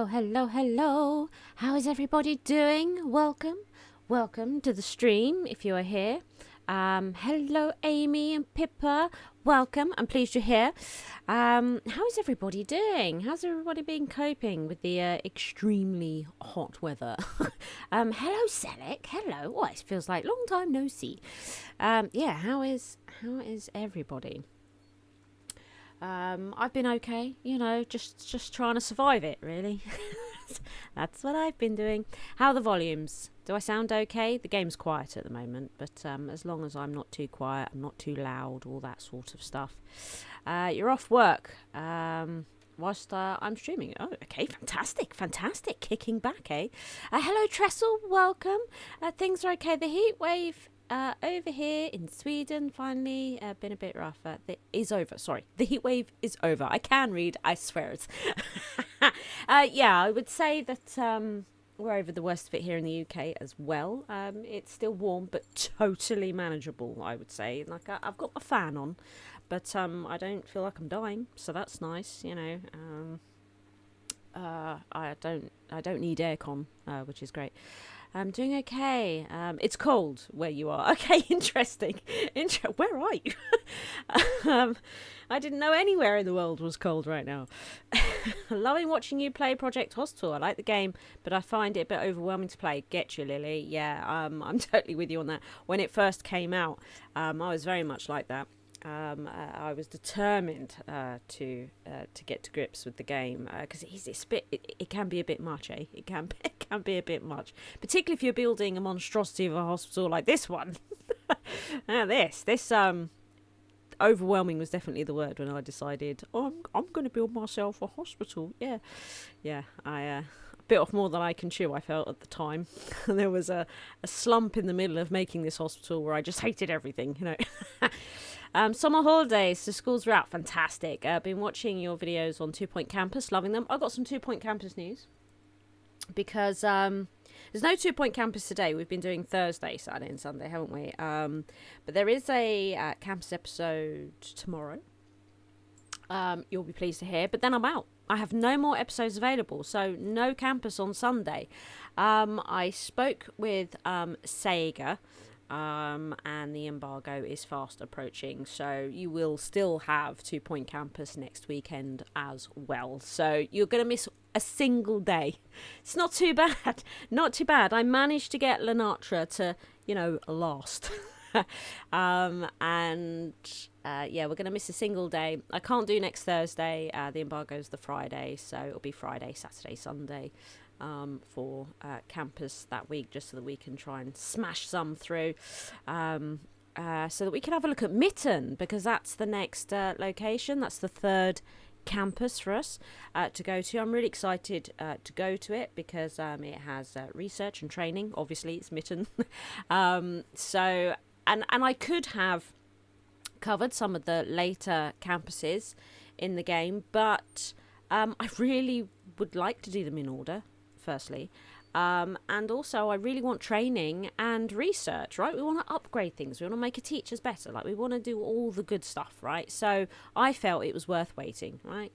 Hello. How is everybody doing? Welcome to the stream if you are here. Hello, Amy and Pippa. Welcome. I'm pleased you're here. How is everybody doing? How's everybody been coping with the extremely hot weather? Hello, Selec. Hello. Oh, it feels like long time no see. How is everybody? I've been okay, just trying to survive it, really. That's what I've been doing. How are the volumes? Do I sound okay? The game's quiet at the moment, but as long as I'm not too quiet, I'm not too loud, all that sort of stuff. You're off work whilst I'm streaming. Oh, okay, fantastic. Kicking back, eh? Hello, Trestle, welcome. Things are okay. The heat wave over here in Sweden finally been a bit rough. Is over. Sorry, the heat wave is over. I can read. I swear it. I would say that we're over the worst of it here in the UK as well. It's still warm, but totally manageable. I would say. Like I've got my fan on, but I don't feel like I'm dying, so that's nice. I don't need aircon, which is great. I'm doing okay. It's cold where you are. Okay, interesting. Where are you? I didn't know anywhere in the world was cold right now. Loving watching you play Project Hospital. I like the game, but I find it a bit overwhelming to play. Get you, Lily. Yeah, I'm totally with you on that. When it first came out, I was very much like that. I was determined to get to grips with the game because it can be a bit much, eh? It can be a bit much, particularly if you're building a monstrosity of a hospital like this one. This overwhelming was definitely the word when I decided I'm going to build myself a hospital. I bit off more than I can chew, I felt at the time. There was a slump in the middle of making this hospital where I just hated everything, Summer holidays, so schools were out. Fantastic. I've been watching your videos on 2 Point Campus, loving them. I've got some 2 Point Campus news because there's no 2 Point Campus today. We've been doing Thursday, Saturday and Sunday, haven't we? But there is a campus episode tomorrow. You'll be pleased to hear. But then I'm out. I have no more episodes available, so no campus on Sunday. I spoke with Sega. And the embargo is fast approaching, so you will still have 2 Point Campus next weekend as well, so you're going to miss a single day. It's not too bad. I managed to get Lenatra to last. We're going to miss a single day. I can't do next Thursday. The embargo's the Friday, so it'll be Friday, Saturday, Sunday for campus that week, just so that we can try and smash some through, so that we can have a look at Mitten, because that's the next location. That's the third campus for us to go to. I'm really excited to go to it because it has research and training. Obviously, it's Mitten. And I could have covered some of the later campuses in the game, but I really would like to do them in order, firstly, and also I really want training and research, right? We want to upgrade things, we want to make our teachers better, like we want to do all the good stuff, right? So I felt it was worth waiting, right?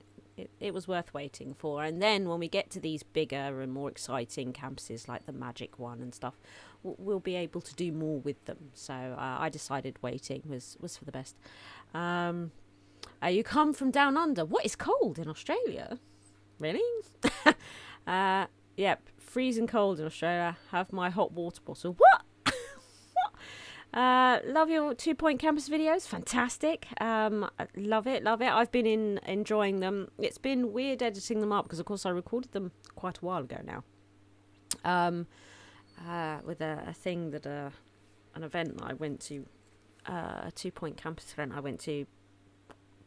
It was worth waiting for, and then when we get to these bigger and more exciting campuses like the Magic one and stuff, we'll be able to do more with them. So I decided waiting was for the best. You come from down under. What is cold in Australia? Really? Yep, freezing cold in Australia. Have my hot water bottle. What? Love your 2 Point Campus videos. Fantastic. Love it. I've been enjoying them. It's been weird editing them up because, of course, I recorded them quite a while ago now. With a thing that an event that I went to, a 2 Point Campus event I went to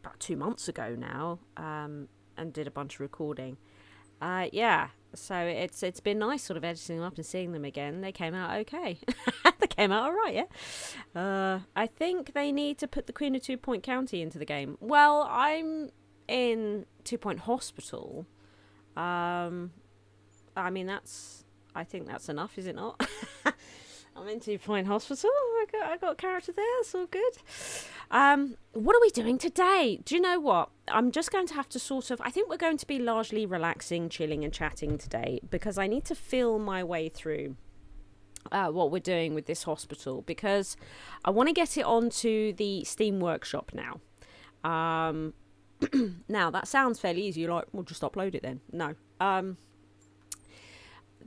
about 2 months ago now, and did a bunch of recording. So it's been nice sort of editing them up and seeing them again. They came out okay. They came out all right, yeah. I think they need to put the Queen of 2 Point County into the game. Well, I'm in 2 Point Hospital. I think that's enough, is it not? I'm into Point Hospital. I got a character there. It's all good. What are we doing today? Do you know what? I'm just going to have to I think we're going to be largely relaxing, chilling and chatting today because I need to feel my way through what we're doing with this hospital because I want to get it onto the Steam Workshop now. Now, that sounds fairly easy. You're like, well, just upload it then. No.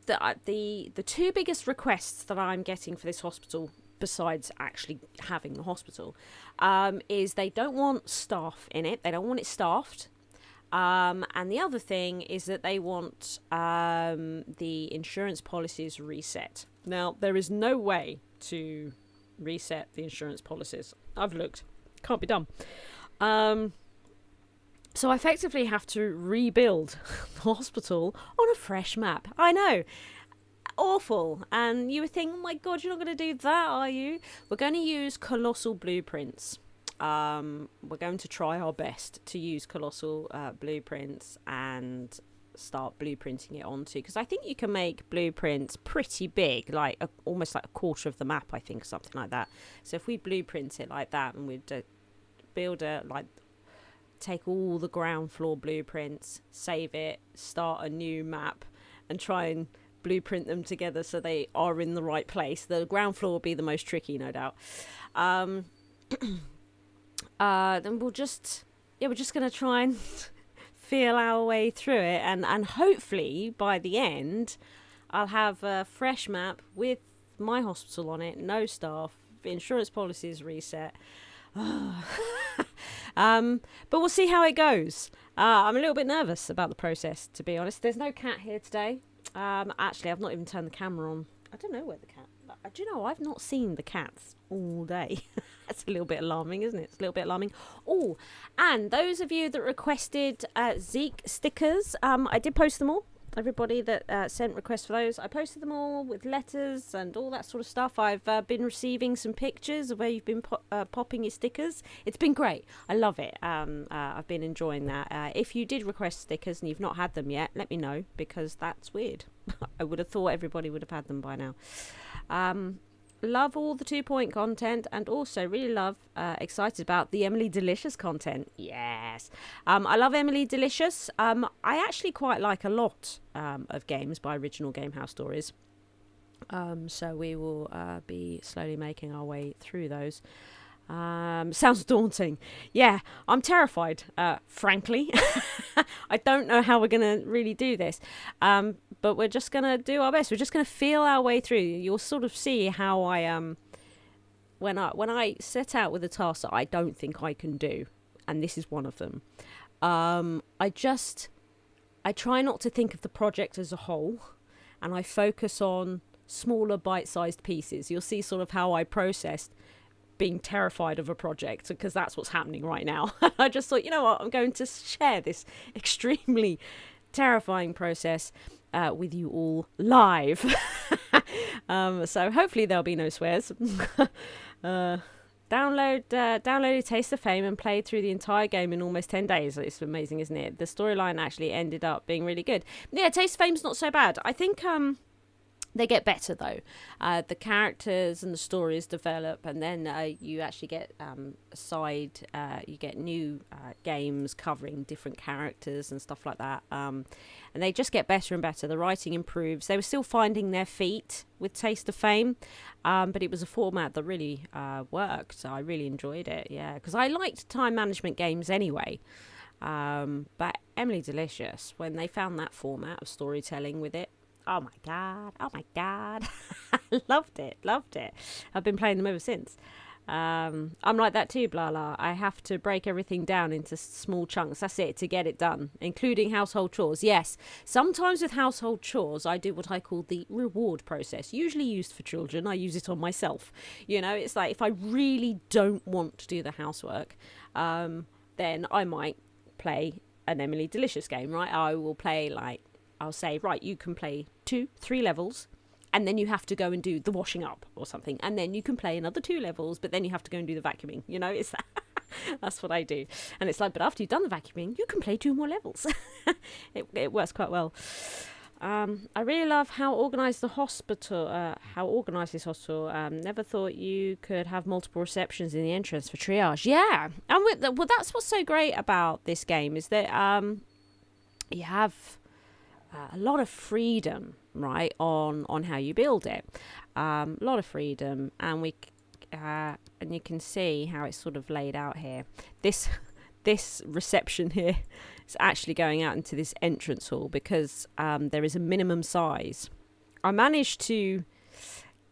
The two biggest requests that I'm getting for this hospital, besides actually having the hospital, is they don't want staff in it. They don't want it staffed. And the other thing is that they want the insurance policies reset. Now, there is no way to reset the insurance policies. I've looked. Can't be done. So I effectively have to rebuild the hospital on a fresh map. I know. Awful. And you would think, oh my God, you're not going to do that, are you? We're going to use colossal blueprints. We're going to try our best to use colossal blueprints and start blueprinting it onto, because I think you can make blueprints pretty big, like almost like a quarter of the map, I think, something like that. So if we blueprint it like that and we'd build take all the ground floor blueprints, save it, start a new map and try and blueprint them together so they are in the right place. The ground floor will be the most tricky, no doubt. Then we're just going to try and feel our way through it, and hopefully by the end I'll have a fresh map with my hospital on it, no staff, insurance policies reset. But we'll see how it goes. I'm a little bit nervous about the process, to be honest. There's no cat here today. Actually, I've not even turned the camera on. I don't know where the cat. Do you know, I've not seen the cats all day. That's a little bit alarming, isn't it? It's a little bit alarming. Oh, and those of you that requested Zeke stickers, I did post them all. Everybody that sent requests for those, I posted them all with letters and all that sort of stuff. I've been receiving some pictures of where you've been popping your stickers. It's been great. I love it. I've been enjoying that. If you did request stickers and you've not had them yet, let me know, because that's weird. I would have thought everybody would have had them by now. Love all the 2-point content, and also really excited about the Emily Delicious content. Yes. I love Emily Delicious. I actually quite like a lot of games by Original Gamehouse Stories. So we will be slowly making our way through those. Sounds daunting. Yeah, I'm terrified, frankly. I don't know how we're going to really do this. But we're just going to do our best. We're just going to feel our way through. You'll sort of see how I when I set out with a task that I don't think I can do, and this is one of them. I try not to think of the project as a whole, and I focus on smaller bite-sized pieces. You'll see sort of how I processed being terrified of a project, because that's what's happening right now. I just thought, you know what, I'm going to share this extremely terrifying process with you all live. So hopefully there'll be no swears. Downloaded Taste of Fame and played through the entire game in almost 10 days. It's amazing, isn't it? The storyline actually ended up being really good. Yeah, Taste of Fame's not so bad. I think they get better though. The characters and the stories develop, and then you actually get you get new games covering different characters and stuff like that. And they just get better and better. The writing improves. They were still finding their feet with Taste of Fame, but it was a format that really worked. So I really enjoyed it. Yeah, because I liked time management games anyway. But Emily Delicious, when they found that format of storytelling with it, oh my god. loved it. I've been playing them ever since. I'm like that too, Blarla. I have to break everything down into small chunks. That's it, to get it done, including household chores. Yes, sometimes with household chores I do what I call the reward process, usually used for children. I use it on myself. You know, it's like if I really don't want to do the housework, then I might play an Emily Delicious game, right? I will play, like, I'll say, right, you can play 2-3 levels, and then you have to go and do the washing up or something, and then you can play another 2 levels, but then you have to go and do the vacuuming. You know, it's that. That's what I do. And it's like, but after you've done the vacuuming, you can play 2 more levels. It works quite well. I really love how organised the hospital. How organised this hospital. Never thought you could have multiple receptions in the entrance for triage. Yeah, and well, that's what's so great about this game is that you have a lot of freedom, right, on how you build it. A lot of freedom, and and you can see how it's sort of laid out here. This reception here is actually going out into this entrance hall because there is a minimum size. I managed to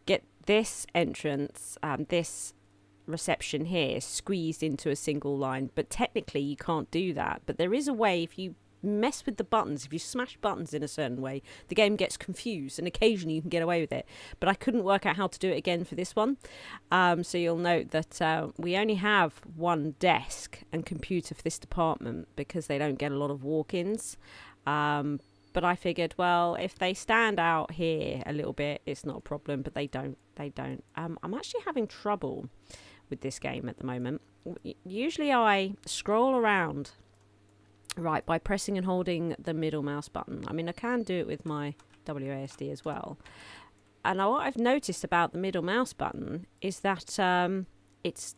get this entrance, this reception here, squeezed into a single line, but technically you can't do that. But there is a way. If you mess with the buttons, if you smash buttons in a certain way, the game gets confused, and occasionally you can get away with it. But I couldn't work out how to do it again for this one. So you'll note that we only have one desk and computer for this department because they don't get a lot of walk-ins. But I figured, well, if they stand out here a little bit, it's not a problem, but they don't. I'm actually having trouble with this game at the moment. Usually I scroll around by pressing and holding the middle mouse button. I mean, I can do it with my WASD as well. And what I've noticed about the middle mouse button is that it's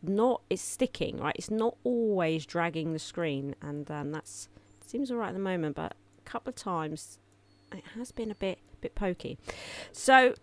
sticking, right? It's not always dragging the screen, and that's seems all right at the moment, but a couple of times it has been a bit pokey. So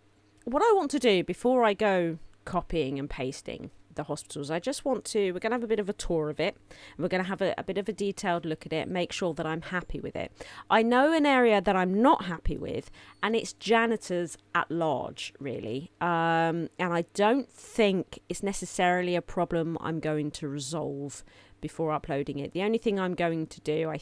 what I want to do before I go copying and pasting the hospitals, we're going to have a bit of a tour of it, and we're going to have a bit of a detailed look at it, make sure that I'm happy with it. I know an area that I'm not happy with, and it's janitors at large, really, and I don't think it's necessarily a problem I'm going to resolve before uploading it. The only thing I'm going to do,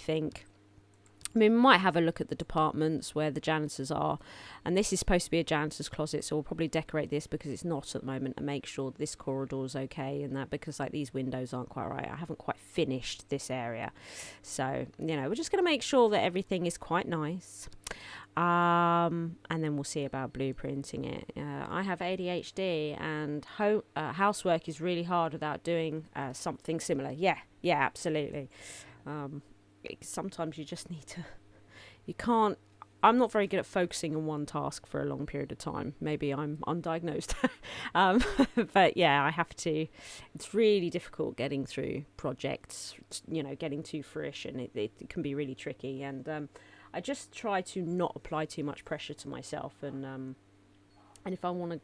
we might have a look at the departments where the janitors are, and this is supposed to be a janitor's closet, so we'll probably decorate this because it's not at the moment, and make sure this corridor is okay, and that because these windows aren't quite right. I haven't quite finished this area, so we're just going to make sure that everything is quite nice, and then we'll see about blueprinting it. I have ADHD, and housework is really hard without doing something similar. Yeah, absolutely. Sometimes you just need to, I'm not very good at focusing on one task for a long period of time. Maybe I'm undiagnosed. But yeah, I have to, it's really difficult getting through projects, getting to fruition. It can be really tricky. And I just try to not apply too much pressure to myself. And if I want to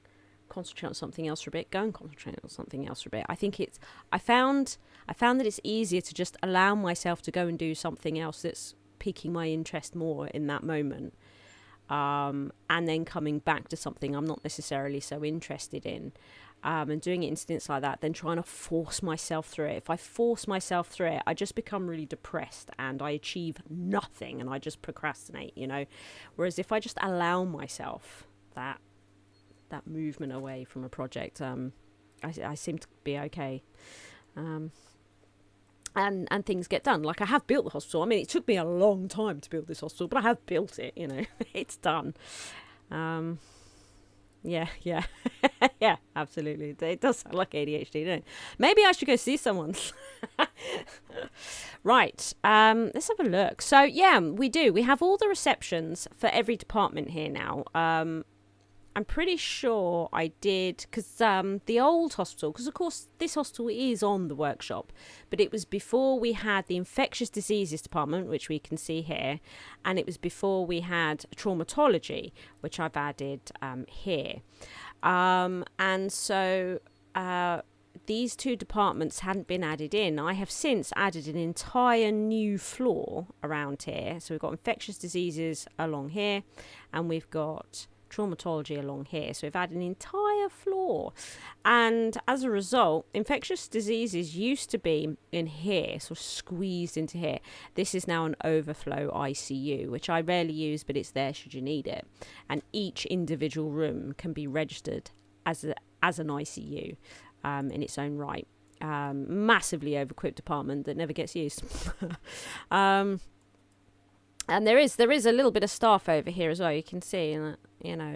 concentrate on something else for a bit, go and concentrate on something else for a bit. I found that it's easier to just allow myself to go and do something else that's piquing my interest more in that moment, and then coming back to something I'm not necessarily so interested in, and doing it in stints like that, then trying to force myself through it. If I force myself through it, I just become really depressed and I achieve nothing, and I just procrastinate, whereas if I just allow myself that movement away from a project, I seem to be okay, and things get done. Like, I have built the hospital. I mean, it took me a long time to build this hospital, but I have built it. It's done. Yeah yeah, absolutely. It does sound like ADHD, doesn't it? Maybe I should go see someone. Right, let's have a look. So yeah, we have all the receptions for every department here now. I'm pretty sure I did, because the old hospital, because of course this hospital is on the workshop, but it was before we had the infectious diseases department, which we can see here, and it was before we had traumatology, which I've added here. And so these two departments hadn't been added in. I have since added an entire new floor around here. So we've got infectious diseases along here, and we've got traumatology along here. So we've added an entire floor, and as a result, infectious diseases used to be in here, sort of squeezed into here. This is now an overflow ICU, which I rarely use, but it's there should you need it, and each individual room can be registered as an ICU in its own right. Massively overequipped department that never gets used. And there is a little bit of staff over here as well. You can see,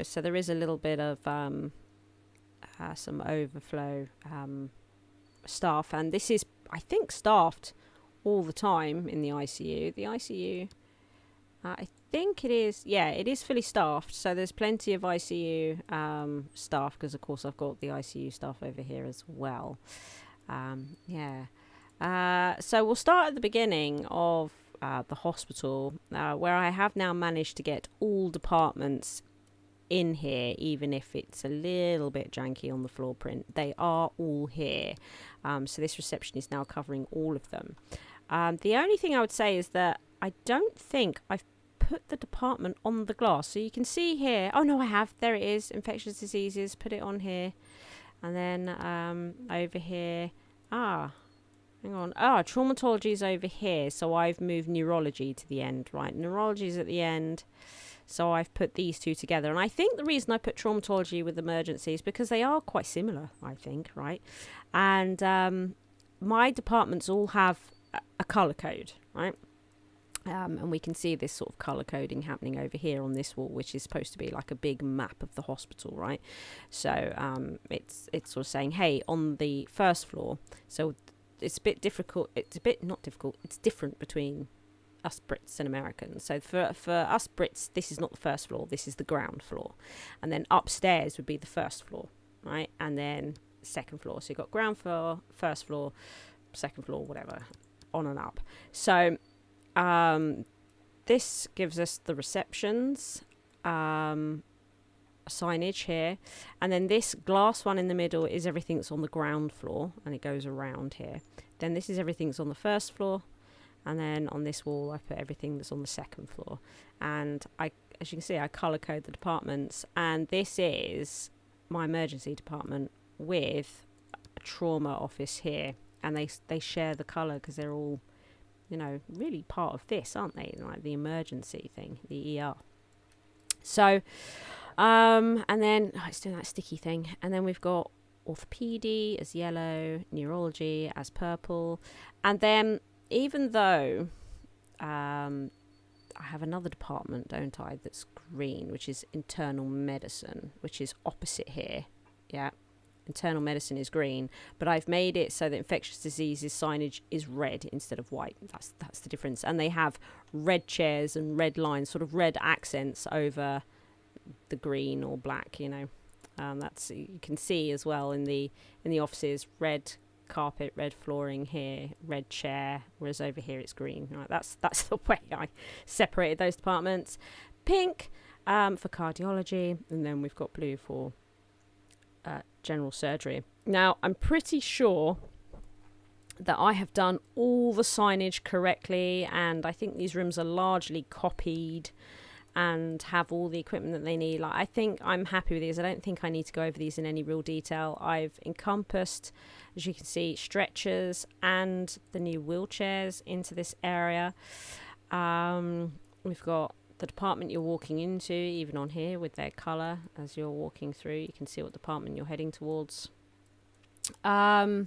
so there is a little bit of some overflow staff, and this is, I think, staffed all the time in the ICU. The ICU, I think it is, yeah, it is fully staffed. So there's plenty of ICU staff, because of course I've got the ICU staff over here as well. Yeah. So we'll start at the beginning of the hospital, where I have now managed to get all departments in here, even if it's a little bit janky on the floor print. They are all here. So this reception is now covering all of them. The only thing I would say is that I don't think I've put the department on the glass. So you can see here, oh no, I have, there it is, infectious diseases, put it on here. And then over here, hang on, traumatology is over here. So I've moved neurology to the end, right? Neurology is at the end. So I've put these two together. And I think the reason I put traumatology with emergency is because they are quite similar, I think, right? And my departments all have a colour code, right? And we can see this sort of colour coding happening over here on this wall, which is supposed to be like a big map of the hospital, right? So it's sort of saying, hey, on the first floor. So it's a bit difficult. It's a bit not difficult. It's different between us Brits and Americans. So for us Brits, this is not the first floor. This is the ground floor. And then upstairs would be the first floor, right? And then second floor. So you've got ground floor, first floor, second floor, whatever, on and up. So this gives us the receptions, signage here, and then this glass one in the middle is everything that's on the ground floor, and it goes around here. Then this is everything that's on the first floor, and then on this wall I put everything that's on the second floor. And as you can see, I colour code the departments, and this is my emergency department with a trauma office here, and they share the colour because they're all, you know, really part of this, aren't they? Like the emergency thing, the ER. So, and then it's doing that sticky thing. And then we've got orthopedy as yellow, neurology as purple. And then even though I have another department, don't I, that's green, which is internal medicine, which is opposite here. Yeah. Internal medicine is green, but I've made it so that infectious diseases signage is red instead of white. That's the difference. And they have red chairs and red lines, sort of red accents over the green or black, you know. That's, you can see as well in the offices, red carpet, red flooring here, red chair, whereas over here it's green. Right, that's the way I separated those departments. Pink for cardiology, and then we've got blue for general surgery. Now, I'm pretty sure that I have done all the signage correctly, and I think these rooms are largely copied and have all the equipment that they need. Like, I think I'm happy with these. I don't think I need to go over these in any real detail. I've encompassed, as you can see, stretchers and the new wheelchairs into this area. We've got the department you're walking into, even on here with their colour as you're walking through. You can see what department you're heading towards. And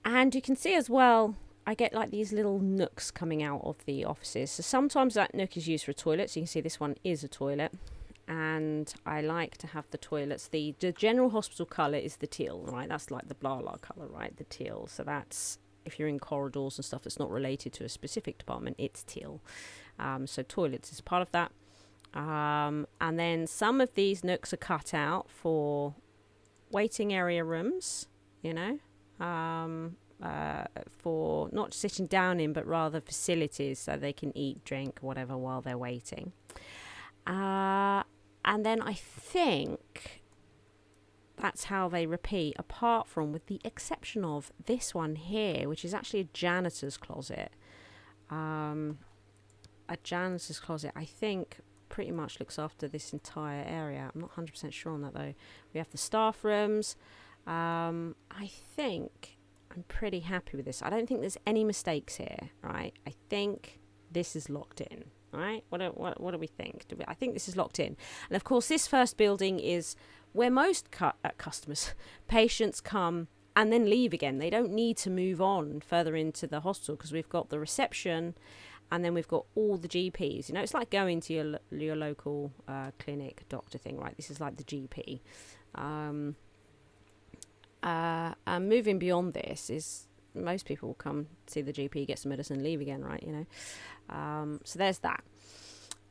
you can see as well, I get like these little nooks coming out of the offices. So sometimes that nook is used for a toilet. So you can see this one is a toilet. And I like to have the toilets. The general hospital colour is the teal, right? That's like the Blarla colour, right? The teal. So that's, if you're in corridors and stuff that's not related to a specific department, it's teal. So toilets is part of that. And then some of these nooks are cut out for waiting area rooms, you know, for not sitting down in, but rather facilities so they can eat, drink, whatever while they're waiting. And then I think that's how they repeat, apart from, with the exception of this one here, which is actually a janitor's closet. A janitor's closet, I think, pretty much looks after this entire area. I'm not 100% sure on that though. We have the staff rooms. I think I'm pretty happy with this. I don't think there's any mistakes here, right? I think this is locked in, right? What do we think? I think this is locked in. And of course, this first building is where most customers, patients come and then leave again. They don't need to move on further into the hospital because we've got the reception and then we've got all the GPs. You know, it's like going to your local clinic doctor thing, right? This is like the GP. And moving beyond this is most people will come see the GP, get some medicine, leave again, right? You know, so there's that.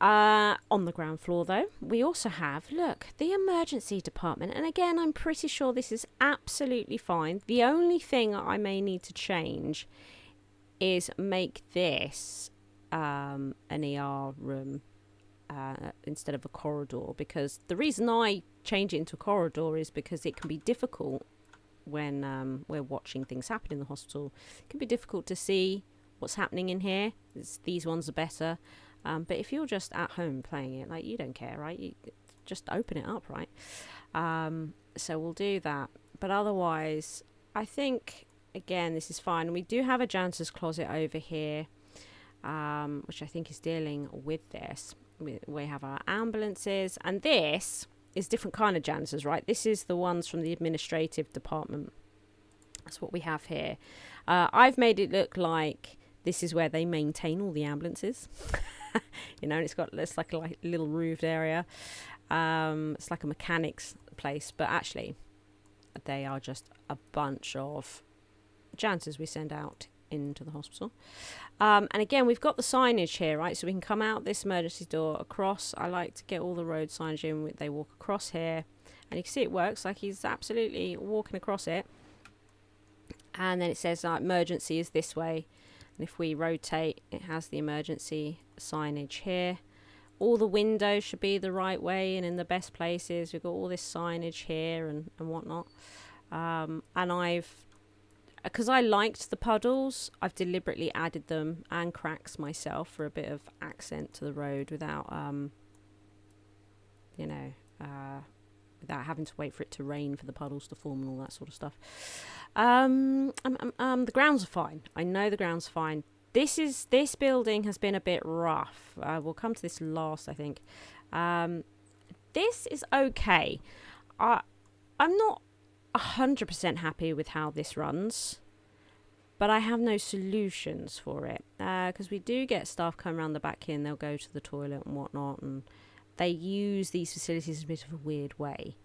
On the ground floor, though, we also have, look, the emergency department. And again, I'm pretty sure this is absolutely fine. The only thing I may need to change is make this an ER room instead of a corridor, because the reason I change it into a corridor is because it can be difficult when we're watching things happen in the hospital. It can be difficult to see what's happening in here. These ones are better. But if you're just at home playing it, like, you don't care, right? You just open it up, right? So we'll do that. But otherwise, I think, again, this is fine. We do have a janitor's closet over here, which I think is dealing with this. We have our ambulances, and this is different kind of janitors, right? This is the ones from the administrative department. That's what we have here. I've made it look like this is where they maintain all the ambulances. You know, it's like a little roofed area. It's like a mechanics place, but actually they are just a bunch of janitors we send out into the hospital. And again, we've got the signage here, right? So we can come out this emergency door across. I like to get all the road signage in. They walk across here, and you can see it works. Like, he's absolutely walking across it. And then it says emergency is this way. And if we rotate, it has the emergency signage here. All the windows should be the right way and in the best places. We've got all this signage here and whatnot. And because I liked the puddles, I've deliberately added them and cracks myself for a bit of accent to the road without, without having to wait for it to rain for the puddles to form and all that sort of stuff. The grounds are fine. I know the grounds are fine. This building has been a bit rough. We'll come to this last, I think. This is okay. I'm not 100% happy with how this runs, but I have no solutions for it, because we do get staff come around the back here and they'll go to the toilet and whatnot, and they use these facilities in a bit of a weird way.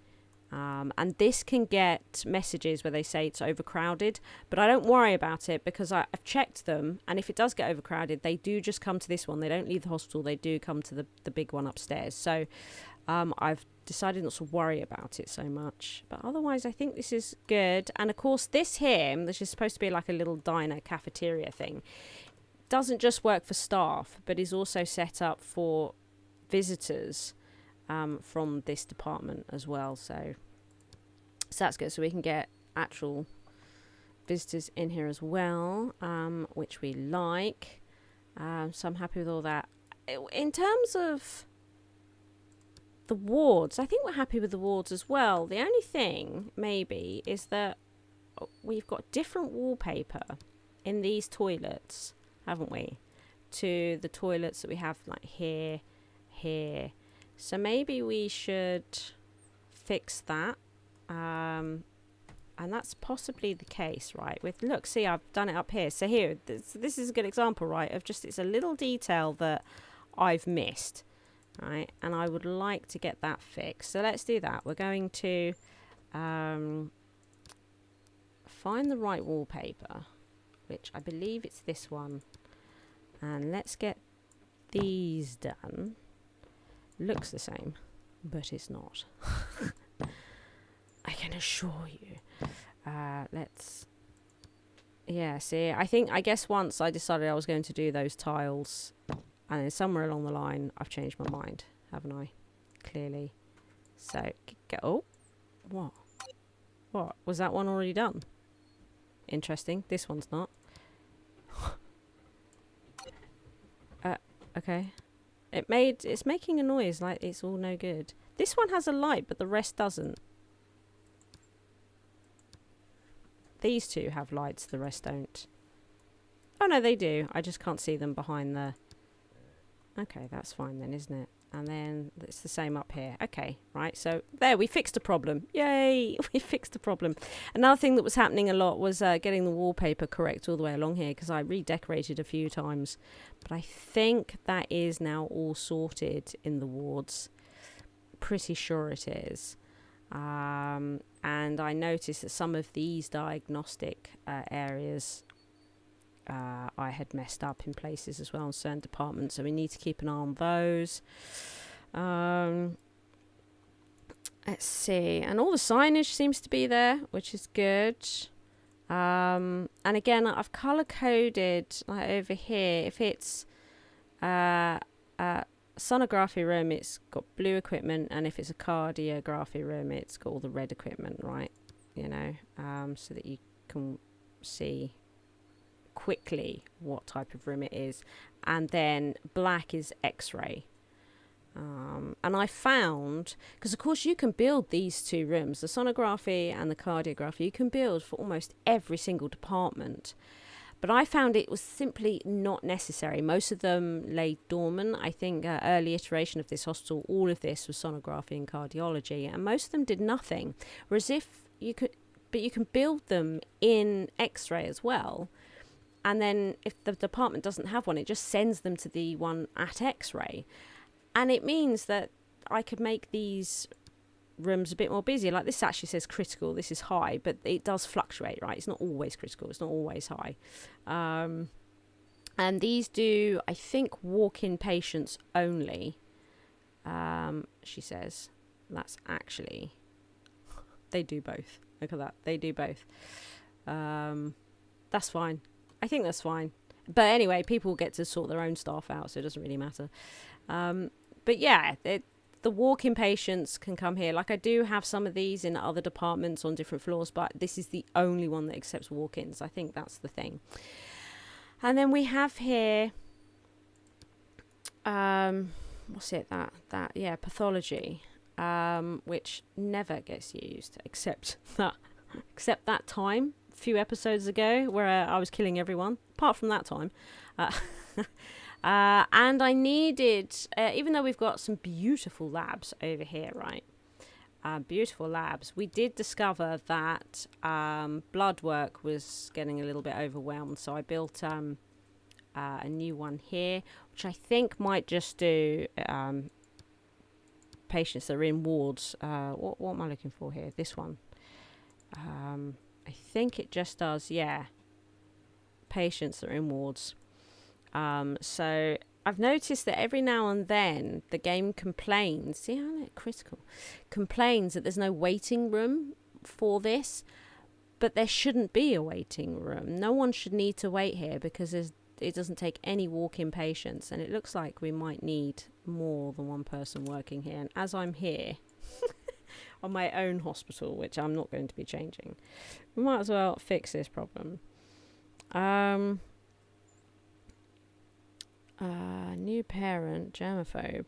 And this can get messages where they say it's overcrowded, but I don't worry about it because I've checked them, and if it does get overcrowded, they do just come to this one. They don't leave the hospital. They do come to the big one upstairs. So I've decided not to worry about it so much. But otherwise, I think this is good. And of course, this here, which is supposed to be like a little diner cafeteria thing, doesn't just work for staff, but is also set up for visitors from this department as well. So that's good. So we can get actual visitors in here as well, which we like. So I'm happy with all that. In terms of the wards, I think we're happy with the wards as well. The only thing maybe is that we've got different wallpaper in these toilets, haven't we, to the toilets that we have like here. So maybe we should fix that. And that's possibly the case, right? Look, see, I've done it up here. So here, this is a good example, right, of just, it's a little detail that I've missed, right? And I would like to get that fixed. So let's do that. We're going to find the right wallpaper, which I believe it's this one. And let's get these done. Looks the same, but it's not. I can assure you. I guess once I decided I was going to do those tiles, and then somewhere along the line I've changed my mind, haven't I? Clearly. So what was that one already done? Interesting. This one's not. Okay. It's making a noise like it's all no good. This one has a light, but the rest doesn't. These two have lights, the rest don't. Oh no, they do. I just can't see them behind the... Okay, that's fine then, isn't it? And then it's the same up here. Okay, right, so there, we fixed a problem. Yay, we fixed a problem. Another thing that was happening a lot was getting the wallpaper correct all the way along here, because I redecorated a few times. But I think that is now all sorted in the wards. Pretty sure it is. And I noticed that some of these diagnostic areas I had messed up in places as well in certain departments, so we need to keep an eye on those. Let's see, and all the signage seems to be there, which is good. And again, I've color coded like over here. If it's a sonography room, it's got blue equipment, and if it's a cardiography room, it's got all the red equipment, right? You know, so that you can see quickly what type of room it is. And then black is x-ray. And I found, because of course you can build these two rooms, the sonography and the cardiography, you can build for almost every single department. But I found it was simply not necessary. Most of them lay dormant. I think early iteration of this hospital, all of this was sonography and cardiology, and most of them did nothing. Whereas if you could, but you can build them in X-ray as well. And then if the department doesn't have one, it just sends them to the one at X-ray. And it means that I could make these rooms a bit more busy. Like this actually says critical, this is high, but it does fluctuate, right? It's not always critical, it's not always high. And these do, I think, walk-in patients only, she says. That's actually, they do both. Look at that, they do both. That's fine. I think that's fine. But anyway, people get to sort their own staff out, so it doesn't really matter. But yeah, the walk-in patients can come here. Like I do have some of these in other departments on different floors, but this is the only one that accepts walk-ins. I think that's the thing. And then we have here, what's it, yeah, pathology, which never gets used except that time a few episodes ago where I was killing everyone, apart from that time. And I needed, even though we've got some beautiful labs over here, right? Beautiful labs. We did discover that blood work was getting a little bit overwhelmed. So I built a new one here, which I think might just do patients that are in wards. What am I looking for here? This one. I think it just does, yeah, patients that are in wards. So I've noticed that every now and then the game complains, see how they're critical, complains that there's no waiting room for this, but there shouldn't be a waiting room. No one should need to wait here because it doesn't take any walk-in patients, and it looks like we might need more than one person working here. And as I'm here on my own hospital, which I'm not going to be changing, we might as well fix this problem. New parent, germaphobe.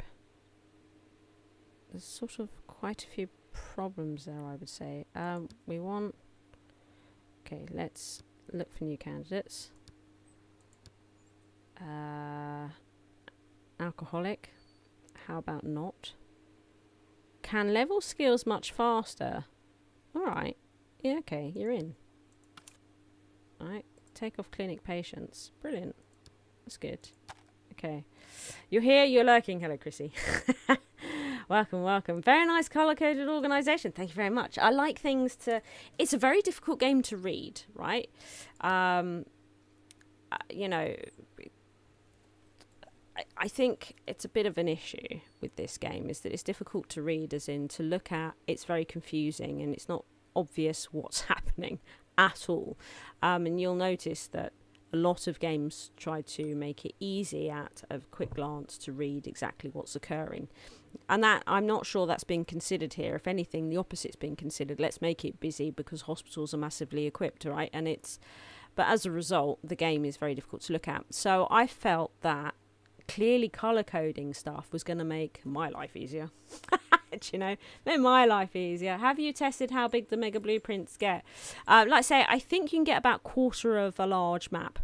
There's sort of quite a few problems there, I would say. We want... Okay, let's look for new candidates. Alcoholic. How about not? Can level skills much faster. Alright. Yeah, okay, you're in. Alright, take off clinic patients. Brilliant. That's good. Okay. You're here, you're lurking. Hello, Chrissy. Welcome, welcome. Very nice colour-coded organisation. Thank you very much. I like things to... It's a very difficult game to read, right? You know... I think it's a bit of an issue with this game, is that it's difficult to read, as in to look at. It's very confusing and it's not obvious what's happening at all. And you'll notice that a lot of games try to make it easy at a quick glance to read exactly what's occurring. And that, I'm not sure that's being considered here. If anything, the opposite's being considered. Let's make it busy because hospitals are massively equipped, right? And but as a result, the game is very difficult to look at. So I felt that clearly color coding stuff was going to make my life easier. You know, make my life easier. Have you tested how big the mega blueprints get? Like I say, I think you can get about quarter of a large map.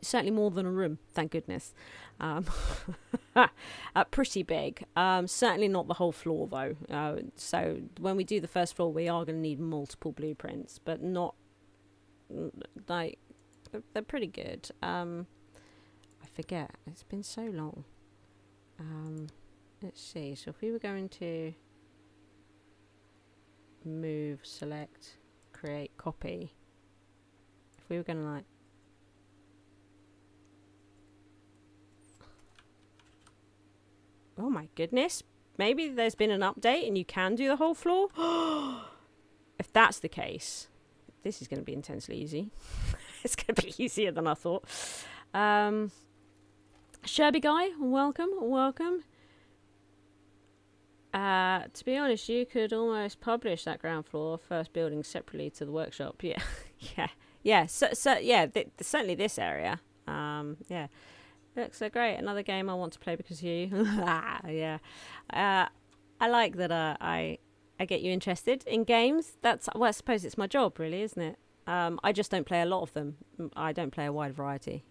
Certainly more than a room, thank goodness. Pretty big. Certainly not the whole floor though. So when we do the first floor, we are going to need multiple blueprints, but not like they're pretty good. I forget. It's been so long. Let's see. So if we were going to move, select, create, copy. If we were going to like Oh my goodness. Maybe there's been an update and you can do the whole floor. If that's the case, this is going to be intensely easy. It's going to be easier than I thought. Sherby Guy, welcome. To be honest, you could almost publish that ground floor first building separately to the workshop. Yeah. So certainly this area. Yeah. Looks so great. Another game I want to play because of you. Yeah. I like that I get you interested in games. Well, I suppose it's my job, really, isn't it? I just don't play a lot of them. I don't play a wide variety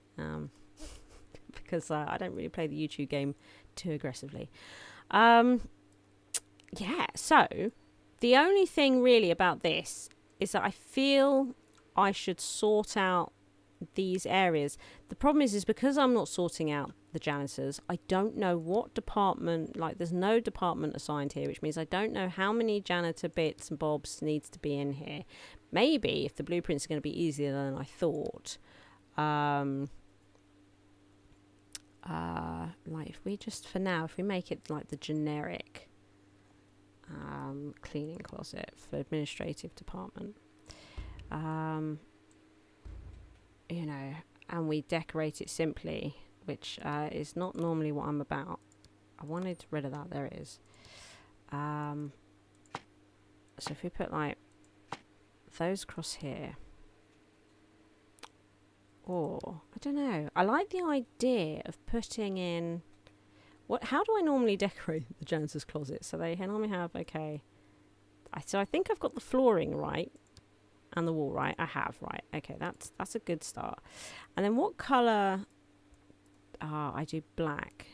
because I don't really play the YouTube game too aggressively. Yeah, so the only thing really about this is that I feel I should sort out these areas. The problem is because I'm not sorting out the janitors, I don't know what department, like there's no department assigned here, which means I don't know how many janitor bits and bobs needs to be in here. Maybe if the blueprints are going to be easier than I thought, like if we just, for now, if we make it like the generic cleaning closet for administrative department, you know, and we decorate it simply, which is not normally what I'm about. I wanted rid of that. There it is. So if we put like those across here, or I don't know, I like the idea of putting in how do I normally decorate the janitor's closet? So they normally have, okay, so I think I've got the flooring right and the wall right. I have, right. Okay, that's a good start. And then what colour? I do black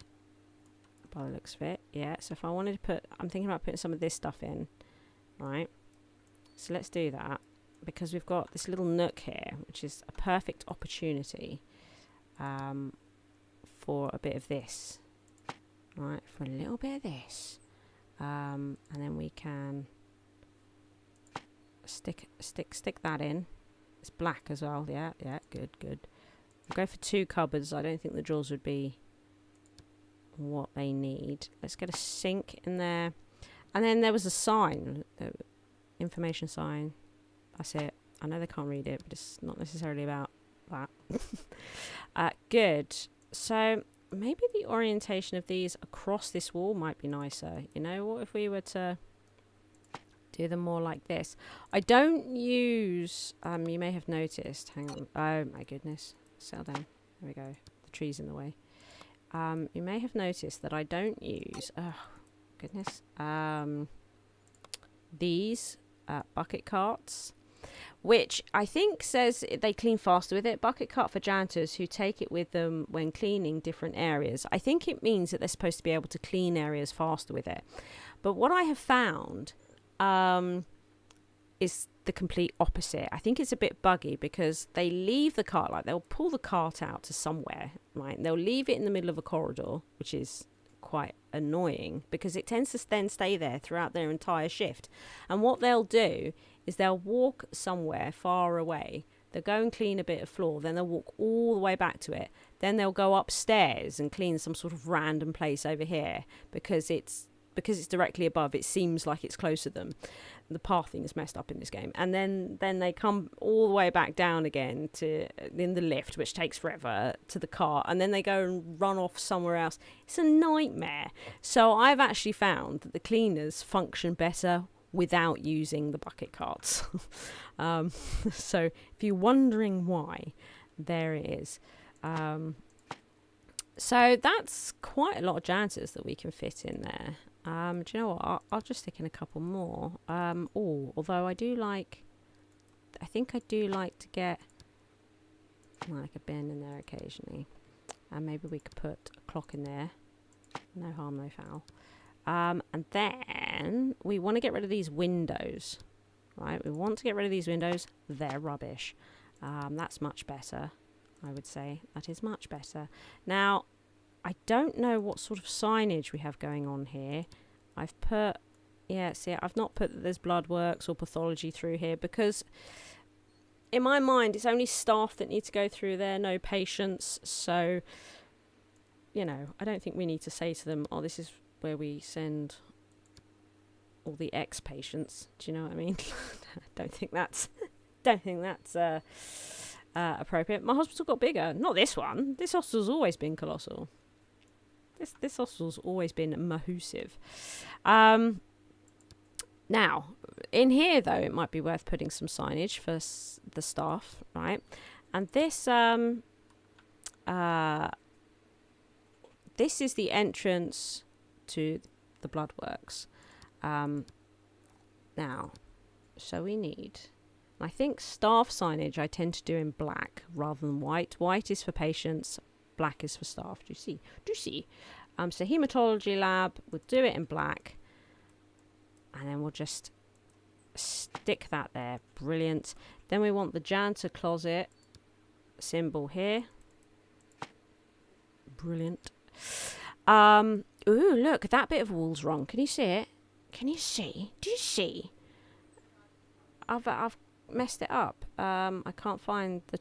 by the looks of it. Yeah, so if I wanted to put, I'm thinking about putting some of this stuff in, right? So let's do that because we've got this little nook here, which is a perfect opportunity for a bit of this. Right, for a little bit of this, and then we can stick that in. It's black as well. Yeah, good. We'll go for 2 cupboards. I don't think the drawers would be what they need. Let's get a sink in there, and then there was a sign, information sign. That's it. I know they can't read it, but it's not necessarily about that. Good. So maybe the orientation of these across this wall might be nicer. You know, what if we were to do them more like this? I don't use, you may have noticed, hang on, oh my goodness, settle down, there we go, the tree's in the way. You may have noticed that I don't use, oh goodness, these bucket carts, which I think says they clean faster with it. Bucket cart for janitors who take it with them when cleaning different areas. I think it means that they're supposed to be able to clean areas faster with it. But what I have found is the complete opposite. I think it's a bit buggy because they leave the cart, like they'll pull the cart out to somewhere, right? And they'll leave it in the middle of a corridor, which is quite annoying because it tends to then stay there throughout their entire shift. And what they'll do is they'll walk somewhere far away, they'll go and clean a bit of floor, then they'll walk all the way back to it, then they'll go upstairs and clean some sort of random place over here because it's directly above. It seems like it's closer to them. The pathing is messed up in this game, and then they come all the way back down again to in the lift, which takes forever, to the car, and then they go and run off somewhere else. It's a nightmare. So I've actually found that the cleaners function better without using the bucket carts. So if you're wondering why, there it is. So that's quite a lot of janitors that we can fit in there. Do you know what? I'll just stick in a couple more. Although I think I do like to get like a bin in there occasionally. And maybe we could put a clock in there. No harm, no foul. And then we want to get rid of these windows, right? We want to get rid of these windows. They're rubbish. That's much better, I would say. That is much better. Now, I don't know what sort of signage we have going on here. I've not put that there's blood works or pathology through here because in my mind, it's only staff that need to go through there, no patients. So you know, I don't think we need to say to them, oh, this is where we send all the ex-patients. Do you know what I mean? don't think that's appropriate. My hospital got bigger. Not this one. This hospital's always been colossal. This hospital's always been massive. Now, in here, though, it might be worth putting some signage for the staff, right? And this this is the entrance to the blood works. Now, so we need, I think staff signage I tend to do in black rather than white. White is for patients, black is for staff. Do you see? So hematology lab, we'll do it in black. And then we'll just stick that there. Brilliant. Then we want the janitor closet symbol here. Brilliant. Ooh, look, that bit of wall's wrong. Can you see it? Can you see? Do you see? I've messed it up. I can't find the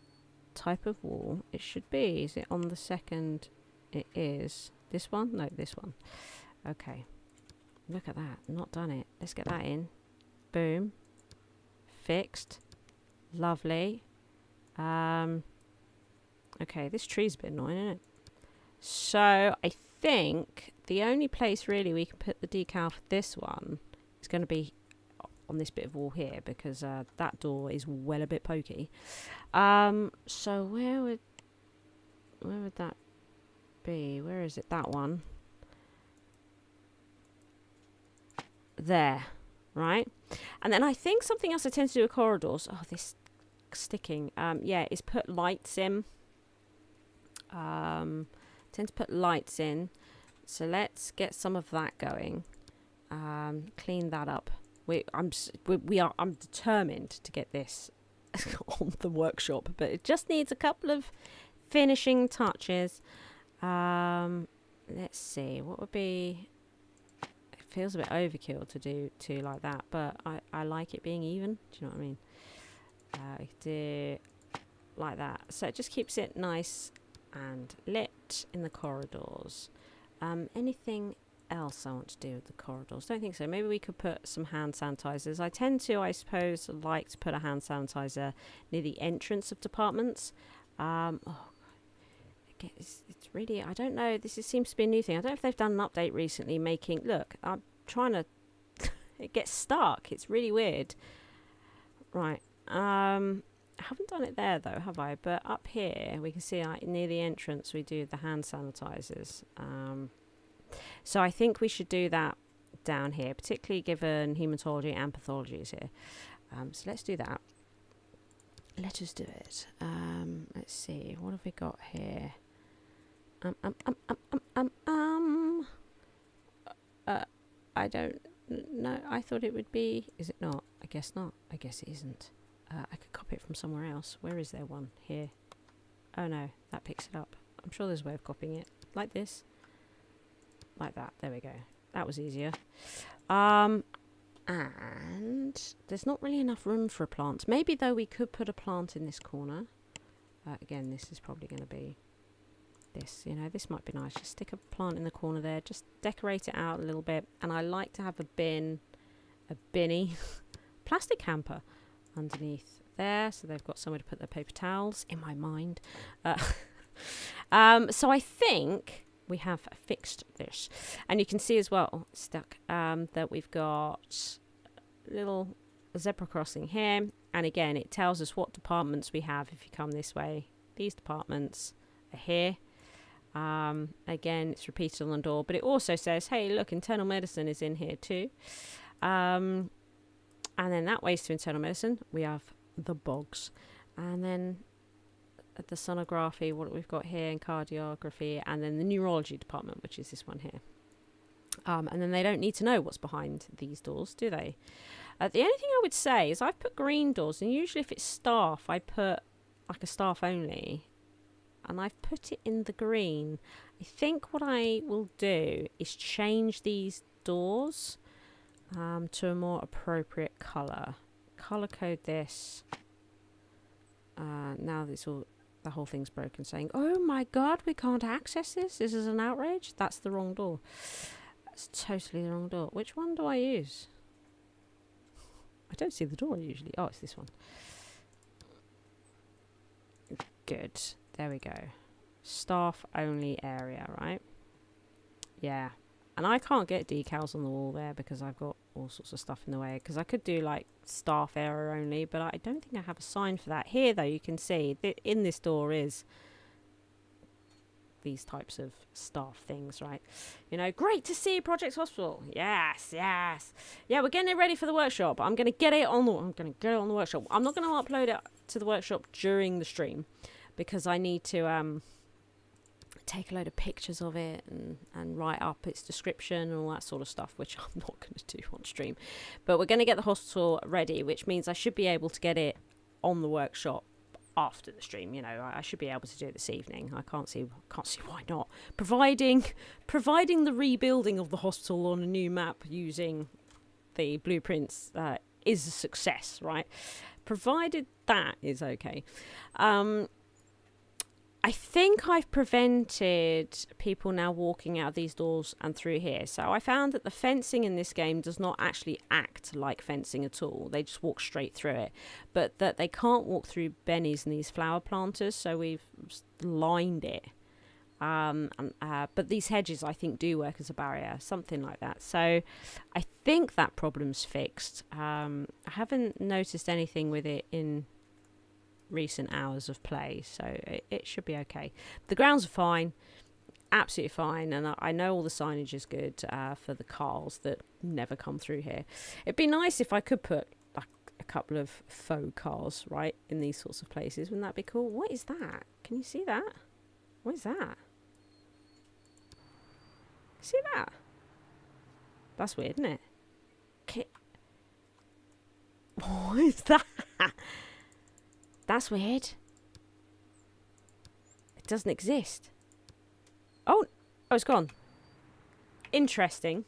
type of wall it should be. Is it on the second? It is. This one? No, this one. Okay. Look at that. Not done it. Let's get that in. Boom. Fixed. Lovely. Okay, this tree's a bit annoying, isn't it? So I think the only place really we can put the decal for this one is going to be on this bit of wall here, because that door is well a bit pokey. So where would that be? Where is it? That one. There, right? And then I think something else I tend to do with corridors. Oh, this sticking. Yeah, is put lights in. Tend to put lights in. So let's get some of that going. Clean that up. I'm determined to get this on the workshop, but it just needs a couple of finishing touches. Let's see, what would be... It feels a bit overkill to do two like that, but I like it being even. Do you know what I mean? Do like that. So it just keeps it nice and lit in the corridors. Anything else I want to do with the corridors? Don't think so. Maybe we could put some hand sanitizers. I tend to, I suppose, like to put a hand sanitizer near the entrance of departments. It's really, I don't know, seems to be a new thing. I don't know if they've done an update recently making, look, I'm trying to, it gets stuck. It's really weird. Right. I haven't done it there though, have I? But up here, we can see near the entrance, we do the hand sanitizers. So I think we should do that down here, particularly given hematology and pathology is here. So let's do that. Let us do it. Let's see, what have we got here? I don't know. I thought it would be. Is it not? I guess not. I guess it isn't. I could copy it from somewhere else. Where is there one? Here. Oh no, that picks it up. I'm sure there's a way of copying it. Like this. Like that. There we go. That was easier. And there's not really enough room for a plant. Maybe though we could put a plant in this corner. Again, this is probably going to be this. You know, this might be nice. Just stick a plant in the corner there. Just decorate it out a little bit. And I like to have a binny, plastic hamper underneath there, so they've got somewhere to put their paper towels. In my mind. So I think we have fixed this, and you can see as well stuck that we've got a little zebra crossing here, and again it tells us what departments we have. If you come this way, these departments are here. Again, it's repeated on the door, but it also says, hey look, internal medicine is in here too. And then that ways to internal medicine we have the bogs, and then at the sonography, what we've got here in cardiography, and then the neurology department, which is this one here. And then they don't need to know what's behind these doors, do they? The only thing I would say is I've put green doors, and usually if it's staff, I put like a staff only, and I've put it in the green. I think what I will do is change these doors to a more appropriate colour. Colour code this. Now this all the whole thing's broken, saying, oh my god, we can't access this. This is an outrage. That's the wrong door. That's totally the wrong door. Which one do I use? I don't see the door usually. Oh, it's this one. Good. There we go. Staff only area, right? Yeah. And I can't get decals on the wall there because I've got all sorts of stuff in the way. Because I could do like staff area only, but I don't think I have a sign for that. Here, though, you can see that in this door is these types of staff things, right? You know, great to see Project Hospital. Yes, yes. Yeah, we're getting it ready for the workshop. I'm going to get it on the workshop. I'm not going to upload it to the workshop during the stream because I need to take a load of pictures of it and write up its description and all that sort of stuff, which I'm not going to do on stream. But we're going to get the hospital ready, which means I should be able to get it on the workshop after the stream. You know, I should be able to do it this evening. I can't see why not. Providing the rebuilding of the hospital on a new map using the blueprints is a success, right? Provided that is okay. I think I've prevented people now walking out of these doors and through here. So I found that the fencing in this game does not actually act like fencing at all. They just walk straight through it. But that they can't walk through bennies and these flower planters, so we've lined it. But these hedges, I think, do work as a barrier, something like that. So I think that problem's fixed. I haven't noticed anything with it in recent hours of play, so it should be okay. The grounds are fine, absolutely fine, and I know all the signage is good for the cars that never come through here. It'd be nice if I could put like a couple of faux cars right in these sorts of places. Wouldn't that be cool? What is that? Can you see that? What is that? See that? That's weird, isn't it? What is that? That's weird. It doesn't exist. Oh, it's gone. Interesting.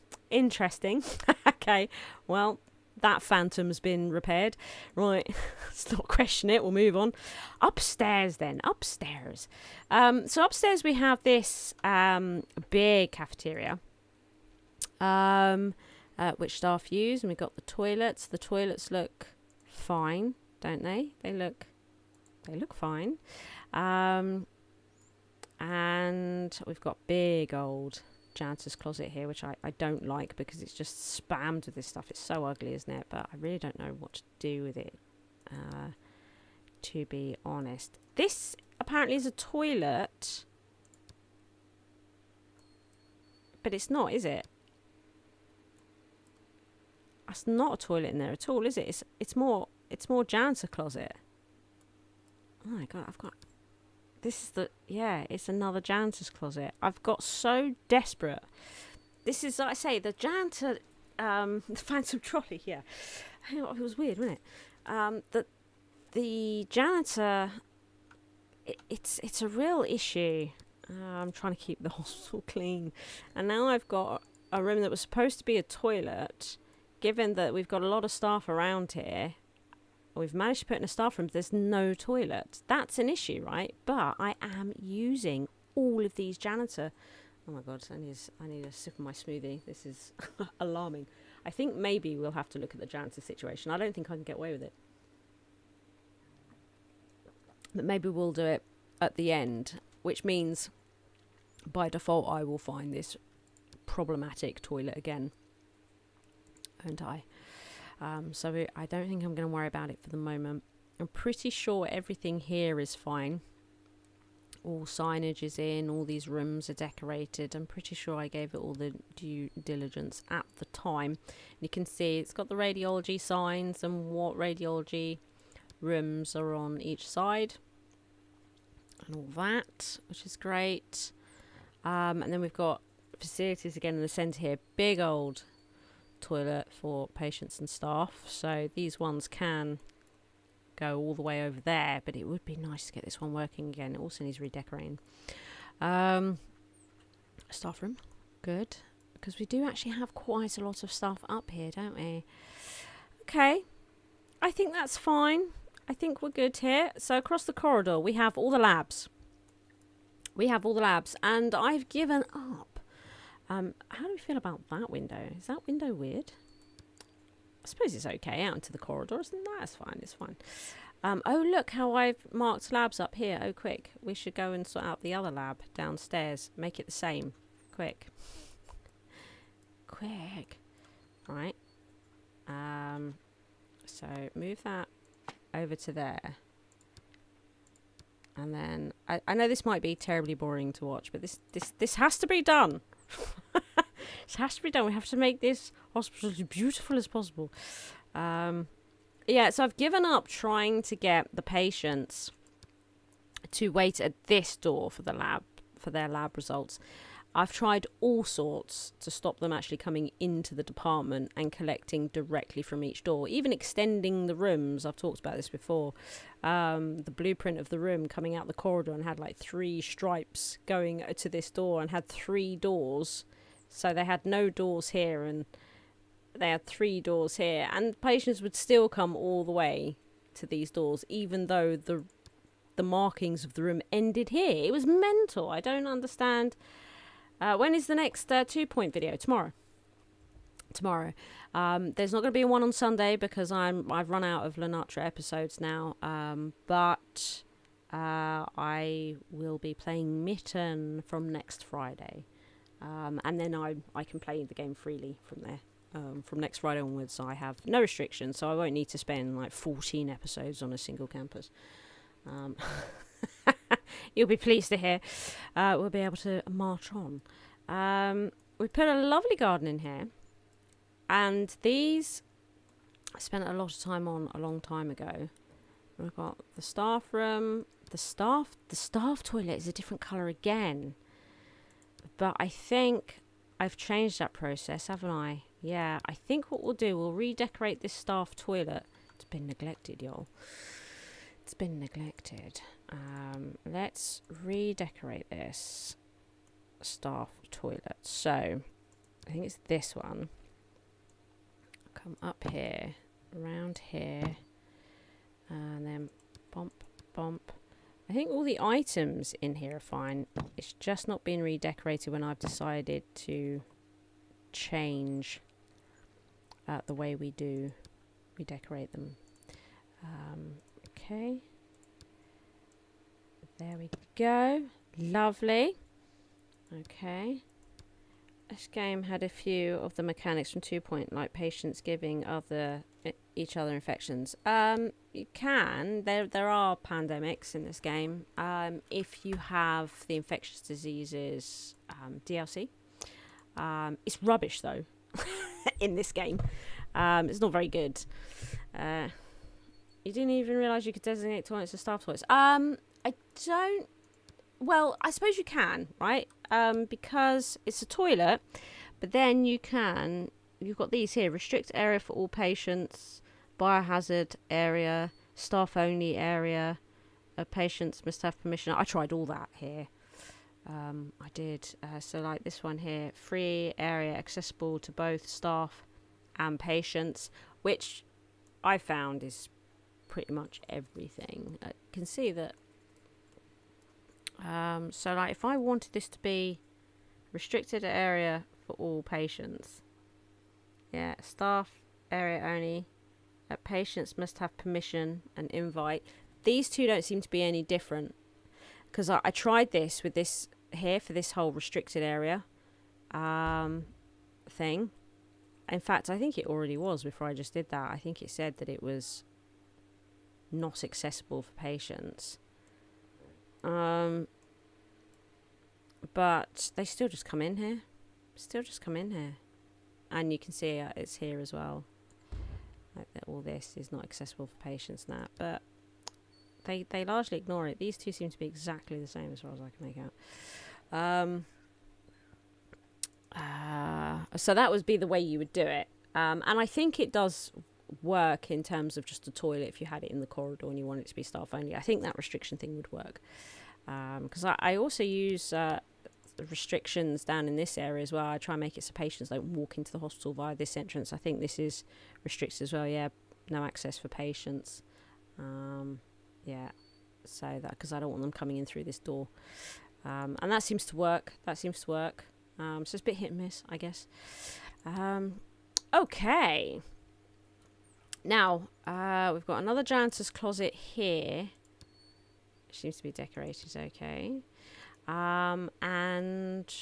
Okay, well, that phantom's been repaired. Right, let's not question it. We'll move on. Upstairs then. Upstairs. So upstairs we have this big cafeteria, which staff use, and we've got the toilets. The toilets look fine, don't they? They look fine. And we've got big old janitor's closet here, which I don't like because it's just spammed with this stuff. It's so ugly, isn't it? But I really don't know what to do with it, to be honest. This apparently is a toilet, but it's not, is it? That's not a toilet in there at all, is it? It's more janitor closet. Oh my god, it's another janitor's closet. I've got so desperate. This is, like I say, the janitor, the phantom trolley, yeah. It was weird, wasn't it? The janitor, it's a real issue. I'm trying to keep the hospital clean. And now I've got a room that was supposed to be a toilet. Given that we've got a lot of staff around here, we've managed to put in a staff room, there's no toilet. That's an issue, right? But I am using all of these janitor... Oh my god, I need a sip of my smoothie. This is alarming. I think maybe we'll have to look at the janitor situation. I don't think I can get away with it. But maybe we'll do it at the end, which means by default I will find this problematic toilet again. Won't I? So I don't think I'm going to worry about it for the moment. I'm pretty sure everything here is fine. All signage is in, all these rooms are decorated. I'm pretty sure I gave it all the due diligence at the time. And you can see it's got the radiology signs and what radiology rooms are on each side. And all that, which is great. And then we've got facilities again in the centre here. Big old toilet for patients and staff, so these ones can go all the way over there, but it would be nice to get this one working again. It also needs redecorating. Staff room, good, because we do actually have quite a lot of stuff up here, don't we? Okay, I think that's fine. I think we're good here. So across the corridor, we have all the labs. And I've given up. How do we feel about that window? Is that window weird? I suppose it's okay out into the corridor, isn't that? It's fine, it's fine. Oh, look how I've marked labs up here. Oh, quick. We should go and sort out the other lab downstairs. Make it the same. Quick. Quick. Right. So move that over to there. And then I know this might be terribly boring to watch, but this has to be done. This has to be done. We have to make this hospital as beautiful as possible. Yeah, so I've given up trying to get the patients to wait at this door for their lab results. I've tried all sorts to stop them actually coming into the department and collecting directly from each door, even extending the rooms. I've talked about this before. The blueprint of the room coming out the corridor and had like 3 stripes going to this door and had 3 doors. So they had no doors here and they had 3 doors here, and patients would still come all the way to these doors, even though the markings of the room ended here. It was mental. I don't understand. When is the next 2-point video? Tomorrow. There's not going to be one on Sunday because I've run out of Lenatra episodes now. But I will be playing Mitten from next Friday, and then I can play the game freely from there. From next Friday onwards, I have no restrictions, so I won't need to spend like 14 episodes on a single campus. You'll be pleased to hear. We'll be able to march on. We put a lovely garden in here, and these I spent a lot of time on a long time ago. We've got the staff room. The staff toilet is a different colour again, but I think I've changed that process, haven't I? Yeah, I think what we'll do, we'll redecorate this staff toilet. It's been neglected, y'all. It's been neglected. Let's redecorate this staff toilet. So, I think it's this one. Come up here, around here, and then bump, bump. I think all the items in here are fine. It's just not been redecorated when I've decided to change the way we decorate them. Okay, there we go. Lovely. Okay, this game had a few of the mechanics from 2-point, like patients giving each other infections. You can. There are pandemics in this game. If you have the infectious diseases DLC. It's rubbish though. In this game, it's not very good. You didn't even realise you could designate toilets as staff toilets. I don't. Well, I suppose you can, right? Because it's a toilet, but then you've got these here: restrict area for all patients, biohazard area, staff only area. Patients must have permission. I tried all that here. I did. So like this one here, free area accessible to both staff and patients, which I found is pretty much everything. I can see that. So like if I wanted this to be restricted area for all patients, yeah, staff area only, patients must have permission and invite. These two don't seem to be any different, because I tried this with this here for this whole restricted area thing. In fact, I think it already was before I just did that. I think it said that it was not accessible for patients. But they still just come in here. And you can see it's here as well. Like that, all this is not accessible for patients now. But they largely ignore it. These two seem to be exactly the same as far as I can make out. So that would be the way you would do it. And I think it does work in terms of just a toilet if you had it in the corridor and you want it to be staff only. I think that restriction thing would work. Because I also use restrictions down in this area as well. I try and make it so patients don't walk into the hospital via this entrance. I think this is restricted as well. Yeah, no access for patients. Yeah, so that, because I don't want them coming in through this door. And that seems to work. So it's a bit hit and miss, I guess. Okay. Now, we've got another janitor's closet here. Seems to be decorated okay. And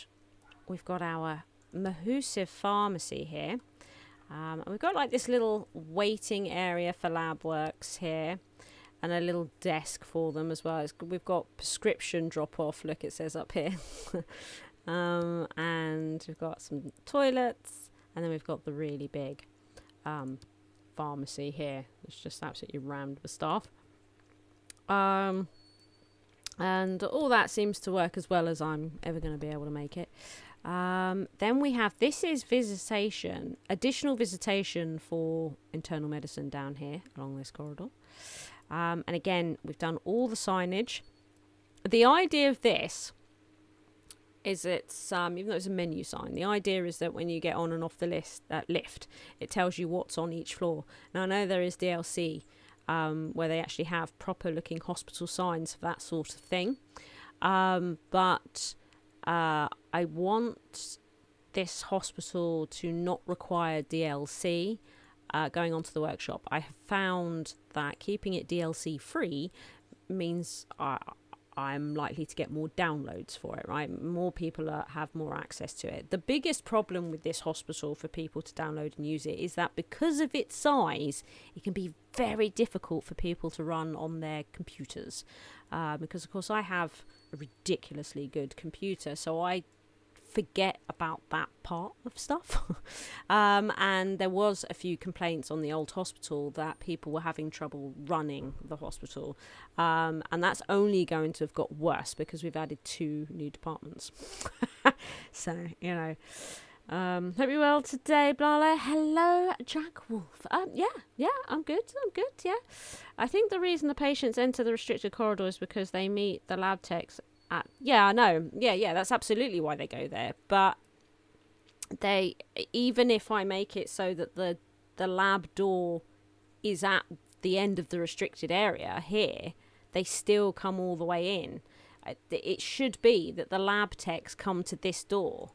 we've got our Mahusive pharmacy here. And we've got like this little waiting area for lab works here. And a little desk for them as well. We've got prescription drop-off. Look, it says up here. And we've got some toilets. And then we've got the really big pharmacy here. It's just absolutely rammed with staff. And all that seems to work as well as I'm ever going to be able to make it. Then we have, this is visitation, additional visitation for internal medicine down here along this corridor. And again, we've done all the signage. The idea of this is it's, even though it's a menu sign, the idea is that when you get on and off the lift, it tells you what's on each floor. Now, I know there is DLC, where they actually have proper looking hospital signs for that sort of thing. But I want this hospital to not require DLC going onto the workshop. I have found that keeping it DLC free means I'm likely to get more downloads for it, right? More people have more access to it. The biggest problem with this hospital for people to download and use it is that because of its size, it can be very difficult for people to run on their computers. Because, of course, I have a ridiculously good computer, so I forget about that part of stuff. And there was a few complaints on the old hospital that people were having trouble running the hospital, and that's only going to have got worse because we've added 2 new departments. So, you know, hope you're well today, Blarla. Hello, Jack Wolf. Yeah, I'm good, yeah. I think the reason the patients enter the restricted corridor is because they meet the lab techs. Yeah, I know. Yeah, that's absolutely why they go there. But they, even if I make it so that the lab door is at the end of the restricted area here, they still come all the way in. It should be that the lab techs come to this door,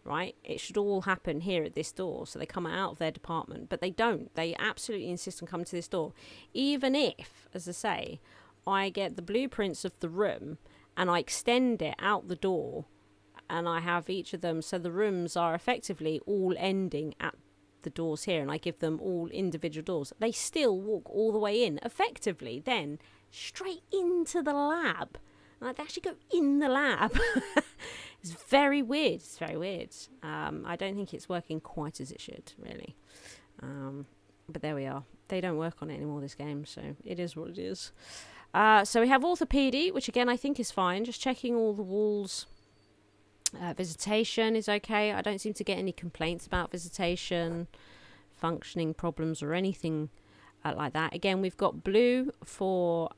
right? It should all happen here at this door, so they come out of their department. But they don't. They absolutely insist on coming to this door. Even if, as I say, I get the blueprints of the room and I extend it out the door, and I have each of them, so the rooms are effectively all ending at the doors here, and I give them all individual doors. They still walk all the way in, effectively, then straight into the lab. Like, they actually go in the lab. It's very weird. I don't think it's working quite as it should, really. But there we are. They don't work on it anymore, this game, so it is what it is. So we have orthopedy, which again I think is fine. Just checking all the walls. Visitation is okay. I don't seem to get any complaints about visitation, functioning problems or anything like that. Again, we've got blue for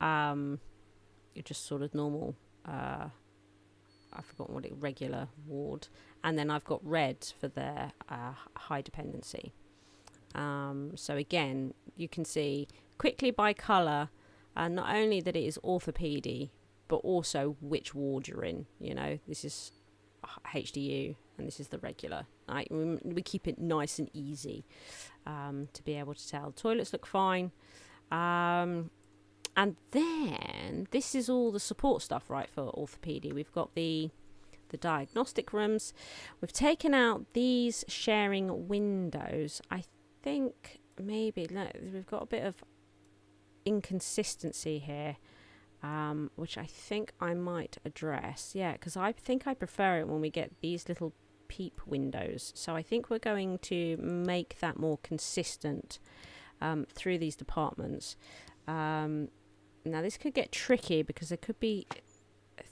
just sort of normal, I've forgotten what regular ward. And then I've got red for their high dependency. So again, you can see quickly by colour, not only that it is orthopedy, but also which ward you're in. You know, this is HDU and this is the regular. We keep it nice and easy to be able to tell. Toilets look fine. And then this is all the support stuff, right, for orthopedy. We've got the diagnostic rooms. We've taken out these sharing windows. I think maybe we've got a bit of inconsistency here, which I think I might address. Yeah, because I think I prefer it when we get these little PEEP windows. So I think we're going to make that more consistent through these departments. Now this could get tricky because there could be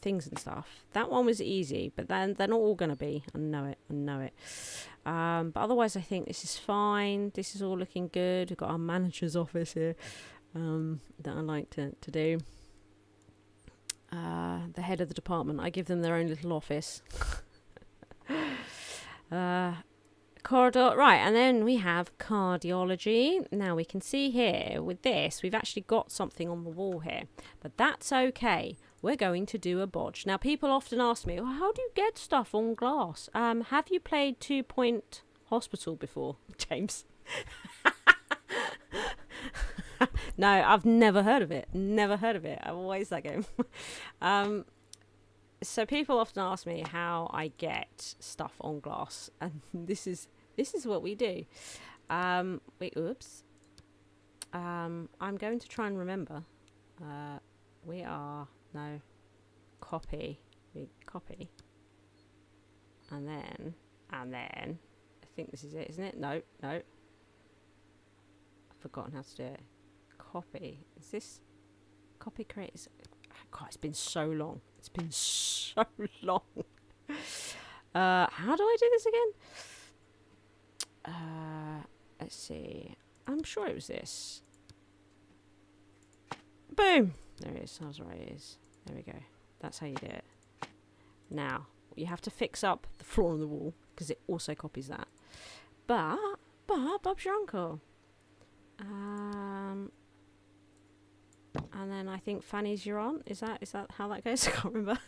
things and stuff. That one was easy, but then they're not all going to be. I know it. But otherwise I think this is fine. This is all looking good. We've got our manager's office here that I like to do. The head of the department, I give them their own little office. Corridor, right, and then we have cardiology. Now we can see here with this, we've actually got something on the wall here, but that's okay. We're going to do a bodge. Now people often ask me, well, how do you get stuff on glass? Have you played 2 Point Hospital before, James? No, I've never heard of it. Never heard of it. I've always that game. So people often ask me how I get stuff on glass, and this is what we do. Wait, oops. I'm going to try and remember. We are copy, and then I think this is it, isn't it? No. I've forgotten how to do it. Copy. Is this copy create? God, it's been so long. It's been so long. How do I do this again? Let's see. I'm sure it was this. Boom. There it is. I was right. It is. There we go. That's how you do it. Now, you have to fix up the floor and the wall because it also copies that. But Bob's your uncle. And then I think Fanny's your aunt. Is that how that goes? I can't remember.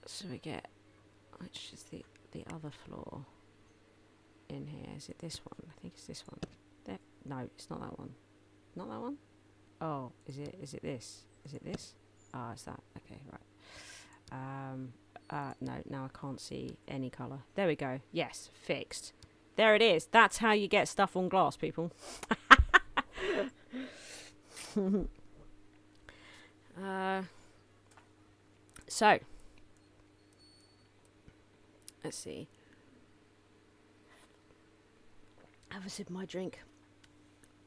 So we get, which is the other floor in here? Is it this one? I think it's this one. There. No, it's not that one. Not that one. Oh, is it this? Is it this? Ah, it's that. Okay, right. No, now I can't see any colour. There we go. Yes, fixed. There it is. That's how you get stuff on glass, people. So let's see. Have a sip of my drink.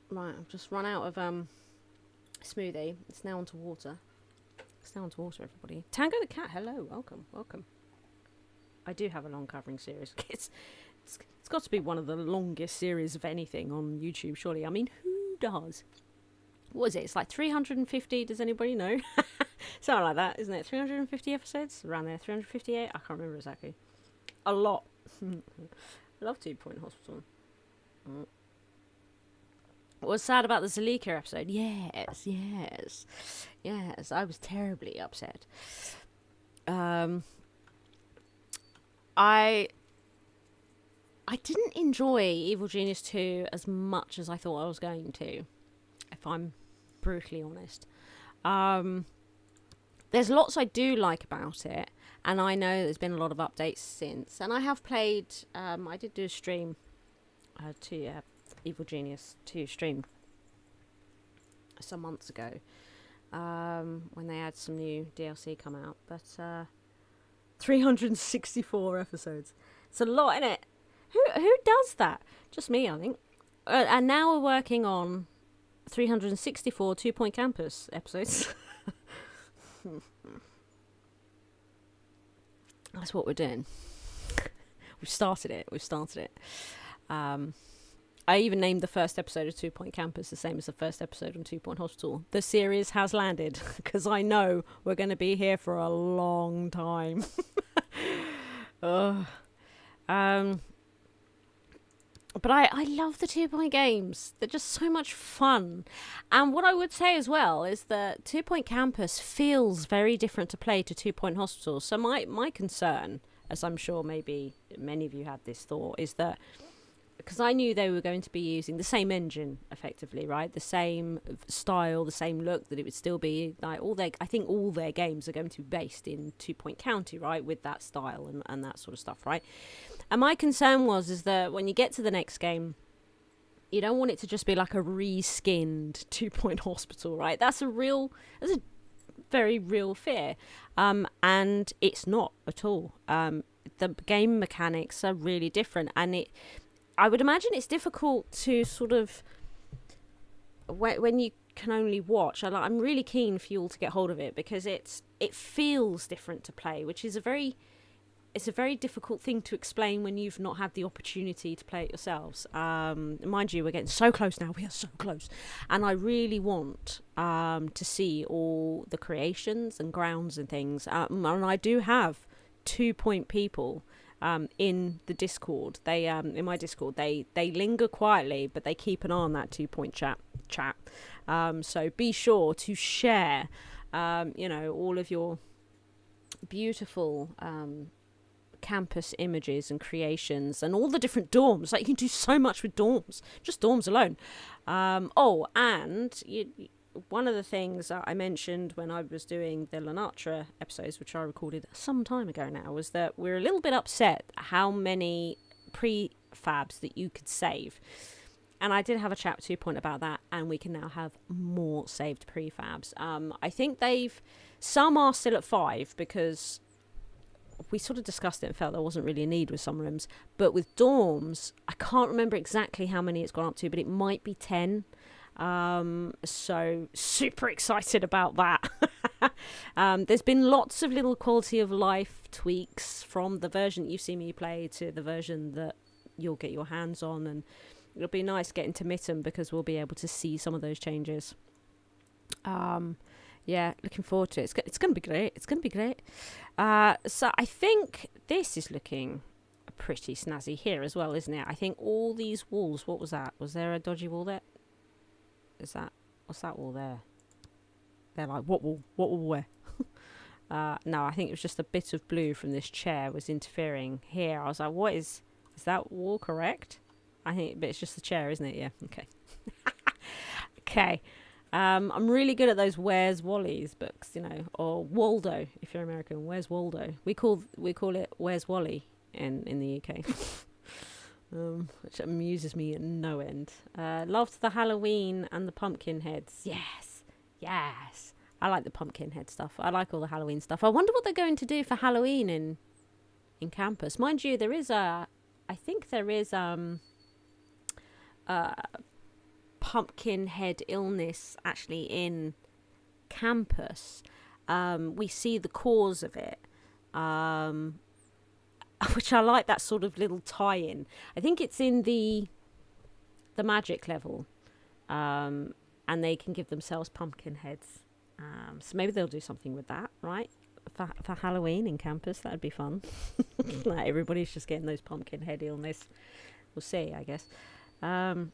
Right, I've just run out of smoothie. It's now onto water. Everybody. Tango the cat. Hello, welcome. I do have a long covering series. It's got to be one of the longest series of anything on YouTube, surely. I mean, who does? What is it? It's like 350. Does anybody know? Something like that, isn't it? 350 episodes? Around there. 358? I can't remember exactly. A lot. I love 2 Point Hospital. What was sad about the Zalika episode? Yes. I was terribly upset. I didn't enjoy Evil Genius 2 as much as I thought I was going to, if I'm brutally honest. There's lots I do like about it, and I know there's been a lot of updates since. And I have played, I did do a stream to Evil Genius 2 stream some months ago when they had some new DLC come out. But 364 episodes. It's a lot, isn't it? Who does that? Just me, I think. And now we're working on 364 2 Point Campus episodes. That's what we're doing. We've started it. I even named the first episode of 2 Point Campus the same as the first episode on 2 Point Hospital. The series has landed because I know we're going to be here for a long time. But I love the 2 Point games. They're just so much fun. And what I would say as well is that 2 Point Campus feels very different to play to 2 Point Hospital. So my concern, as I'm sure maybe many of you had this thought, is that because I knew they were going to be using the same engine effectively, right? The same style, the same look, that it would still be like I think all their games are going to be based in 2 Point County, right? With that style and that sort of stuff, right? And my concern is that when you get to the next game, you don't want it to just be like a reskinned 2 Point Hospital, right? That's a very real fear. And it's not at all. The game mechanics are really different, and I would imagine it's difficult to sort of, when you can only watch, I'm really keen for you all to get hold of it, because it feels different to play, which is a very difficult thing to explain when you've not had the opportunity to play it yourselves. Mind you, we're getting so close now. We are so close. And I really want to see all the creations and grounds and things. And I do have 2 Point people in the Discord. They in my Discord, they linger quietly, but they keep an eye on that 2-point chat. So be sure to share, all of your beautiful campus images and creations and all the different dorms. Like, you can do so much with dorms, just dorms alone. One of the things that I mentioned when I was doing the Lenatra episodes, which I recorded some time ago now, was that we're a little bit upset how many prefabs that you could save. And I did have a chat with 2-point about that, and we can now have more saved prefabs. I think some are still at 5 because we sort of discussed it and felt there wasn't really a need with some rooms. But with dorms, I can't remember exactly how many it's gone up to, but it might be 10. So super excited about that. There's been lots of little quality of life tweaks from the version that you've seen me play to the version that you'll get your hands on, and it'll be nice getting to Mitten because we'll be able to see some of those changes. Looking forward to it. It's going to be great. It's going to be great. So I think this is looking pretty snazzy here as well, isn't it? I think all these walls, what was that? Was there a dodgy wall there? What's that wall there? They're like, what wall where? No, I think it was just a bit of blue from this chair was interfering here. I was like, what is that wall correct? I think, but it's just the chair, isn't it? Yeah, okay. Okay. I'm really good at those Where's Wally's books, or Waldo, if you're American. Where's Waldo? We call it Where's Wally in the UK. Which amuses me at no end. Loved the Halloween and the pumpkin heads. Yes. I like the pumpkin head stuff. I like all the Halloween stuff. I wonder what they're going to do for Halloween in campus. Mind you, I think there is pumpkin head illness actually in campus. We see the cause of it. Which I like, that sort of little tie-in. I think it's in the magic level, and they can give themselves pumpkin heads. So maybe they'll do something with that, right? For Halloween in campus, that'd be fun. Like, everybody's just getting those pumpkin head illness. We'll see, I guess. Average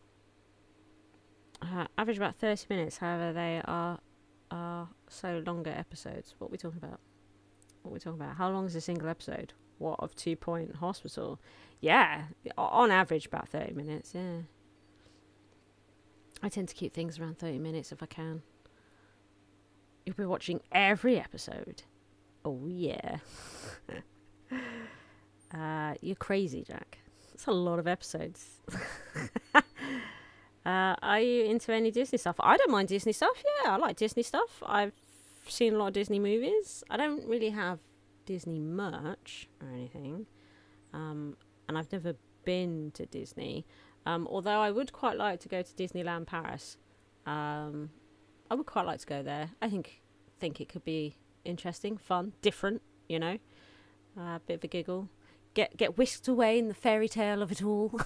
about 30 minutes. However, they are so longer episodes. What are we talking about? How long is a single episode? What, of 2-point Hospital? Yeah, on average about 30 minutes, yeah. I tend to keep things around 30 minutes if I can. You'll be watching every episode. Oh, yeah. You're crazy, Jack. That's a lot of episodes. Are you into any Disney stuff? I don't mind Disney stuff, yeah. I like Disney stuff. I've seen a lot of Disney movies. I don't really have Disney merch or anything, and I've never been to Disney, although I would quite like to go to Disneyland Paris. I would quite like to go there. I think it could be interesting, fun, different, a bit of a giggle, get whisked away in the fairy tale of it all.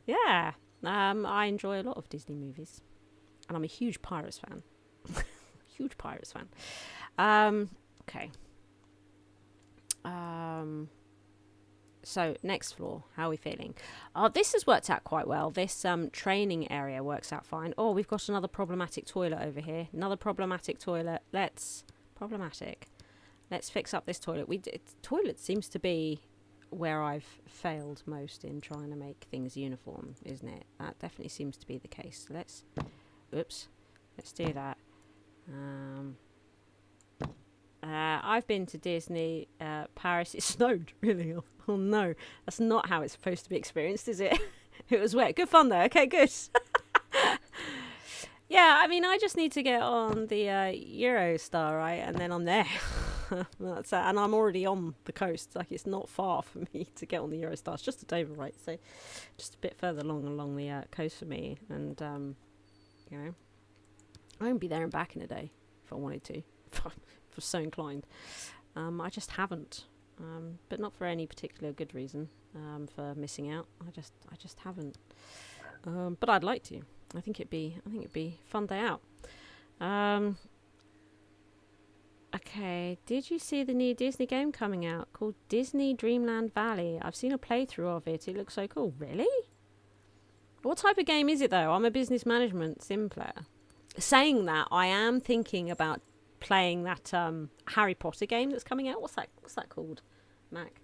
Yeah. I enjoy a lot of Disney movies, and I'm a huge Pirates fan. Okay. So next floor, how are we feeling? This has worked out quite well. This training area works out fine. Oh, we've got another problematic toilet over here. Another problematic toilet. Let's fix up this toilet. Toilet seems to be where I've failed most in trying to make things uniform, isn't it? That definitely seems to be the case. Let's do that. I've been to Disney Paris. It snowed, really. Oh no, that's not how it's supposed to be experienced, is it? It was wet. Good fun though. Okay, good. Yeah, I mean, I just need to get on the Eurostar, right? And then I'm there. That's it. And I'm already on the coast. Like, it's not far for me to get on the Eurostar. It's just a Dover, right? So just a bit further along the coast for me. And, I can be there and back in a day if I wanted to. If I was so inclined. I just haven't. But not for any particular good reason for missing out. I just haven't. But I'd like to. I think it'd be a fun day out. Okay, did you see the new Disney game coming out called Disney Dreamland Valley? I've seen a playthrough of it. It looks so cool. Really? What type of game is it though? I'm a business management sim player. Saying that, I am thinking about playing that Harry Potter game that's coming out. What's that called? Mac,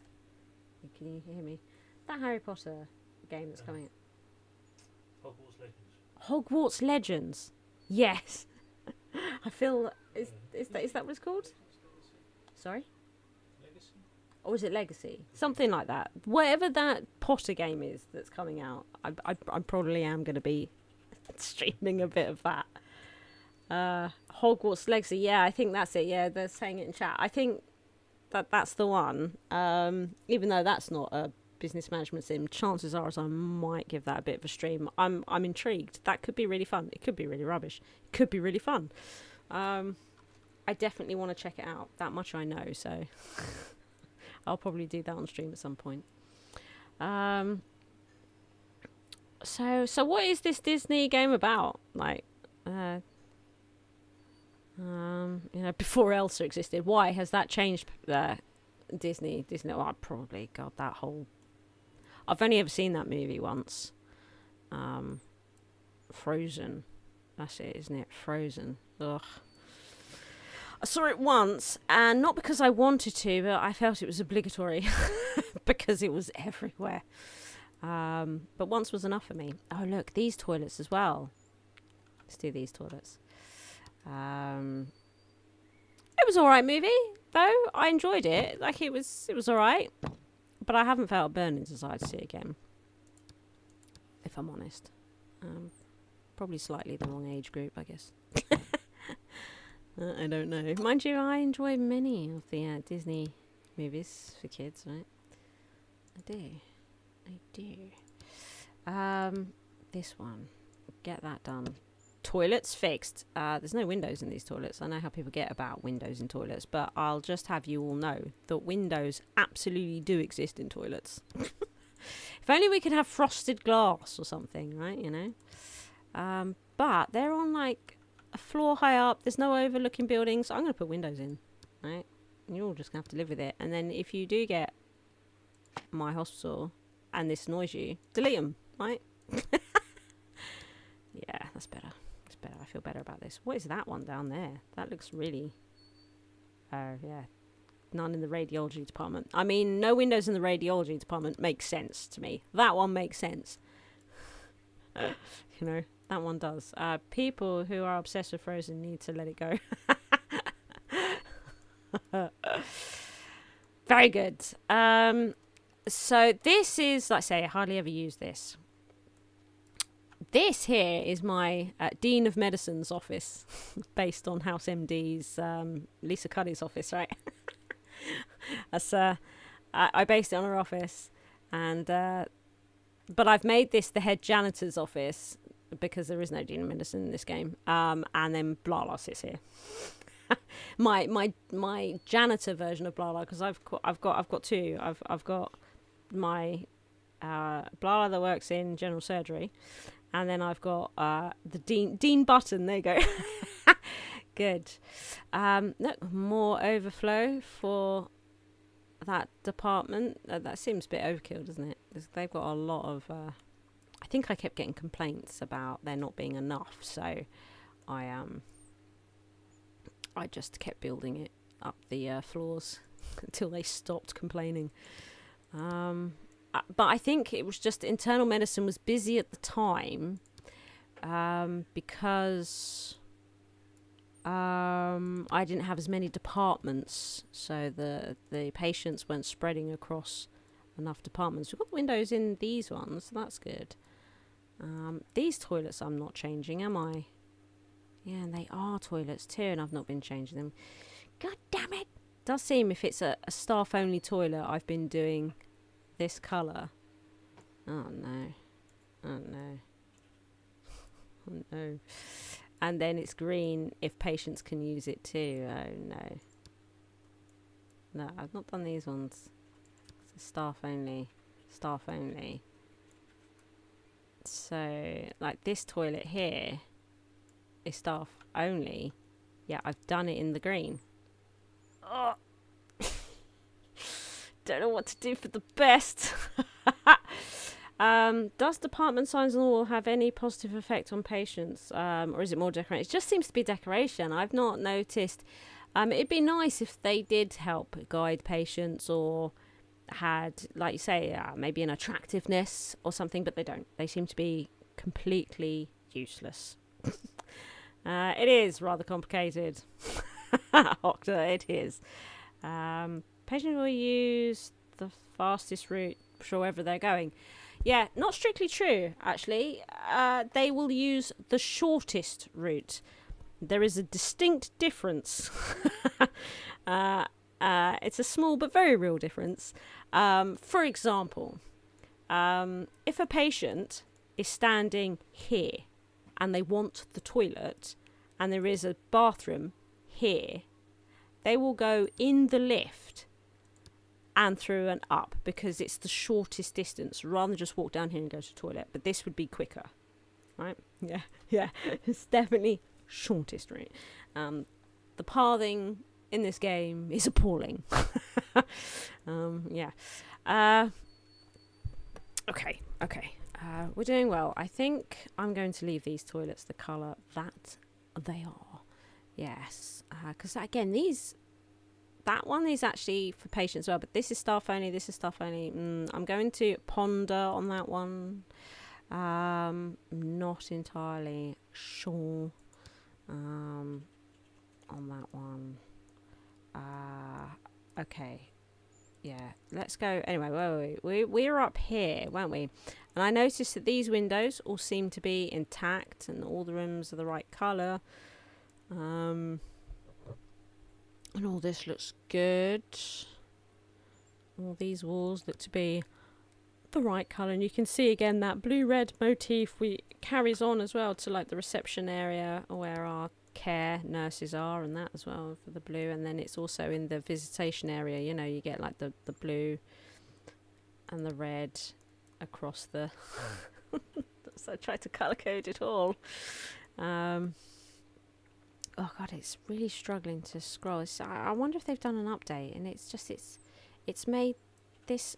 can you hear me? That Harry Potter game that's coming out. Hogwarts Legends. Hogwarts Legends. Yes. I feel is that what it's called? Sorry? Legacy? Or is it Legacy? Something like that. Whatever that Potter game is that's coming out, I probably am going to be streaming a bit of that. Hogwarts Legacy, yeah, I think that's it. Yeah, they're saying it in chat. I think that's the one. Even though that's not a business management sim, chances are I might give that a bit of a stream. I'm intrigued. That could be really fun. It could be really rubbish. It could be really fun. I definitely want to check it out. That much I know, so I'll probably do that on stream at some point. So what is this Disney game about? Like, before Elsa existed, why has that changed? Disney. Well, probably God, that whole. I've only ever seen that movie once. Frozen. That's it, isn't it? Frozen. Ugh. I saw it once, and not because I wanted to, but I felt it was obligatory because it was everywhere. But once was enough for me. Oh, look, these toilets as well. Let's do these toilets. It was all right movie, though. I enjoyed it. Like, it was all right. But I haven't felt a burning desire to see it again, if I'm honest. Probably slightly the wrong age group, I guess. I don't know. Mind you, I enjoy many of the Disney movies for kids, right? I do. This one. Get that done. Toilets fixed. There's no windows in these toilets. I know how people get about windows in toilets, but I'll just have you all know that windows absolutely do exist in toilets. If only we could have frosted glass or something, right? You know? But they're on like a floor high up. There's no overlooking buildings. So I'm going to put windows in, right? And you're all just going to have to live with it. And then if you do get my hospital and this annoys you, delete them, right? Yeah, that's better. It's better. I feel better about this. What is that one down there? That looks really... yeah. None in the radiology department. I mean, no windows in the radiology department makes sense to me. That one makes sense. You know, that one does. People who are obsessed with Frozen need to let it go. Very good. So this is, like I say, I hardly ever use this. This here is my Dean of Medicine's office, based on House MD's Lisa Cuddy's office, right? That's I based it on her office, and but I've made this the head janitor's office because there is no Dean of Medicine in this game. And then Blarla sits here. my janitor version of Blarla, because I've got two. I've got my Blarla that works in general surgery. And then I've got the Dean Button. There you go. Good. Look, more overflow for that department. That seems a bit overkill, doesn't it? They've got a lot of... I think I kept getting complaints about there not being enough. So I just kept building it up the floors until they stopped complaining. But I think it was just internal medicine was busy at the time because I didn't have as many departments, so the patients weren't spreading across enough departments. We've got windows in these ones, so that's good. These toilets I'm not changing, am I? Yeah, and they are toilets too, and I've not been changing them. God damn it! Does seem if it's a staff-only toilet, I've been doing this colour. Oh no. Oh no. Oh no. And then it's green if patients can use it too. Oh no. No, I've not done these ones. It's staff only. Staff only. So, like this toilet here is staff only. Yeah, I've done it in the green. Oh, don't know what to do for the best. Does department signs on the wall have any positive effect on patients, or is it more decoration? It just seems to be decoration. I've not noticed. It'd be nice if they did help guide patients or had, like you say, maybe an attractiveness or something, but they don't. They seem to be completely useless. It is rather complicated. Octa, it is. Patients will use the fastest route wherever they're going. Yeah, not strictly true, actually. They will use the shortest route. There is a distinct difference. It's a small but very real difference. For example, if a patient is standing here and they want the toilet and there is a bathroom here, they will go in the lift and through and up because it's the shortest distance rather than just walk down here and go to the toilet. But this would be quicker, right? Yeah. It's definitely shortest route. The pathing in this game is appalling. Yeah. Okay. We're doing well. I think I'm going to leave these toilets the colour that they are. Yes. Because again, that one is actually for patients as well, but this is staff only, this is staff only. I'm going to ponder on that one. Not entirely sure on that one. Okay. Yeah, let's go. Anyway, we were up here, weren't we? And I noticed that these windows all seem to be intact and all the rooms are the right colour. And all this looks good. All these walls look to be the right colour. And you can see again that blue-red motif carries on as well to like the reception area where our care nurses are, and that as well for the blue. And then it's also in the visitation area, you know, you get like the blue and the red across the... So I tried to colour code it all. Oh god, it's really struggling to scroll. I wonder if they've done an update, and it's made this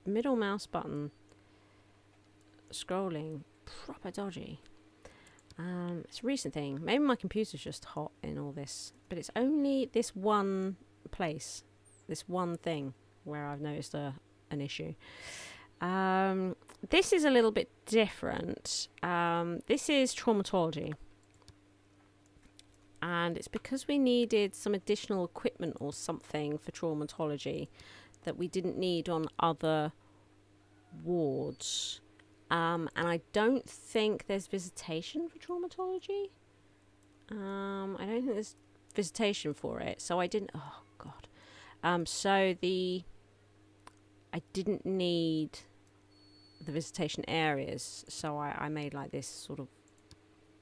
middle mouse button scrolling proper dodgy. It's a recent thing. Maybe my computer's just hot in all this, but it's only this one place, this one thing where I've noticed an issue. This is a little bit different. This is traumatology. And it's because we needed some additional equipment or something for traumatology that we didn't need on other wards. And I don't think there's visitation for traumatology. I don't think there's visitation for it. So I didn't... Oh, God. I didn't need the visitation areas. So I made like this sort of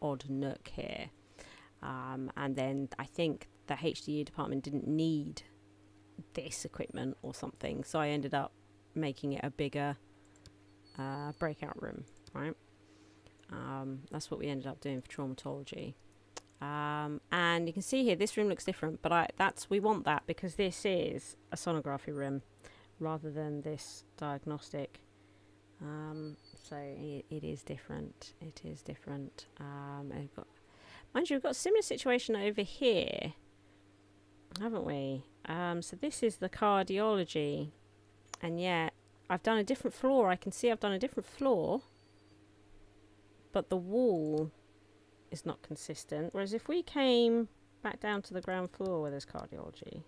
odd nook here. And then I think the HDE department didn't need this equipment or something, so I ended up making it a bigger breakout room, right? That's what we ended up doing for traumatology. And you can see here, this room looks different, but we want that because this is a sonography room rather than this diagnostic. So it is different. It is different. And mind you, we've got a similar situation over here, haven't we? So this is the cardiology, and yet I've done a different floor. I can see I've done a different floor, but the wall is not consistent. Whereas if we came back down to the ground floor where there's cardiology,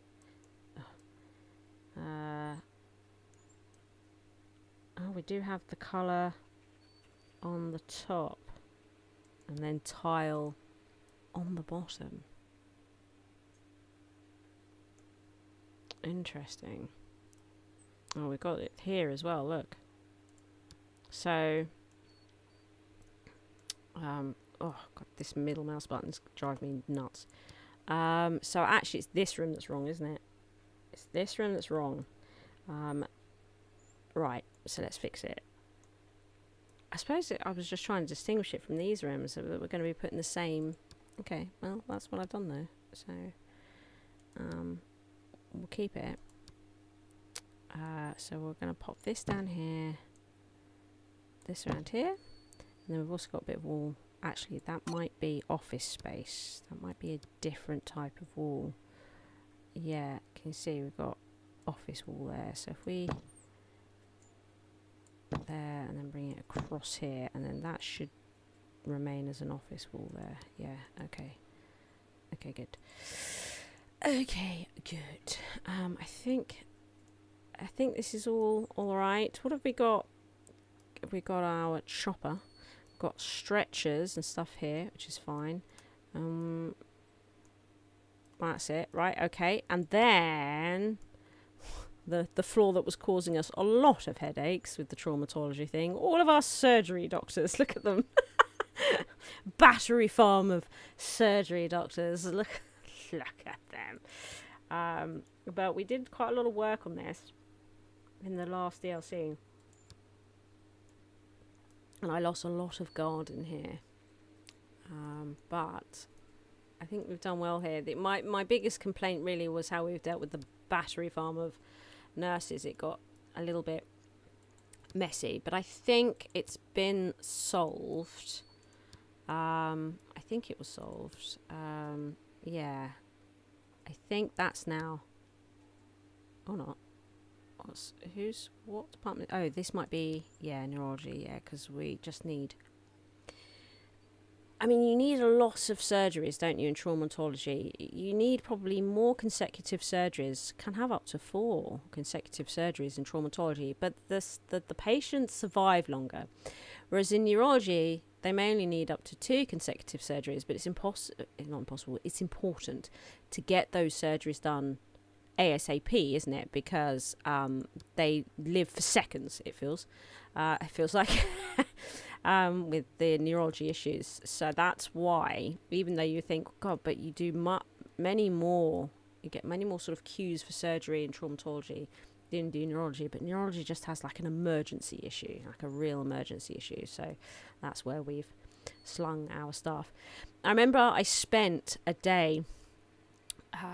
we do have the colour on the top and then tile on the bottom. Interesting. Oh, we've got it here as well, look. So oh god, this middle mouse button's driving me nuts. So actually it's this room that's wrong, isn't it? It's this room that's wrong. Right, so let's fix it. I suppose I was just trying to distinguish it from these rooms so that we're going to be putting the same... Okay, well, that's what I've done though. So, we'll keep it. So we're going to pop this down here, this around here, and then we've also got a bit of wall. Actually, that might be office space. That might be a different type of wall. Yeah, can you see we've got office wall there. So if we there and then bring it across here, and then that should remain as an office wall there. Yeah, okay. Okay, good. Okay, good. I think this is all right. What have we got? We got our chopper. Got stretchers and stuff here, which is fine. That's it, right? Okay, and then the floor that was causing us a lot of headaches with the traumatology thing. All of our surgery doctors, look at them. Battery farm of surgery doctors. Look at them. But we did quite a lot of work on this in the last DLC. And I lost a lot of guard in here. But I think we've done well here. My biggest complaint really was how we've dealt with the battery farm of nurses. It got a little bit messy, but I think it's been solved. I think it was solved. Yeah. I think that's now... Or not. What department? Oh, this might be, yeah, neurology, yeah, because we just need... I mean, you need a lot of surgeries, don't you, in traumatology? You need probably more consecutive surgeries. Can have up to 4 consecutive surgeries in traumatology, but the patients survive longer. Whereas in neurology, they may only need up to 2 consecutive surgeries, but it's not impossible, it's important to get those surgeries done ASAP, isn't it? Because they live for seconds, it feels like, with the neurology issues. So that's why, even though you think, God, but you do many more, you get many more sort of cues for surgery and traumatology than you do neurology, but neurology just has like an emergency issue, like a real emergency issue. So that's where we've slung our staff. I remember I spent a day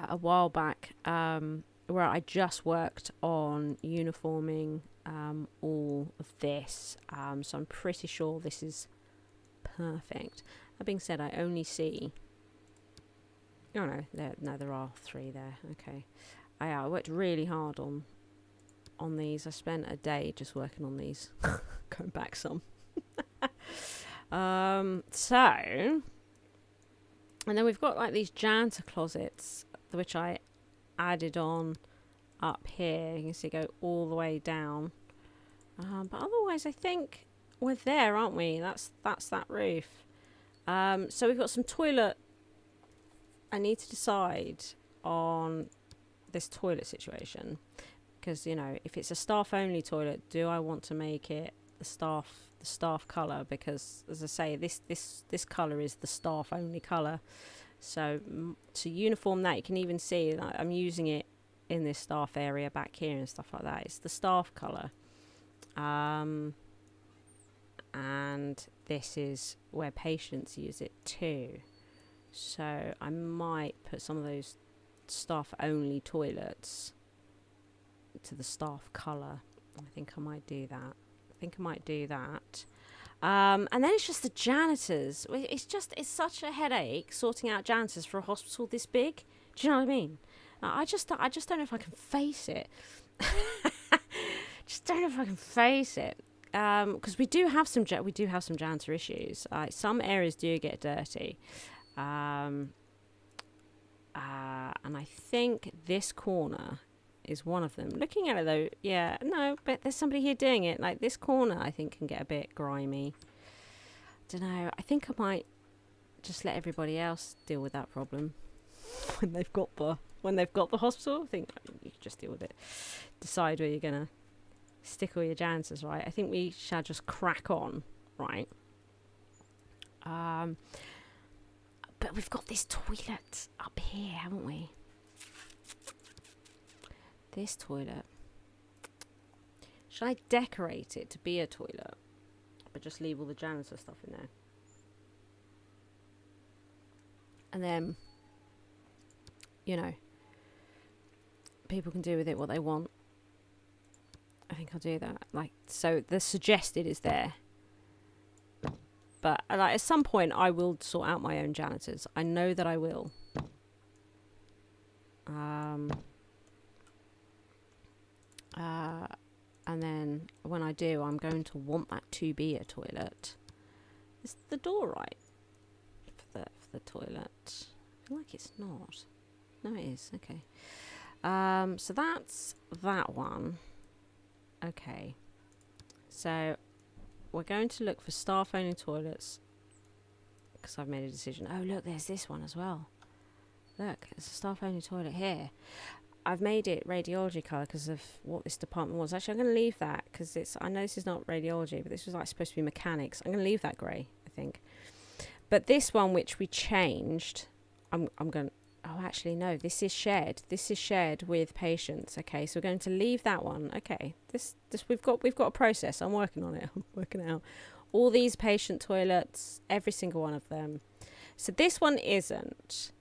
a while back where I just worked on uniforming all of this, so I'm pretty sure this is perfect. That being said, I only see there are 3 there. Okay, I worked really hard on these. I spent a day just working on these. Going back some. So, and then we've got like these janitor closets, which I added on up here. You can see go all the way down. But otherwise, I think we're there, aren't we? That's that roof. So we've got some toilet. I need to decide on this toilet situation, because if it's a staff only toilet, do I want to make it the staff colour? Because as I say, this colour is the staff only colour. So to uniform that, you can even see that I'm using it in this staff area back here and stuff like that. It's the staff colour. And this is where patients use it too. So I might put some of those staff only toilets to the staff colour. I think I might do that. And then it's just the janitors. It's such a headache sorting out janitors for a hospital this big. Do you know what I mean? I just don't know if I can face it. Just don't know if I can face it. Because we do have some janitor issues. Some areas do get dirty. And I think this corner is one of them. Looking at it though, yeah, no, but there's somebody here doing it. Like this corner, I think can get a bit grimy. Don't know. I think I might just let everybody else deal with that problem when they've got the hospital. I think you can just deal with it. Decide where you're gonna stick all your janitors, right? I think we shall just crack on, right? But we've got this toilet up here, haven't we? This toilet. Should I decorate it to be a toilet, but just leave all the janitor stuff in there? And then, people can do with it what they want. I think I'll do that. Like, so the suggested is there. But like, at some point, I will sort out my own janitors. I know that I will. And then when I do, I'm going to want that to be a toilet. Is the door right for the toilet? I feel like it's not. No, it is. Okay. So that's that one. Okay. So we're going to look for staff-only toilets because I've made a decision. Oh, look, there's this one as well. Look, there's a staff-only toilet here. I've made it radiology colour because of what this department was. Actually, I'm going to leave that because it's. I know this is not radiology, but this was like supposed to be mechanics. I'm going to leave that grey, I think. But this one, which we changed, I'm going. Oh, actually, no. This is shared. This is shared with patients. Okay, so we're going to leave that one. Okay, this we've got a process. I'm working on it. I'm working it out. All these patient toilets, every single one of them. So this one isn't.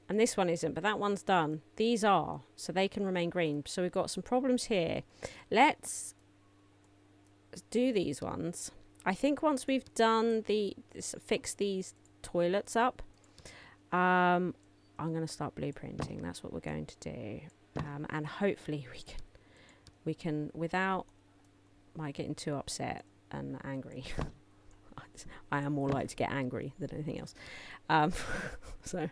And this one isn't, but that one's done. These are, so they can remain green. So we've got some problems here. Let's do these ones. I think once we've done fix these toilets up, I'm going to start blueprinting. That's what we're going to do. And hopefully we can, without my getting too upset and angry. I am more likely to get angry than anything else. So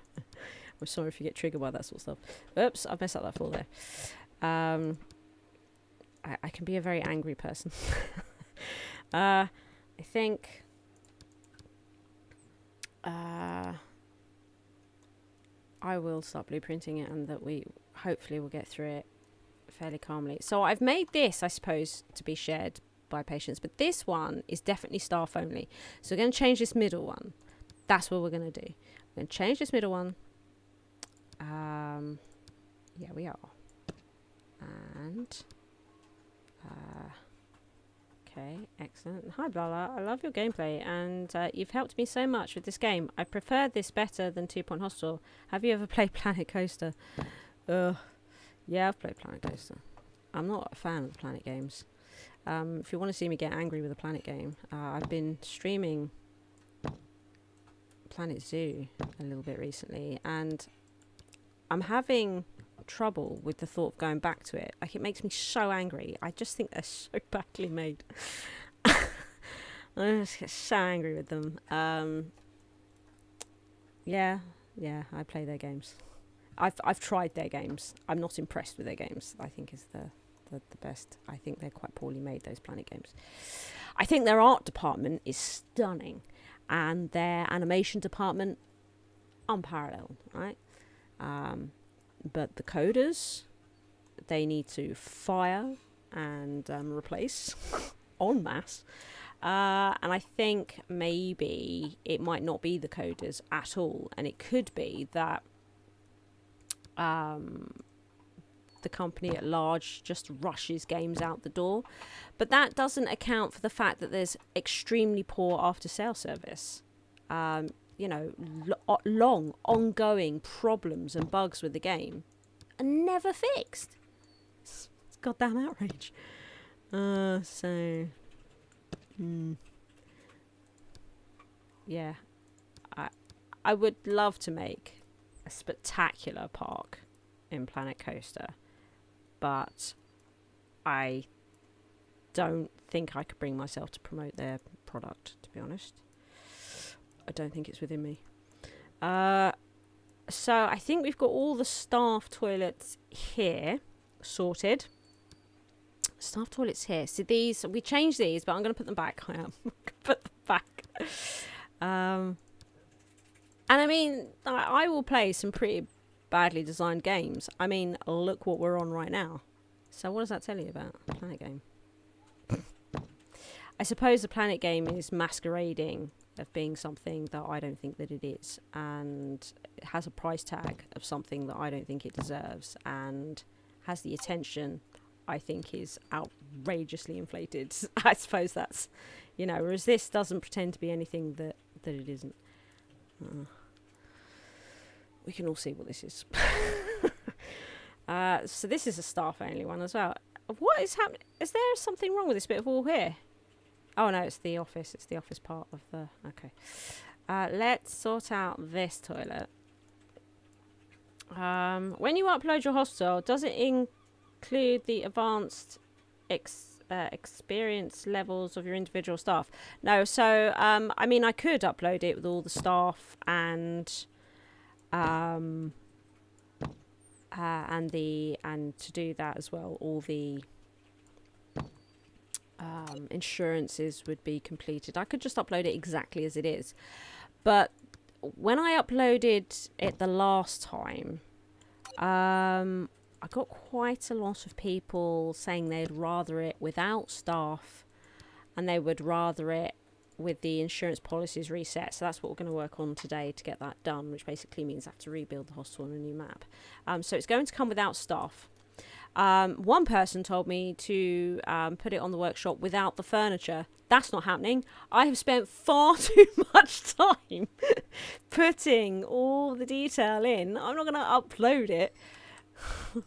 I'm sorry if you get triggered by that sort of stuff. Oops, I've messed up that floor there. I can be a very angry person. I think I will start blueprinting it, and that we hopefully will get through it fairly calmly. So I've made this, I suppose, to be shared by patients, but this one is definitely staff only. So we're going to change this middle one. That's what we're going to do. We're going to change this middle one. Yeah, we are. And okay, excellent. Hi, Blarla. I love your gameplay, and you've helped me so much with this game. I prefer this better than 2 Point Hospital. Have you ever played Planet Coaster? Yeah, I've played Planet Coaster. I'm not a fan of the Planet games. If you want to see me get angry with a Planet game, I've been streaming Planet Zoo a little bit recently, and I'm having trouble with the thought of going back to it. Like, it makes me so angry. I just think they're so badly made. I just get so angry with them. Yeah, I play their games. I've tried their games. I'm not impressed with their games, I think is the best. I think they're quite poorly made, those Planet games. I think their art department is stunning, and their animation department unparalleled, right? But the coders, they need to fire and replace en masse. And I think maybe it might not be the coders at all, and it could be that the company at large just rushes games out the door. But that doesn't account for the fact that there's extremely poor after-sale service. You know, long, ongoing problems and bugs with the game are never fixed. It's goddamn outrage. Yeah. I would love to make a spectacular park in Planet Coaster, but I don't think I could bring myself to promote their product, to be honest. I don't think it's within me. So I think we've got all the staff toilets here sorted. Staff toilets here. So these, we changed these, but I'm going to put them back. I am. Put them back. And I mean, I will play some pretty badly designed games. I mean, look what we're on right now. So what does that tell you about the Planet game? I suppose the Planet game is masquerading of being something that I don't think that it is, and it has a price tag of something that I don't think it deserves, and has the attention I think is outrageously inflated. I suppose that's, you know, whereas this doesn't pretend to be anything that it isn't. we can all see what this is. So this is a staff only one as well. What is happening? Is there something wrong with this bit of wall here? Oh no, it's the office. It's the office part of the... Okay. Let's sort out this toilet. When you upload your hospital, does it include the advanced experience levels of your individual staff? No, so I mean, I could upload it with all the staff and to do that as well, all the insurances would be completed. I could just upload it exactly as it is, but when I uploaded it the last time, I got quite a lot of people saying they'd rather it without staff and they would rather it with the insurance policies reset. So that's what we're going to work on today to get that done, which basically means I have to rebuild the hospital on a new map. So it's going to come without staff. One person told me to put it on the workshop without the furniture. That's not happening. I have spent far too much time putting all the detail in. I'm not going to upload it.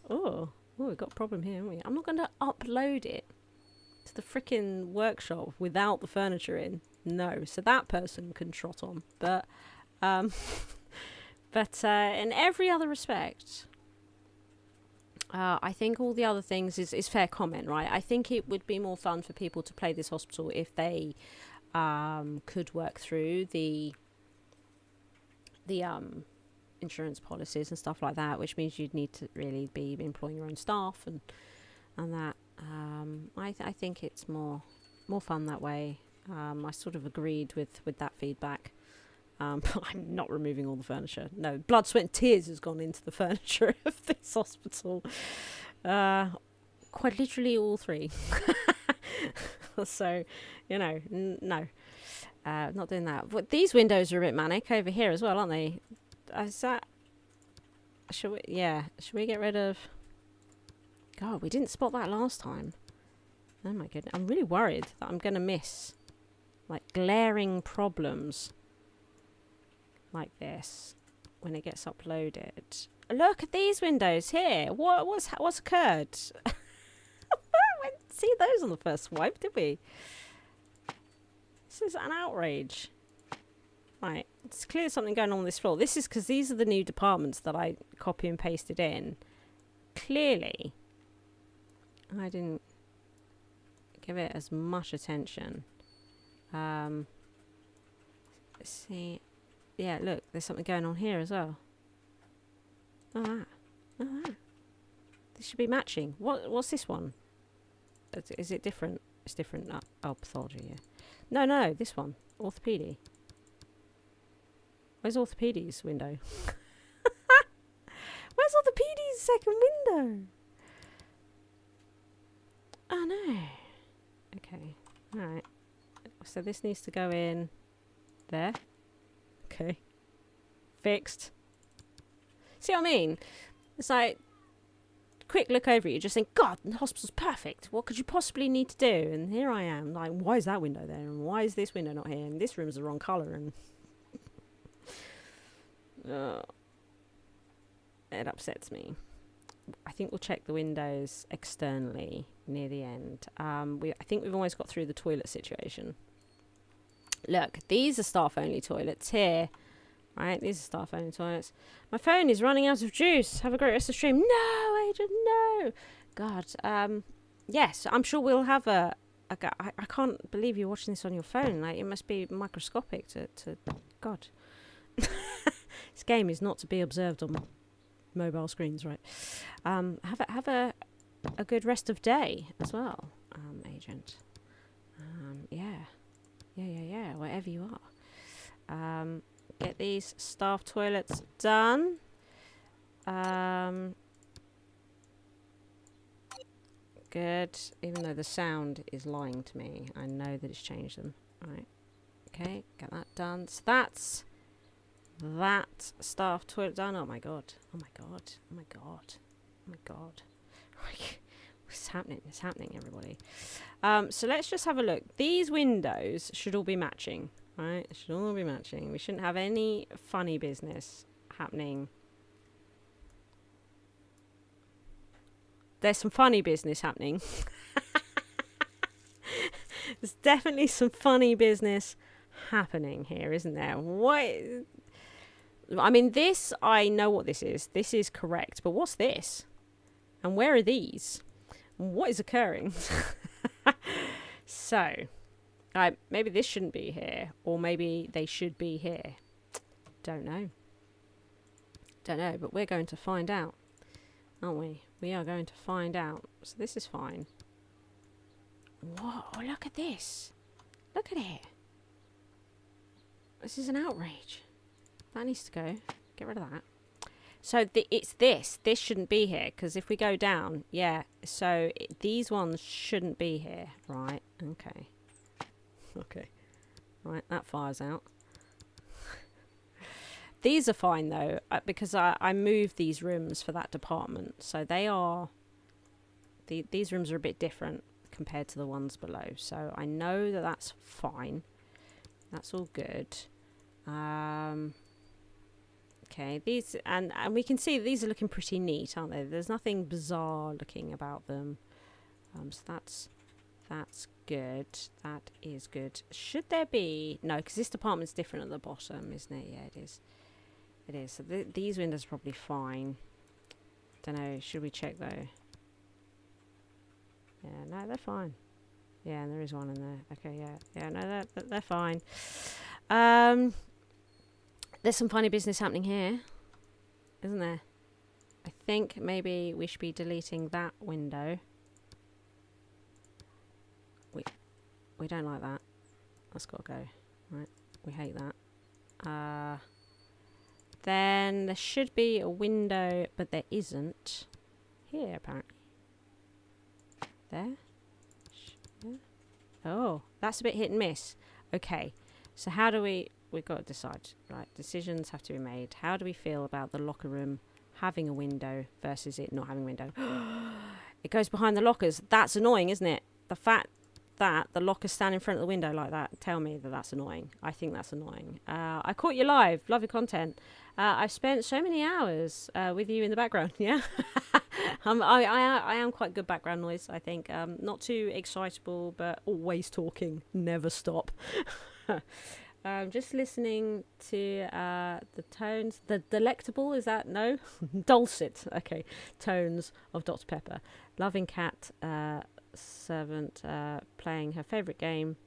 Oh, we've got a problem here, haven't we? I'm not going to upload it to the freaking workshop without the furniture in. No, so that person can trot on. But in every other respect, I think all the other things is fair comment, right? I think it would be more fun for people to play this hospital if they could work through the insurance policies and stuff like that, which means you'd need to really be employing your own staff and that. I think it's more fun that way. I sort of agreed with that feedback. But I'm not removing all the furniture. No, blood, sweat and tears has gone into the furniture of this hospital. Quite literally all three. So, you know, no. Not doing that. But these windows are a bit manic over here as well, aren't they? Should we get rid of... God, we didn't spot that last time. Oh my goodness. I'm really worried that I'm going to miss, like, glaring problems like this when it gets uploaded. Look at these windows here. What's occurred? We didn't see those on the first swipe, did we? This is an outrage. Right, it's clearly something going on this floor. This is because these are the new departments that I copy and pasted in. Clearly, I didn't give it as much attention. Let's see. Yeah, look, there's something going on here as well. Oh, that. This should be matching. What's this one? Is it different? It's different. Oh, pathology, yeah. No, this one. Orthopedy. Where's orthopedi's window? Where's orthopedi's second window? Oh, no. Okay. Alright. So this needs to go in there. Okay. Fixed. See what I mean? It's like, quick look over it, you just think, God, the hospital's perfect. What could you possibly need to do? And here I am, like, why is that window there? And why is this window not here? And this room's the wrong colour. And it upsets me. I think we'll check the windows externally near the end. I think we've almost got through the toilet situation. Look, these are staff-only toilets here. Right, these are staff-only toilets. My phone is running out of juice. Have a great rest of the stream. No, Agent, no. God, yes, I'm sure we'll have I can't believe you're watching this on your phone. Like, it must be microscopic to God. This game is not to be observed on mobile screens, right? Have a good rest of day as well, Agent. Yeah, wherever you are. Get these staff toilets done. Good. Even though the sound is lying to me, I know that it's changed them. Alright. Okay, get that done. So that's that staff toilet done. Oh my god. Oh my god. Oh my god. Oh my god. What's happening? It's happening, everybody. So let's just have a look. These windows should all be matching. Right? It should all be matching. We shouldn't have any funny business happening there's some funny business happening. There's definitely some funny business happening here, isn't there? What? I mean, this, I know what this is. This is correct. But what's this? And where are these? What is occurring? So, maybe this shouldn't be here. Or maybe they should be here. Don't know. Don't know. But we're going to find out. Aren't we? We are going to find out. So this is fine. Whoa, look at this. Look at it. This is an outrage. That needs to go. Get rid of that. So it's this. This shouldn't be here. Because if we go down, yeah. So these ones shouldn't be here. Right. Okay. Okay. Right. That fires out. These are fine though. Because I moved these rooms for that department. So they are... These rooms are a bit different compared to the ones below. So I know that that's fine. That's all good. Okay, these and we can see these are looking pretty neat, aren't they? There's nothing bizarre looking about them. So that's good. That is good. Should there be no? Because this department's different at the bottom, isn't it? Yeah, it is. It is. So these windows are probably fine. Don't know. Should we check though? Yeah, no, they're fine. Yeah, and there is one in there. Okay, yeah, no, they're fine. There's some funny business happening here, isn't there? I think maybe we should be deleting that window. We don't like that. That's got to go. Right, we hate that. Then there should be a window, but there isn't. Here, apparently. There. Oh, that's a bit hit and miss. Okay, so how do we've got to decide, right? Decisions have to be made. How do we feel about the locker room having a window versus it not having a window? It goes behind the lockers. That's annoying, isn't it? The fact that the lockers stand in front of the window like that, tell me that that's annoying. I think that's annoying. I caught you live. Love your content. I've spent so many hours with you in the background. Yeah. I am quite good background noise, I think. Not too excitable, but always talking. Never stop. Just listening to the tones. The delectable, is that? No? Dulcet. Okay. Tones of Dr. Pepper. Loving cat servant playing her favourite game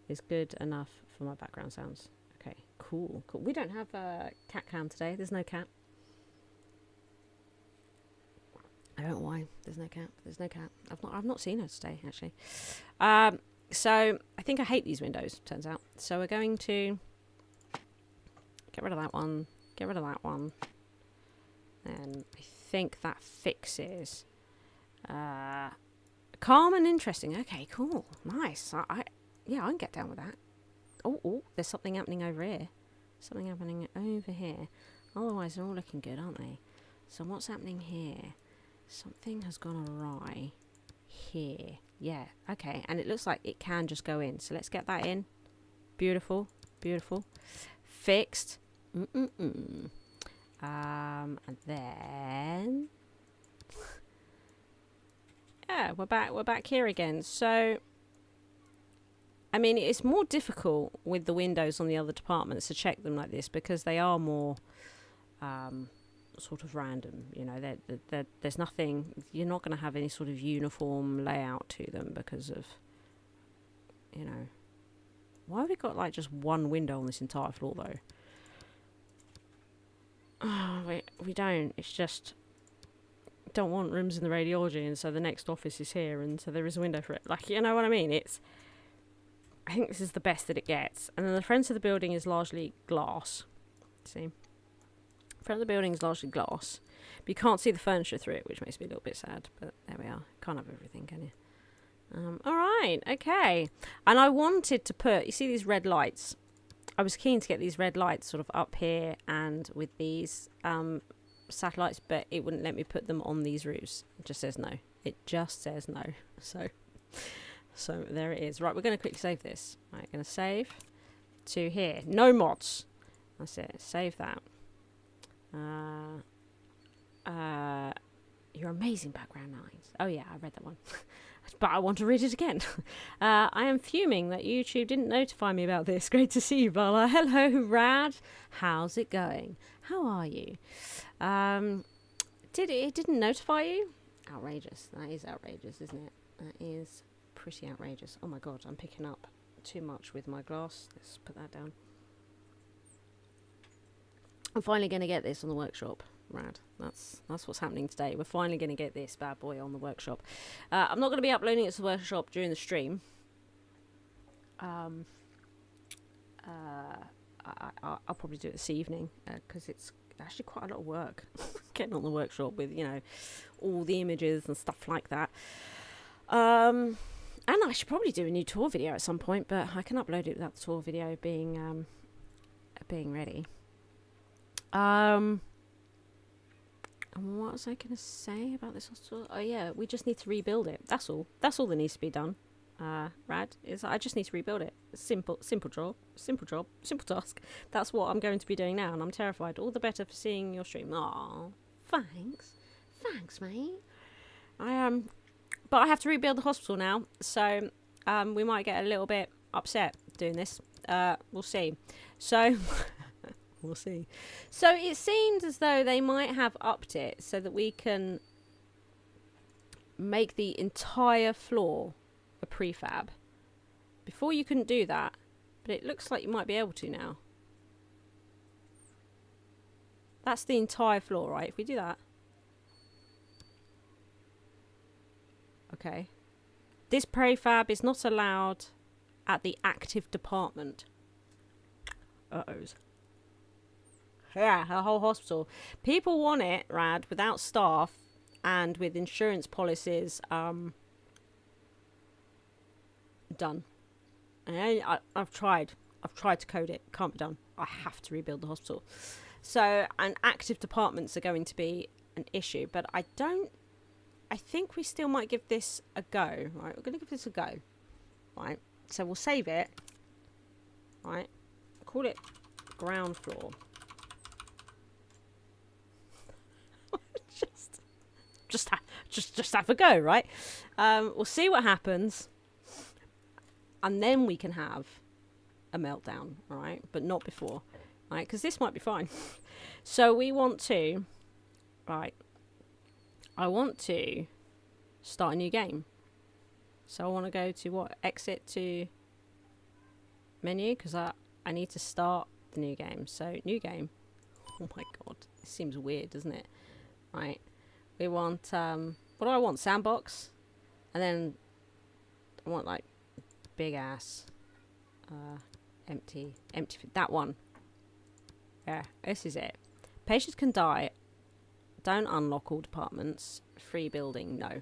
is good enough for my background sounds. Okay. Cool. We don't have a cat cam today. There's no cat. I don't know why. There's no cat. There's no cat. I've not seen her today, actually. So I think I hate these windows, turns out. So we're going to get rid of that one. Get rid of that one. And I think that fixes. Calm and interesting. Okay, cool. Nice. I can get down with that. Oh, there's something happening over here. Something happening over here. Otherwise, they're all looking good, aren't they? So what's happening here? Something has gone awry here. Yeah, okay. And it looks like it can just go in. So let's get that in. Beautiful. Beautiful. Fixed. And then... yeah, we're back here again. So... I mean, it's more difficult with the windows on the other departments to check them like this because they are more sort of random. You know, there's nothing. You're not going to have any sort of uniform layout to them because of, you know, why have we got like just one window on this entire floor though? Oh, we don't. It's just don't want rooms in the radiology, and so the next office is here, and so there is a window for it. Like, you know what I mean? I think this is the best that it gets. And then the front of the building is largely glass. See? Front of the building is largely glass. But you can't see the furniture through it, which makes me a little bit sad. But there we are. Can't have everything, can you? Alright, okay. And I wanted to put... You see these red lights? I was keen to get these red lights sort of up here and with these satellites, but it wouldn't let me put them on these roofs. It just says no. It just says no. So there it is. Right, we're going to quickly save this. Right, going to save to here. No mods. That's it. Save that. Your amazing background noise. Oh yeah, I read that one. But I want to read it again. I am fuming that YouTube didn't notify me about this. Great to see you, Blarla. Hello, Rad. How's it going? How are you? It didn't notify you? Outrageous. That is outrageous, isn't it? That is pretty outrageous. Oh my god, I'm picking up too much with my glass. Let's put that down. I'm finally going to get this on the workshop. Rad. That's what's happening today. We're finally going to get this bad boy on the workshop. I'm not going to be uploading it to the workshop during the stream. I'll probably do it this evening because it's actually quite a lot of work getting on the workshop with, you know, all the images and stuff like that. And I should probably do a new tour video at some point, but I can upload it without the tour video being ready. And what was I going to say about this hospital? Oh yeah, we just need to rebuild it. That's all. That's all that needs to be done. Rad, is I just need to rebuild it. Simple job, simple task. That's what I'm going to be doing now, and I'm terrified. All the better for seeing your stream. Aw, thanks, mate. But I have to rebuild the hospital now, so we might get a little bit upset doing this. We'll see. So. We'll see. So it seems as though they might have upped it so that we can make the entire floor a prefab. Before you couldn't do that, but it looks like you might be able to now. That's the entire floor, right? If we do that. Okay. This prefab is not allowed at the active department. Uh-ohs. Yeah, a whole hospital. People want it, Rad, without staff and with insurance policies done. And I've tried to code it. Can't be done. I have to rebuild the hospital. So, and active departments are going to be an issue. But I think we still might give this a go. Right, we're going to give this a go. Right, so we'll save it. Right, call it ground floor. just have a go, right? We'll see what happens, and then we can have a meltdown, right? But not before, right? Because this might be fine. So we want to, right? I want to start a new game. So I want to go to what? Exit to menu, because I need to start the new game. So new game. Oh my god, this seems weird, doesn't it? Right. We want, what do I want? Sandbox. And then I want like big ass, empty, that one. Yeah, this is it. Patients can die. Don't unlock all departments. Free building. No.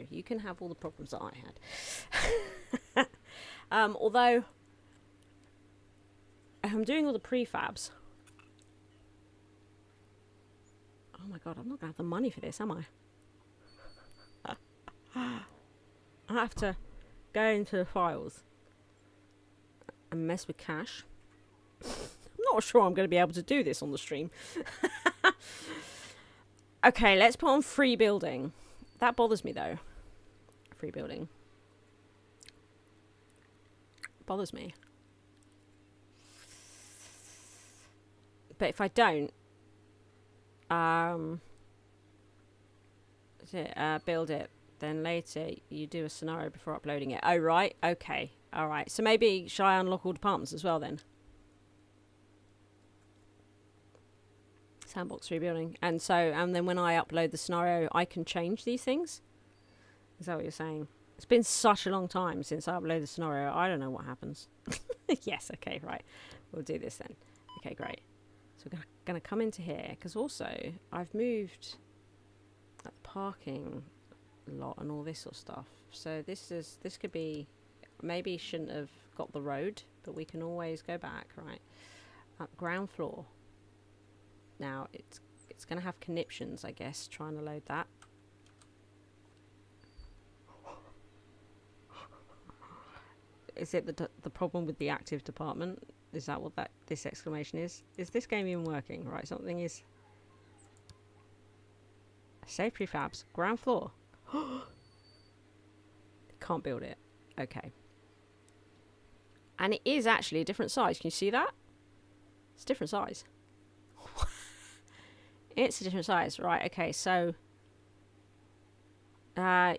You can have all the problems that I had. Although I'm doing all the prefabs. Oh my god, I'm not going to have the money for this, am I? I have to go into the files and mess with cache. I'm not sure I'm going to be able to do this on the stream. Okay, let's put on free building. That bothers me though. Free building. Bothers me. But if I don't, build it, then later you do a scenario before uploading it. Oh right, okay, all right. So maybe should I unlock all departments as well then? Sandbox rebuilding, and then when I upload the scenario, I can change these things. Is that what you're saying? It's been such a long time since I uploaded the scenario. I don't know what happens. Yes, okay, right. We'll do this then. Okay, great. So we're going to come into here, because also I've moved the parking lot and all this sort of stuff. So this could be, maybe shouldn't have got the road, but we can always go back, right? Ground floor. Now it's going to have conniptions, I guess, trying to load that. Is it the problem with the active department? Is that what this exclamation is? Is this game even working? Right, something is... Save prefabs. Ground floor. Can't build it. Okay. And it is actually a different size. Can you see that? It's a different size. It's a different size. Right, okay, so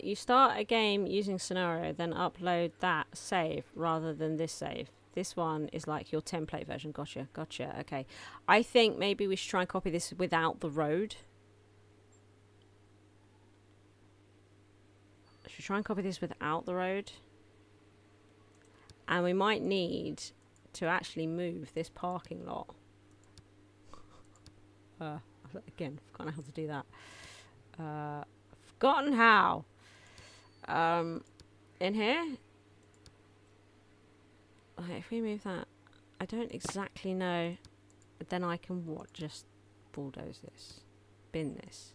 you start a game using scenario, then upload that save rather than this save. This one is like your template version. Gotcha, gotcha. Okay. I think maybe we should try and copy this without the road. Should we try and copy this without the road? And we might need to actually move this parking lot. Again, forgotten how to do that. Forgotten how. In here. Okay, if we move that, I don't exactly know. But then I can what? Just bulldoze this, bin this.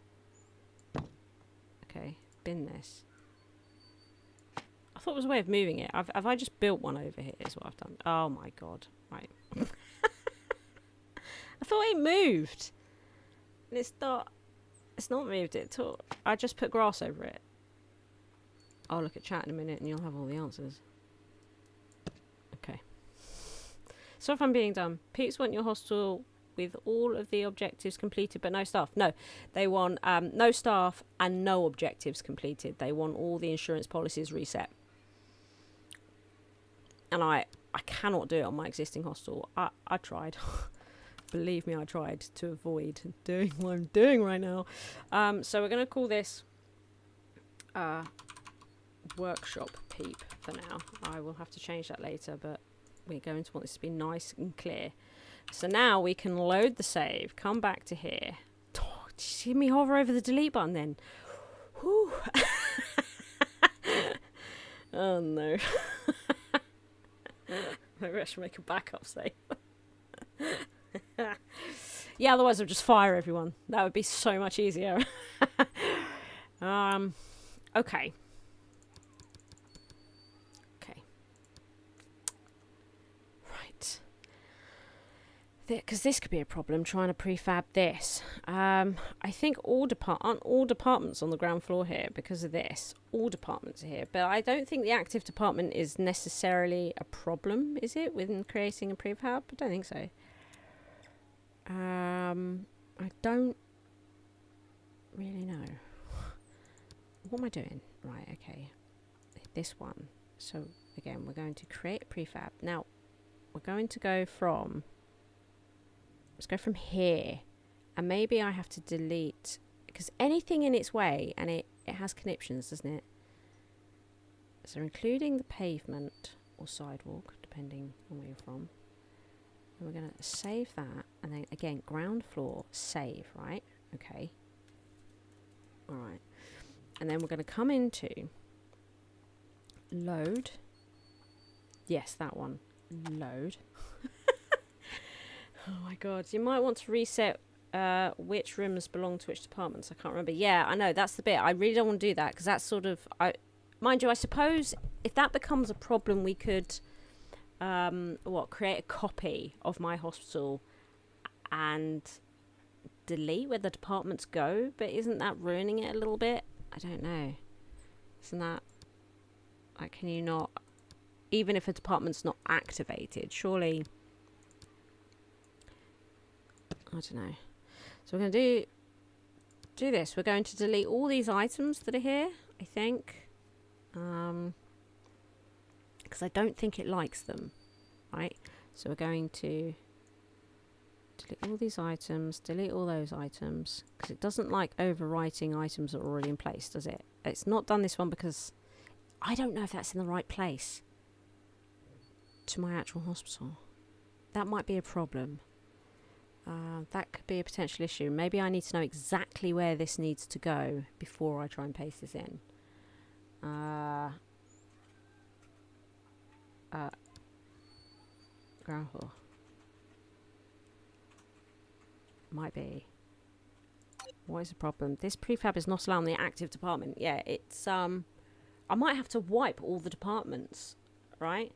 Okay, bin this. I thought it was a way of moving it. Have I just built one over here? Is what I've done. Oh my god! Right. I thought it moved. And it's not. It's not moved. I just put grass over it. I'll look at chat in a minute, and you'll have all the answers. Okay. So if I'm being dumb, Peeps want your hostel with all of the objectives completed but no staff. No, they want no staff and no objectives completed. They want all the insurance policies reset. And I cannot do it on my existing hostel. I tried. Believe me, I tried to avoid doing what I'm doing right now. So we're going to call this workshop PEEP for now. I will have to change that later, but we're going to want this to be nice and clear. So now we can load the save, come back to here. Oh, did you see me hover over the delete button then? Whew. Oh no. Maybe I should make a backup save. Yeah, otherwise I'll just fire everyone. That would be so much easier. Okay. Right. Because this could be a problem, trying to prefab this. I think aren't all departments on the ground floor here because of this. All departments are here. But I don't think the active department is necessarily a problem, is it, with creating a prefab? I don't think so. I don't really know. What am I doing? Right, okay. This one. So, again, we're going to create a prefab. Now, we're going to go from... Let's go from here. And maybe I have to delete... Because anything in its way, and it has conniptions, doesn't it? So, including the pavement or sidewalk, depending on where you're from. And we're going to save that. And then, again, ground floor, save, right? Okay. All right. And then we're going to come into load. Yes, that one. Load. Oh my god. You might want to reset which rooms belong to which departments. I can't remember. Yeah, I know. That's the bit. I really don't want to do that because that's sort of... mind you, I suppose if that becomes a problem, we could create a copy of my hospital and delete where the departments go. But isn't that ruining it a little bit? I don't know. Isn't that... Like, can you not... Even if a department's not activated, surely... I don't know. So we're going to do this. We're going to delete all these items that are here, I think. Because I don't think it likes them. Right? So we're going to delete all these items, delete all those items. Because it doesn't like overwriting items that are already in place, does it? It's not done this one because I don't know if that's in the right place to my actual hospital. That might be a problem. That could be a potential issue. Maybe I need to know exactly where this needs to go before I try and paste this in. Ground floor. Might be. What is the problem? This prefab is not allowing the active department. Yeah, it's I might have to wipe all the departments, right?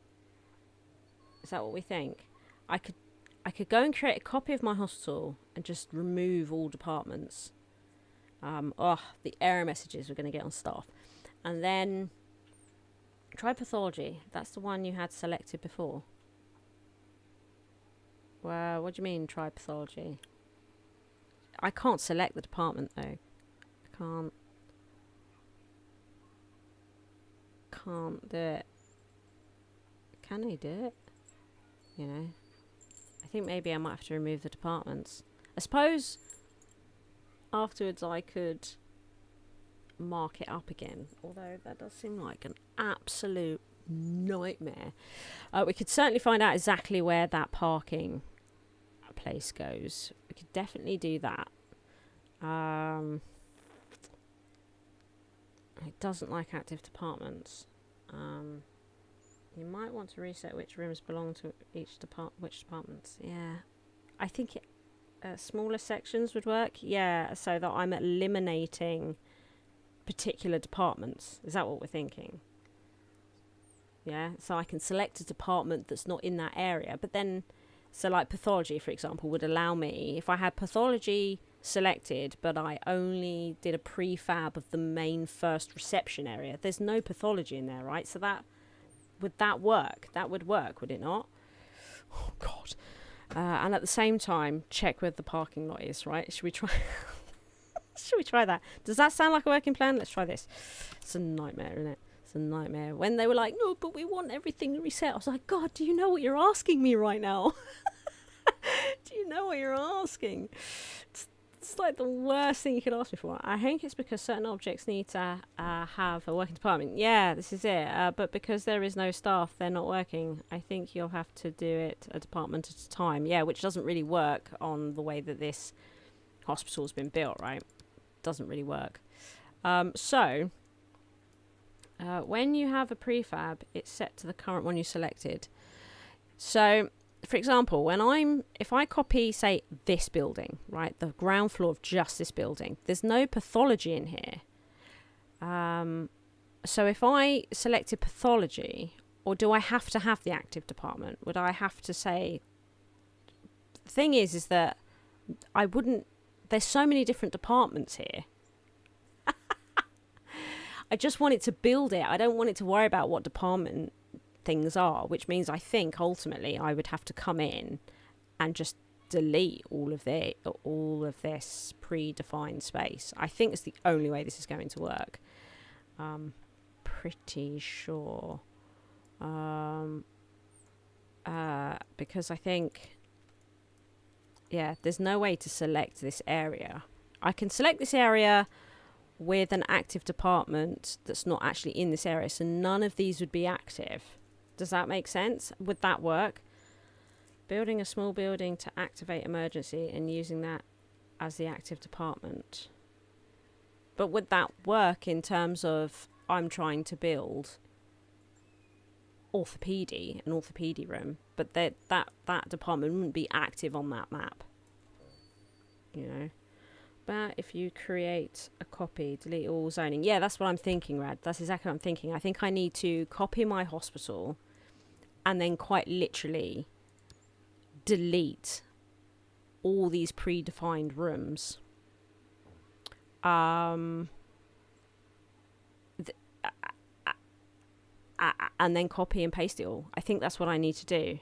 Is that what we think? I could go and create a copy of my hospital and just remove all departments. Oh, the error messages we're going to get on staff. And then try pathology. That's the one you had selected before. Well, what do you mean try pathology? I can't select the department though. I can't do it. Can I do it? You know, I think maybe I might have to remove the departments. I suppose afterwards I could mark it up again, although that does seem like an absolute nightmare. We could certainly find out exactly where that parking place goes. We could definitely do that. It doesn't like active departments. You might want to reset which rooms belong to which departments. Yeah, I think smaller sections would work. Yeah, so that I'm eliminating particular departments. Is that what we're thinking? Yeah, so I can select a department that's not in that area, but then, so like pathology, for example, would allow me, if I had pathology selected, but I only did a prefab of the main first reception area, there's no pathology in there, right? So that, would that work? That would work, would it not? Oh, God. And at the same time, check where the parking lot is, right? Should we try... Should we try that? Does that sound like a working plan? Let's try this. It's a nightmare, isn't it? It's a nightmare. When they were like, no, but we want everything reset. I was like, God, do you know what you're asking me right now? Do you know what you're asking? It's like the worst thing you could ask me for. I think it's because certain objects need to have a working department. Yeah, this is it. But because there is no staff, they're not working. I think you'll have to do it a department at a time. Yeah, which doesn't really work on the way that this hospital's been built, right? Doesn't really work. So when you have a prefab, it's set to the current one you selected. So for example, if I copy, say, this building, right, the ground floor of just this building, there's no pathology in here. So if I selected pathology, or do I have to have the active department? Would I have to say, the thing is that I wouldn't, there's so many different departments here. I just want it to build it. I don't want it to worry about what department things are, which means I think ultimately I would have to come in and just delete all of this predefined space. I think it's the only way this is going to work. Pretty sure. Because I think, yeah, there's no way to select this area. I can select this area with an active department that's not actually in this area, so none of these would be active. Does that make sense? Would that work? Building a small building to activate emergency and using that as the active department. But would that work in terms of I'm trying to build an orthopedy room, but that department wouldn't be active on that map, you know? But if you create a copy, delete all zoning. Yeah, that's what I'm thinking, Rad. That's exactly what I'm thinking. I think I need to copy my hospital and then quite literally delete all these predefined rooms. And then copy and paste it all. I think that's what I need to do.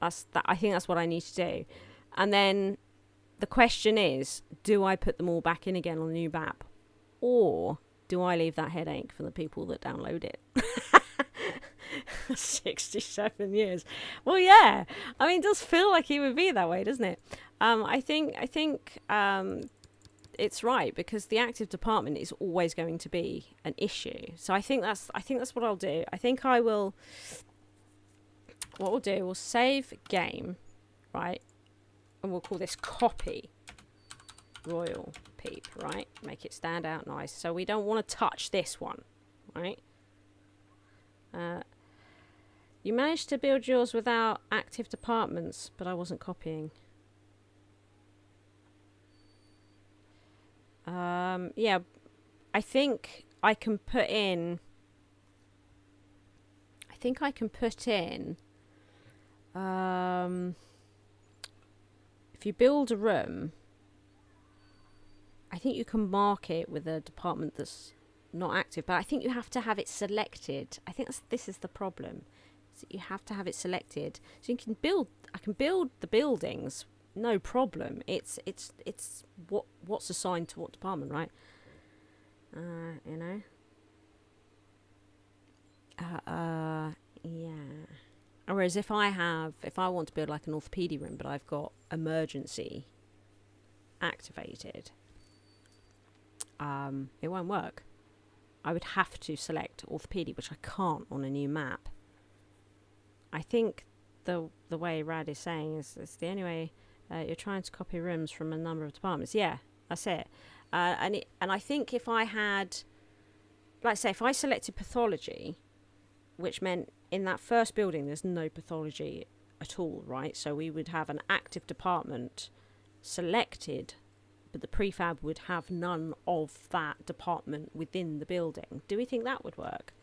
I think that's what I need to do. And then the question is, do I put them all back in again on the new map? Or do I leave that headache for the people that download it? 67 years. Well, yeah. I mean, it does feel like it would be that way, doesn't it? I think it's right, because the active department is always going to be an issue. So I think that's what I'll do. What we'll do, we'll save game, right? And we'll call this copy Royal Peep, right? Make it stand out nice. So we don't want to touch this one, right? You managed to build yours without active departments, but I wasn't copying. Yeah, I think I can put in if you build a room, I think you can mark it with a department that's not active, but I think you have to have it selected. I think this is the problem. So you have to have it selected. So you can build. I can build the buildings, no problem. It's what's assigned to what department, right? You know. Yeah. Whereas if I want to build like an orthopedic room, but I've got emergency activated, it won't work. I would have to select orthopedic, which I can't on a new map. I think the way Rad is saying is it's the only way. You're trying to copy rooms from a number of departments. Yeah, that's it. And I think if I had, like, say, if I selected pathology, which meant in that first building there's no pathology at all, right? So we would have an active department selected, but the prefab would have none of that department within the building. Do we think that would work?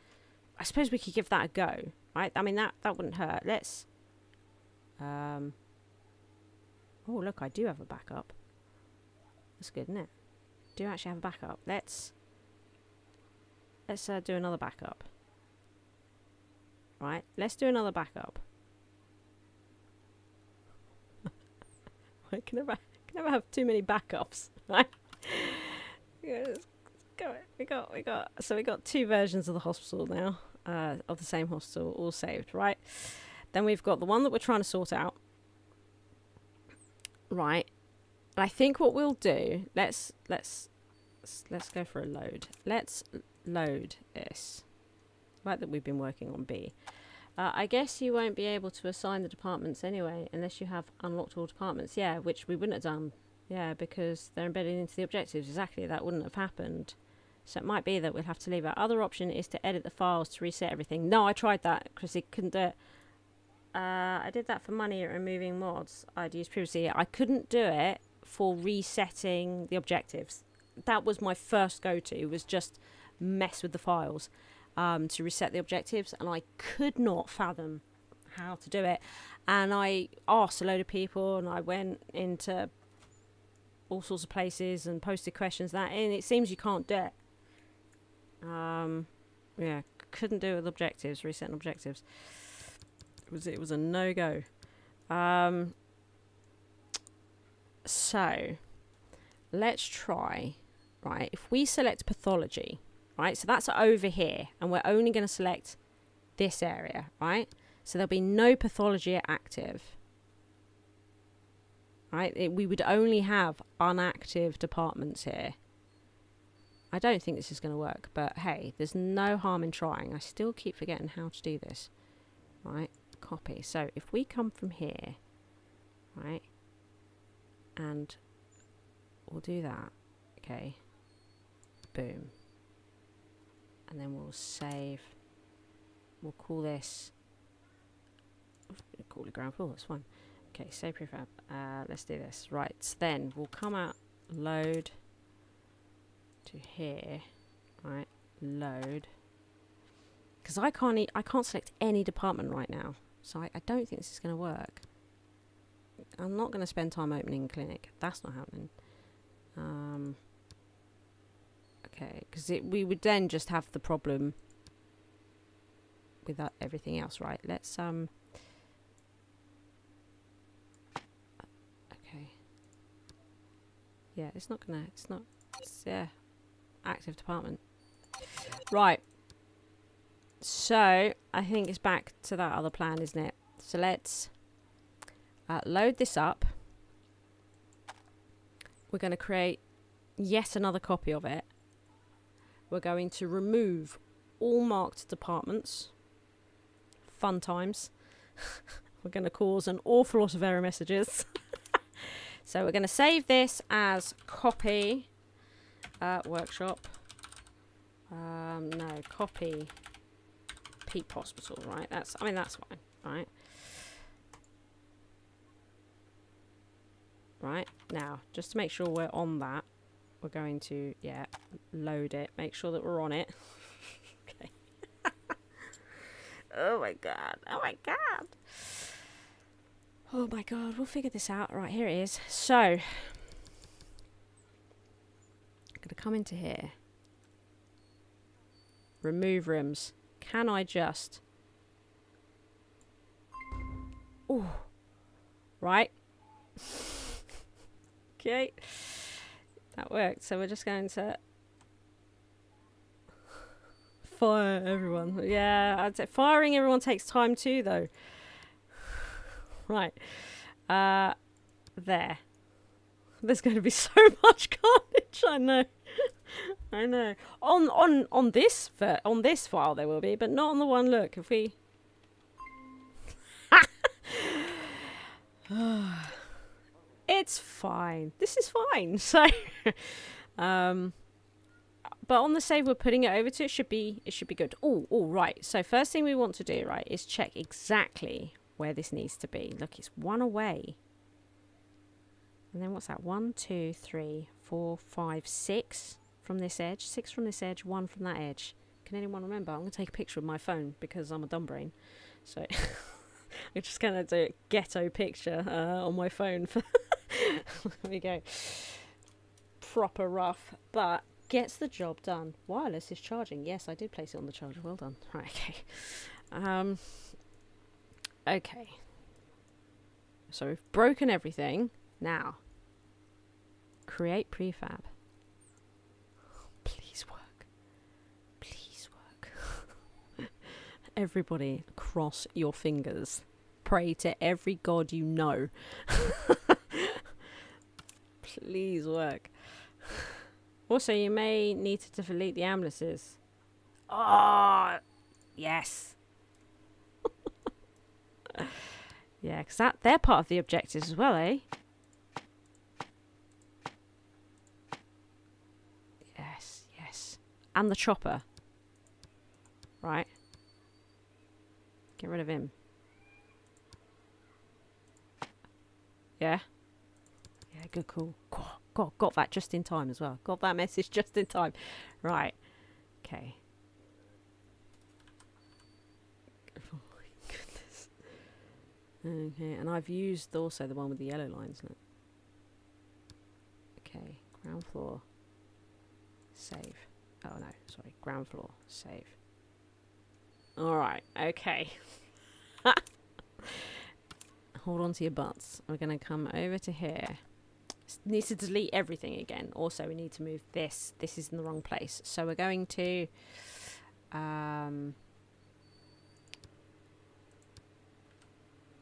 I suppose we could give that a go, right? I mean, that wouldn't hurt. Let's... oh, look, I do have a backup. That's good, isn't it? Do actually have a backup. Let's do another backup. Right, let's do another backup. I can never have too many backups, right? We got 2 versions of the hospital now, of the same hospital, all saved, right? Then we've got the one that we're trying to sort out, right? And I think what we'll do, let's go for a load. Let's load this. Right, that we've been working on B. I guess you won't be able to assign the departments anyway unless you have unlocked all departments. Yeah, which we wouldn't have done. Yeah, because they're embedded into the objectives. Exactly, that wouldn't have happened. So it might be that we'll have to leave. Our other option is to edit the files to reset everything. No, I tried that because it couldn't do it. I did that for money at removing mods I'd used previously. I couldn't do it for resetting the objectives. That was my first go-to, was just mess with the files. To reset the objectives, and I could not fathom how to do it. And I asked a load of people, and I went into all sorts of places and posted questions, and it seems you can't do it. Yeah, couldn't do it with objectives, resetting objectives. It was a no-go. So let's try, right, if we select pathology, right, so that's over here, and we're only going to select this area, right? So there'll be no pathology active, right? We would only have unactive departments here. I don't think this is going to work, but hey, there's no harm in trying. I still keep forgetting how to do this, right? Copy. So if we come from here, right, and we'll do that, okay, boom. And then we'll save. We'll call this. Call it ground floor. That's fine. Okay, save prefab. Let's do this. Right. Then we'll come out. Load to here. Right. Load. Because I can't select any department right now, so I don't think this is going to work. I'm not going to spend time opening clinic. That's not happening. Okay, because we would then just have the problem with everything else, right? Let's okay. Yeah, it's yeah, active department. Right. So I think it's back to that other plan, isn't it? So let's load this up. We're going to create yet another copy of it. We're going to remove all marked departments. Fun times. We're going to cause an awful lot of error messages. So we're going to save this as copy workshop. No, copy PEEP hospital, right? That's fine, right? Right, now, just to make sure we're on that, we're going to, load it. Make sure that we're on it. Okay. Oh my god. Oh my god. Oh my god. We'll figure this out. Right, here it is. So, going to come into here. Remove rims. Can I just... Ooh. Right. Okay. That worked. So we're just going to... fire everyone. Yeah, I'd say firing everyone takes time too, though. Right. There. There's going to be so much carnage. I know. I know. On this file there will be, but not on the one. Look, if we. It's fine. This is fine. So, but on the save we're putting it over to, it should be good. Oh, right. So first thing we want to do, right, is check exactly where this needs to be. Look, it's one away. And then what's that? 1, 2, 3, 4, 5, 6 from this edge. 6 from this edge, 1 from that edge. Can anyone remember? I'm going to take a picture of my phone because I'm a dumb brain. So I'm just going to do a ghetto picture on my phone. There we go. Proper rough, but gets the job done. Wireless is charging. Yes, I did place it on the charger. Well done. Right, okay. Okay. So we've broken everything. Now, create prefab. Please work. Please work. Everybody, cross your fingers. Pray to every god you know. Please work. Also, you may need to delete the ambulances. Oh, yes. Yeah, because they're part of the objectives as well, eh? Yes, yes. And the chopper. Right. Get rid of him. Yeah. Yeah, good call. God, got that just in time as well. Got that message just in time. Right. Okay. Oh my goodness. Okay, and I've used also the one with the yellow lines in it. Okay, ground floor. Save. Oh no, sorry. Ground floor. Save. Alright, okay. Hold on to your butts. We're going to come over to here. Needs to delete everything again. Also, we need to move this. This is in the wrong place. So we're going to...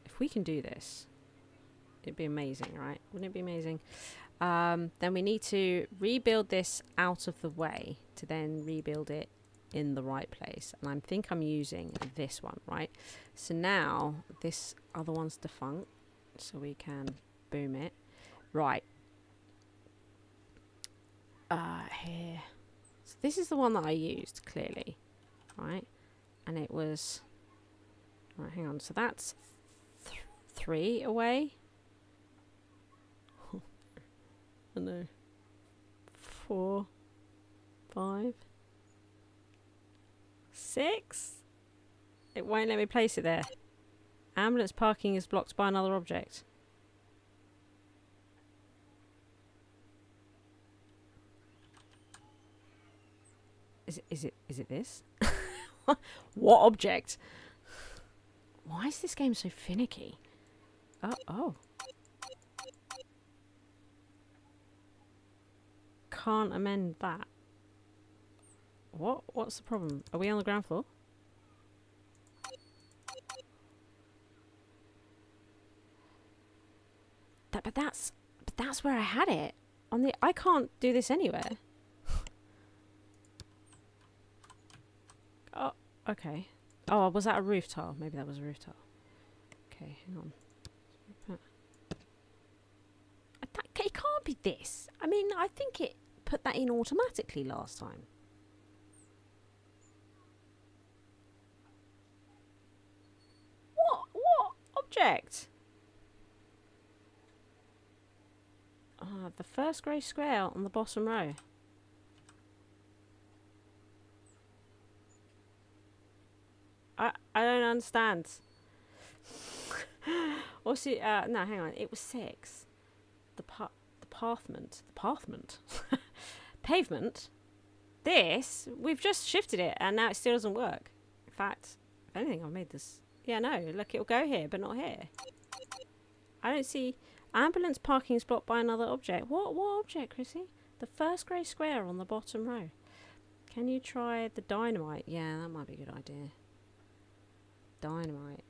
if we can do this, it'd be amazing, right? Wouldn't it be amazing? Then we need to rebuild this out of the way to then rebuild it in the right place. And I think I'm using this one, right? So now this other one's defunct. So we can boom it. Right. Here. So this is the one that I used, clearly. Right? And it was... Right, hang on. So that's 3 away. I know. 4, 5, 6. It won't let me place it there. Ambulance parking is blocked by another object. Is it this? What object? Why is this game so finicky? Oh. Can't amend that. What's the problem? Are we on the ground floor? But that's where I had it. I can't do this anywhere. Oh, okay. Oh, was that a roof tile? Maybe that was a roof tile. Okay, hang on. It can't be this. I mean, I think it put that in automatically last time. What object? The first grey square on the bottom row. I don't understand. What's it? No, hang on. It was 6. The pathment. pavement. This, we've just shifted it and now it still doesn't work. In fact, if anything, I've made this. Yeah, no, look, it'll go here, but not here. I don't see ambulance parking is blocked by another object. What object, Chrissy? The first grey square on the bottom row. Can you try the dynamite? Yeah, that might be a good idea. Dynamite.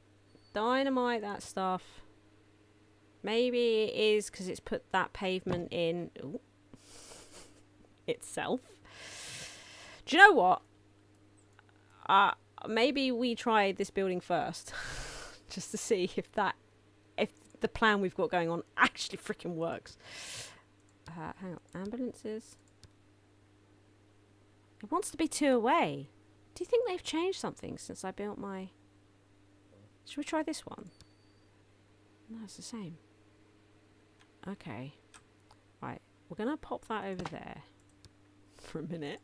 Dynamite that stuff. Maybe it is because it's put that pavement in itself. Do you know what? Maybe we try this building first, just to see if the plan we've got going on actually freaking works. Hang on, ambulances. It wants to be 2 away. Do you think they've changed something since I built my? Should we try this one? No, it's the same. Okay. Right, we're gonna pop that over there for a minute.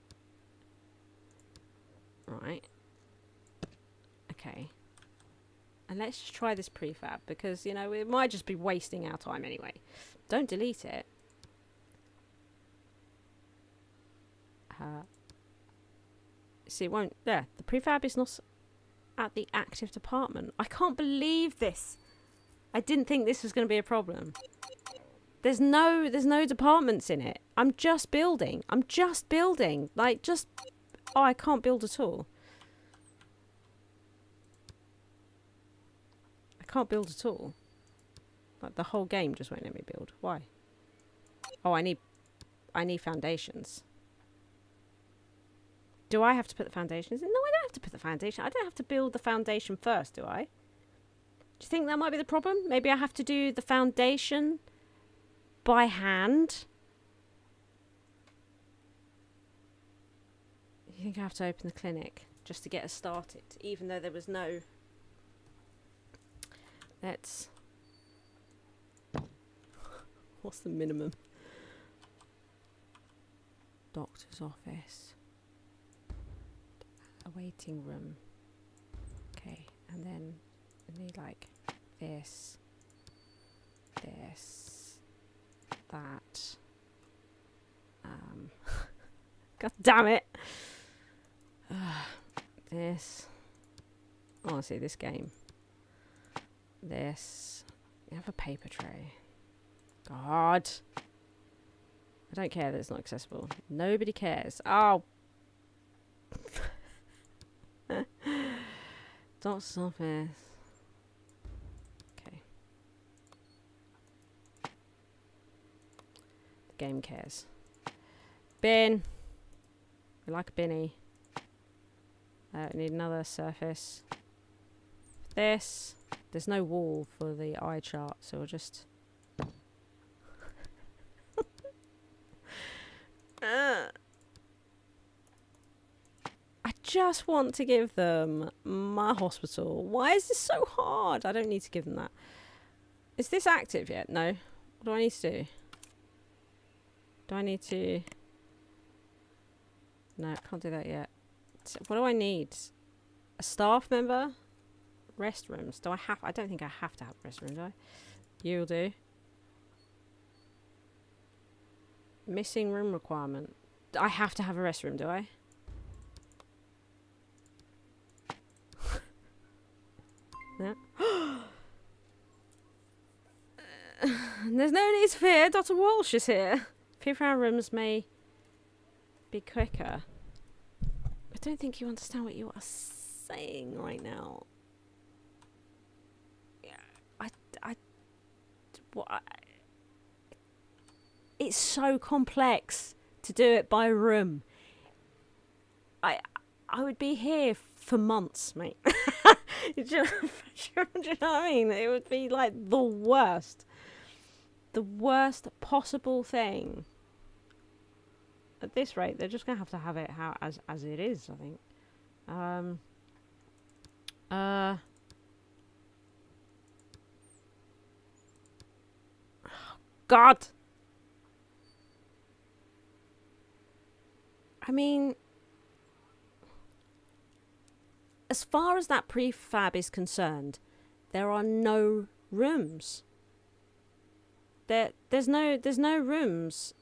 Right. Okay. And let's just try this prefab because, you know, it might just be wasting our time anyway. Don't delete it. See, it won't. There. The prefab is not at the active department. I can't believe this. I didn't think this was going to be a problem. There's no departments in it. I'm just building. Like, just... Oh, I can't build at all. I can't build at all. Like, the whole game just won't let me build. Why? Oh, I need foundations. Do I have to put the foundations in? No, I don't have to put the foundation. I don't have to build the foundation first, do I? Do you think that might be the problem? Maybe I have to do the foundation by hand. You think I have to open the clinic just to get us started, even though there was no... Let's... What's the minimum? Doctor's office. A waiting room. Okay, and then we need like this, that. God damn it! This. Honestly, this game. This. You have a paper tray. God. I don't care that it's not accessible. Nobody cares. Oh. Doctor's office. Okay. The game cares. Bin. We like a binny. We need another surface. This. There's no wall for the eye chart, so we'll just... I just want to give them my hospital. Why is this so hard? I don't need to give them that. Is this active yet? No. What do I need to do? Do I need to... No, I can't do that yet. So what do I need? A staff member? Restrooms. Do I have... I don't think I have to have a restroom, do I? You'll do. Missing room requirement. I have to have a restroom, do I? Yeah. There's no need to fear. Dr. Walsh is here. People around rooms may be quicker. I don't think you understand what you are saying right now. It's so complex to do it by room. I would be here for months, mate. Do you know what I mean? It would be like the worst worst possible thing. At this rate, they're just gonna have it as it is, I think. God. I mean, as far as that prefab is concerned, there are no rooms. There's no rooms.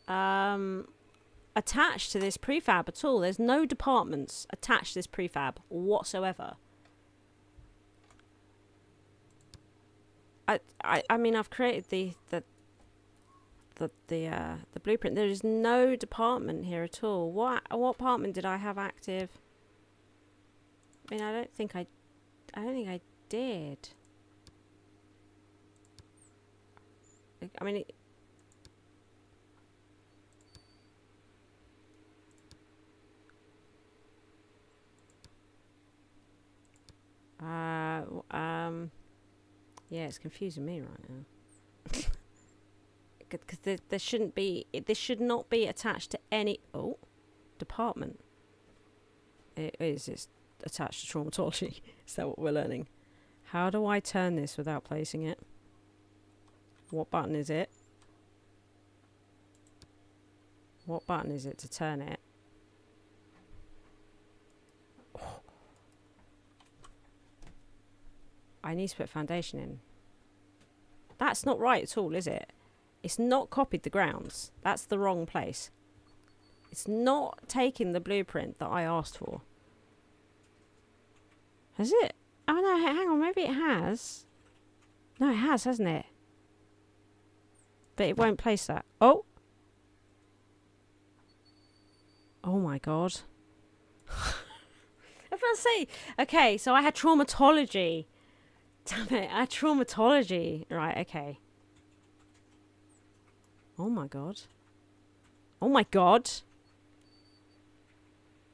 attached to this prefab at all. There's no departments attached to this prefab whatsoever. I mean, I've created the blueprint. There is no department here at all. What department did I have active? I mean, I don't think I did. I mean, yeah, it's confusing me right now. Because there shouldn't be. This should not be attached to any department. It's attached to traumatology. Is that what we're learning? How do I turn this without placing it? What button is it? What button is it to turn it? Oh. I need to put foundation in. That's not right at all, is it? It's not copied the grounds. That's the wrong place. It's not taking the blueprint that I asked for. Has it? Oh no, hang on, maybe it has. No, it has, hasn't it? But it won't place that. Oh! Oh my god. I was about to say, okay, so I had traumatology. Damn it, I had traumatology. Right, okay. Oh my god. Oh my god.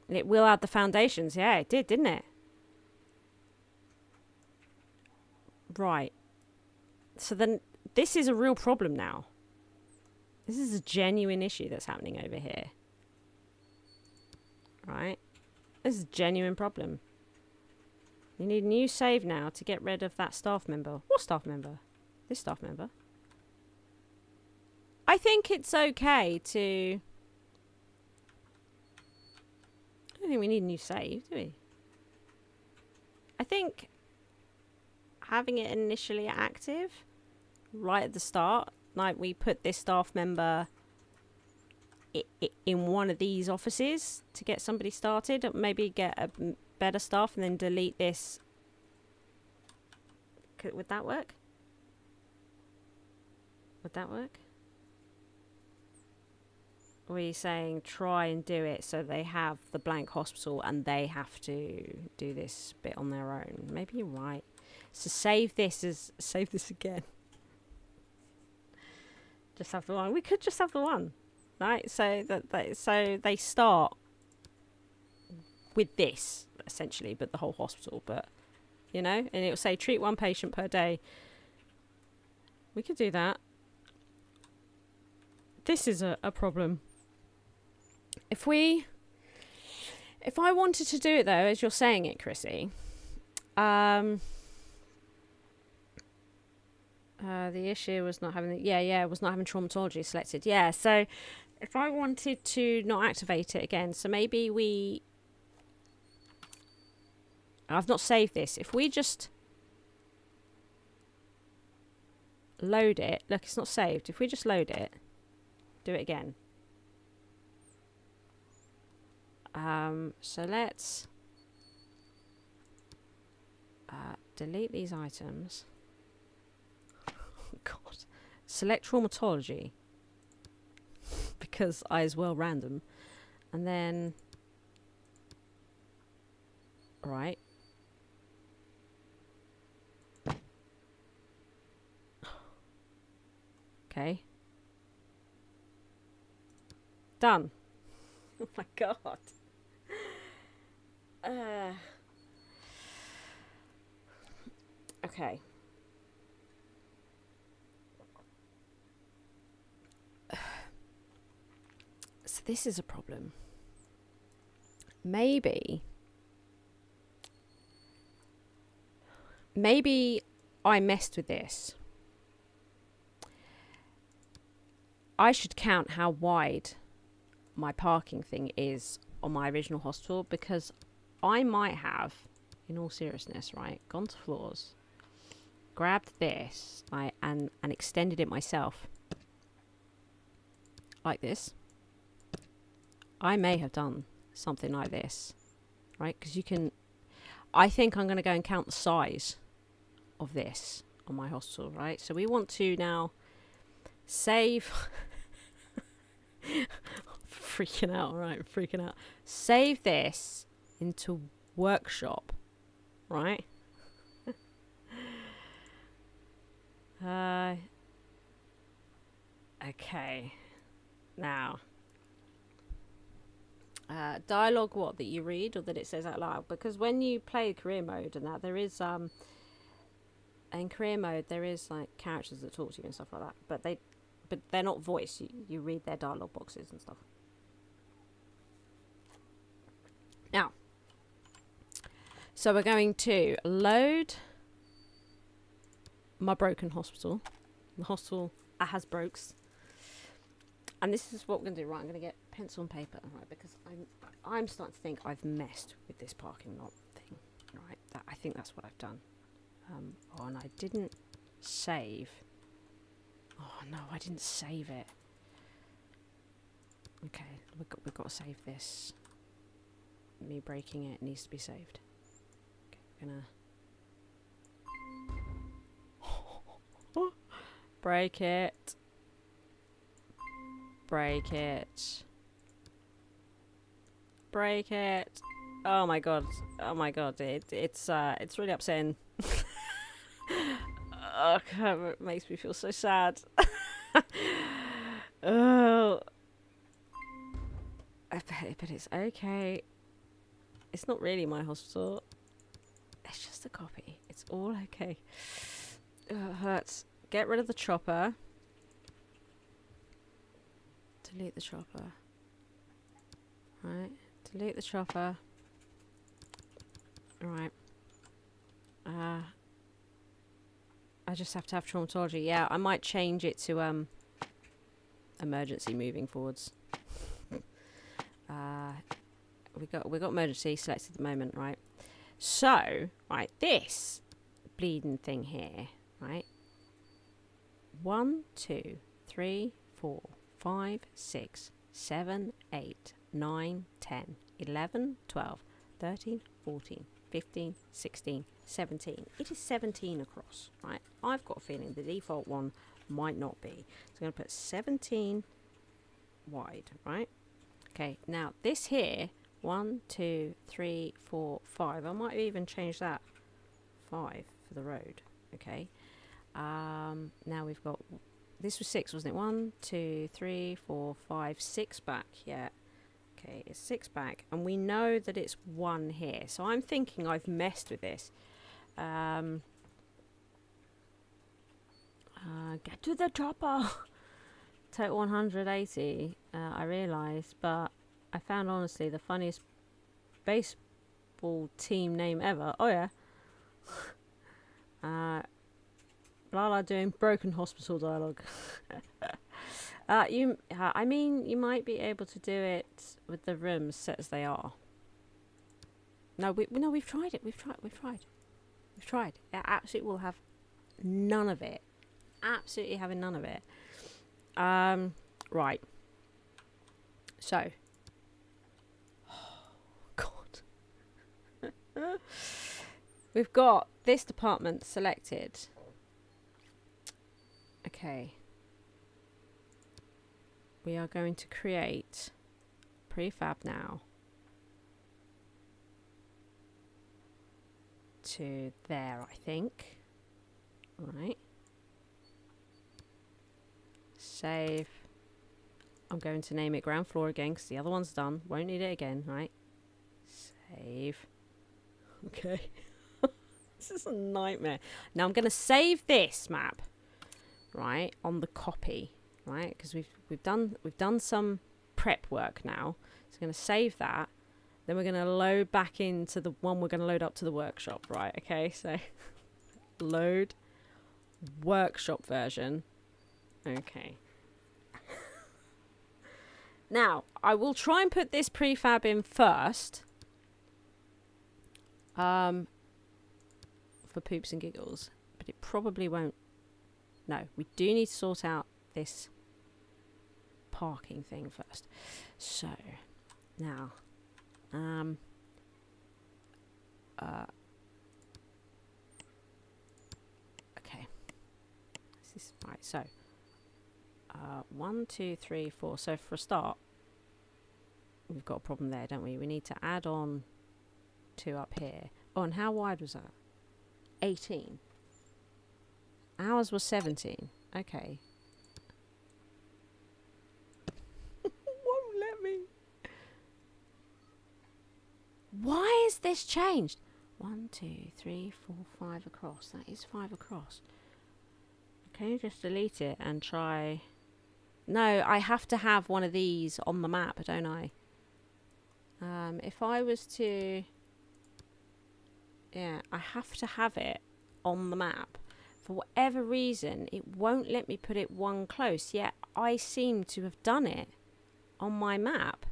It will add the foundations. Yeah, it did, didn't it? Right. So then this is a real problem now. This is a genuine issue that's happening over here. Right. This is a genuine problem. You need a new save now to get rid of that staff member. What staff member? This staff member. I think it's okay to... I don't think we need a new save, do we? I think having it initially active right at the start, like we put this staff member in one of these offices to get somebody started, maybe get a better staff and then delete this. Would that work? Would that work? Or are you saying try and do it so they have the blank hospital and they have to do this bit on their own? Maybe you're right. So save this again. Just have the one. We could just have the one, right? So so they start with this essentially, but the whole hospital. But you know, and it will say treat one patient per day. We could do that. This is a problem. If I wanted to do it though, as you're saying it, Chrissy, the issue was not having was not having traumatology selected. Yeah, so if I wanted to not activate it again, so maybe I've not saved this. If we just load it, look, it's not saved. If we just load it, do it again. So let's delete these items. Oh God. Select traumatology because I as well random, and then right. Okay. Done. Oh my God. Okay. So this is a problem. Maybe I messed with this. I should count how wide my parking thing is on my original hospital, because I might have, in all seriousness, right, gone to floors, grabbed this, right, and extended it myself like this, I may have done something like this, right? Because you can, I think I'm going to go and count the size of this on my hospital, right? So we want to now save, freaking out, right? Freaking out. Save this into workshop, right? Okay. Now, dialogue what that you read or that it says out loud, because when you play career mode and that there is in career mode there is like characters that talk to you and stuff like that, but they're not voice. You read their dialogue boxes and stuff. Now, so we're going to load my broken hospital. The hospital has brokes. And this is what we're going to do, right? I'm going to get pencil and paper, right? Because I'm starting to think I've messed with this parking lot thing, right? I think that's what I've done. Oh, and I didn't save. Oh no, I didn't save it. Okay, we've got to save this. Me breaking it needs to be saved. Okay, gonna break it. Break it. Break it. Oh my god. Oh my god. It's really upsetting. Oh god, it makes me feel so sad. Oh. But it's okay. It's not really my hospital. It's just a copy. It's all okay. It hurts. Get rid of the chopper. Delete the chopper. Right. Delete the chopper. Right. I just have to have traumatology. Yeah, I might change it to emergency moving forwards. We got emergency selected at the moment, right? So, right, this bleeding thing here, right? 1, 2, 3, 4, 5, 6, 7, 8, 9, 10, 11, 12, 13, 14, 15, 16, 17. It is 17 across, right? I've got a feeling the default one might not be. So I'm going to put 17 wide, right? Okay, now this here, 1, 2, 3, 4, 5. I might even change that 5 for the road, okay? Now we've got, this was 6, wasn't it? 1, 2, 3, 4, 5, 6 back, yeah. Okay, it's 6 back, and we know that it's 1 here. So I'm thinking I've messed with this. Get to the chopper. Total 180, I realised, but I found honestly the funniest baseball team name ever. Oh yeah. Blarla doing broken hospital dialogue. I mean, you might be able to do it with the rooms set as they are. No, we've tried it. We've tried. It absolutely will have none of it. Absolutely having none of it. Right. So. Oh, God. We've got this department selected. Okay. We are going to create prefab now. To there, I think. Right. Save. I'm going to name it ground floor again because the other one's done. Won't need it again, right? Save. Okay. This is a nightmare. Now I'm going to save this map, right, on the copy, right? Because we've done some prep work now. So I'm going to save that. Then we're going to load back into the one we're going to load up to the workshop, right? Okay, so load workshop version. Okay. Now, I will try and put this prefab in first. For poops and giggles. But it probably won't. No, we do need to sort out this parking thing first. So, Now, okay. This is right. So, 1, 2, 3, 4. So for a start, we've got a problem there, don't we? We need to add on 2 up here. Oh, and how wide was that? 18. Ours was 17. Okay. Won't let me. Why is this changed? 1, 2, 3, 4, 5 across. That is 5 across. Can you just delete it and try? No, I have to have one of these on the map, don't I? If I was to... Yeah, I have to have it on the map. For whatever reason, it won't let me put it one close, yet I seem to have done it on my map.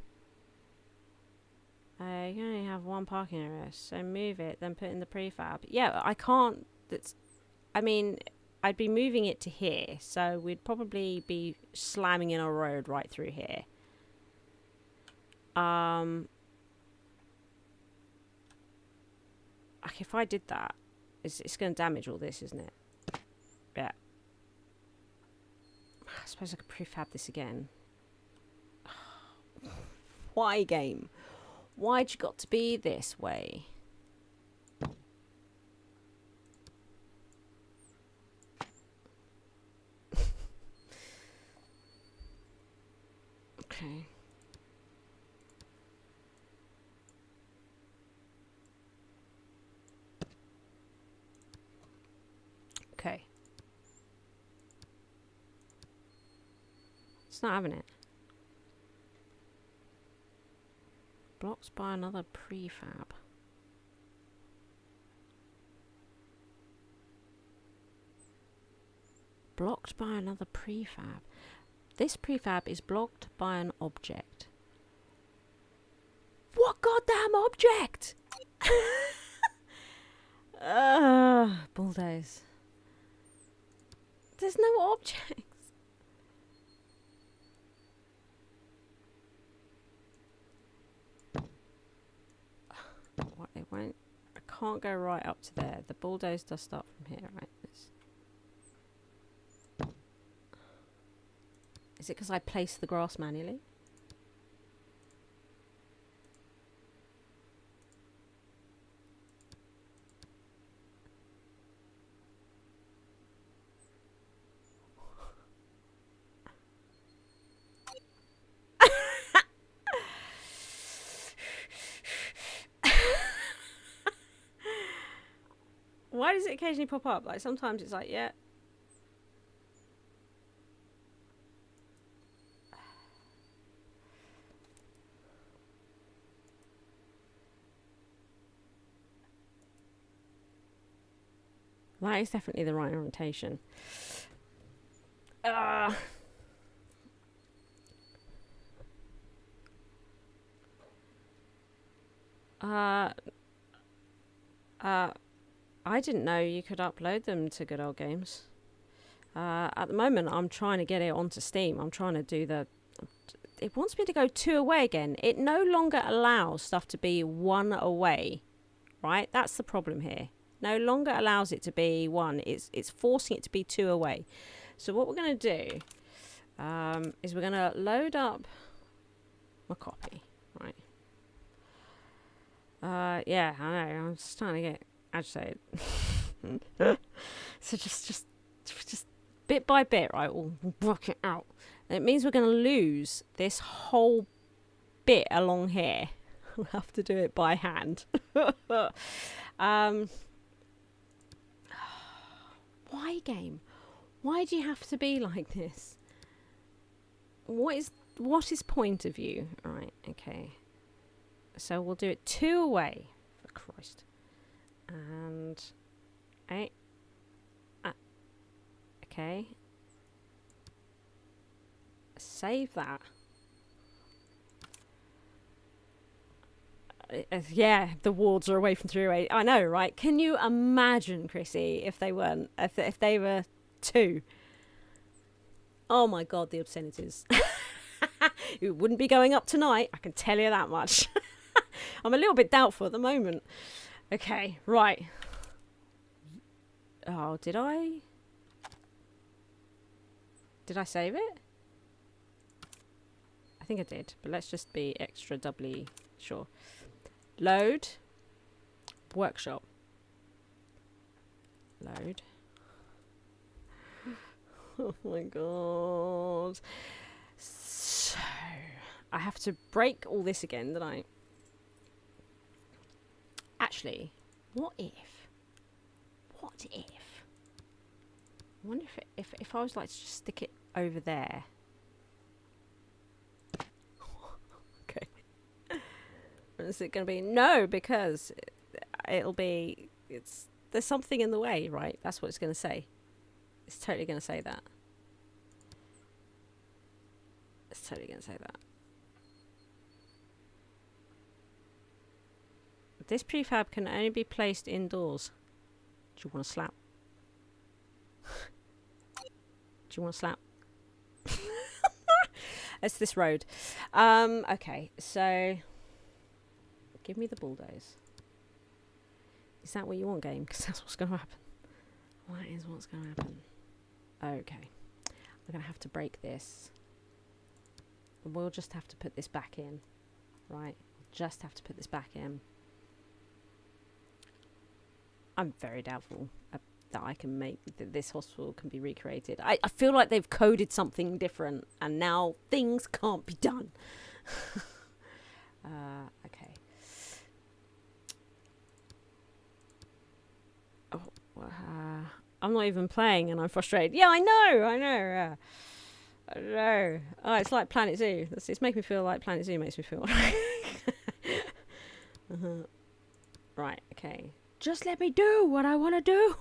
You only have 1 parking area, so move it, then put in the prefab. Yeah, I can't... I mean, I'd be moving it to here, so we'd probably be slamming in a road right through here. Like if I did that, it's going to damage all this, isn't it? Yeah. I suppose I could prefab this again. Why, game? Why'd you got to be this way? Okay. Okay. It's not having it. Blocked by another prefab. Blocked by another prefab. This prefab is blocked by an object. What goddamn object? Bulldoze. There's no objects. What, it won't... I can't go right up to there. The bulldoze does start from here, right? Is it because I placed the grass manually? Why does it occasionally pop up? Like sometimes it's like, yeah. That is definitely the right orientation. I didn't know you could upload them to Good Old Games. At the moment, I'm trying to get it onto Steam. I'm trying to do the... It wants me to go 2 away again. It no longer allows stuff to be 1 away. Right? That's the problem here. No longer allows it to be 1. It's forcing it to be 2 away. So what we're going to do is we're going to load up my copy. Right? Yeah, I know. I'm just trying to get agitated. So just bit by bit, right? We'll work it out. And it means we're going to lose this whole bit along here. We'll have to do it by hand. Why, game? Why do you have to be like this? What is point of view? All right, okay. So we'll do it 2 away, for Christ. And 8. Okay. Save that. Yeah, the wards are away from 3 away. I know, right? Can you imagine, Chrissy, if they weren't, if they were 2? Oh my God, the obscenities. It wouldn't be going up tonight, I can tell you that much. I'm a little bit doubtful at the moment. Okay, right. Oh, did I save it? I think I did, but let's just be extra doubly sure. Load. Workshop. Load. Oh my god. So, I have to break all this again, don't I? Actually, what if? I wonder if I was like to just stick it over there. Okay. Is it going to be? No, because it'll be, there's something in the way, right? That's what it's going to say. It's totally going to say that. It's totally going to say that. This prefab can only be placed indoors. Do you want to slap? Do you want to slap? It's this road. Okay, so give me the bulldoze. Is that what you want, game? Because that's what's going to happen. That is what's going to happen. Okay. I'm going to have to break this. We'll just have to put this back in. Right? Just have to put this back in. I'm very doubtful that I can make that this hospital can be recreated. I feel like they've coded something different and now things can't be done. Okay. Oh, I'm not even playing and I'm frustrated. Yeah, I know. I know. Oh, it's like Planet Zoo. It's making me feel like Planet Zoo makes me feel. Right, okay. Just let me do what I want to do.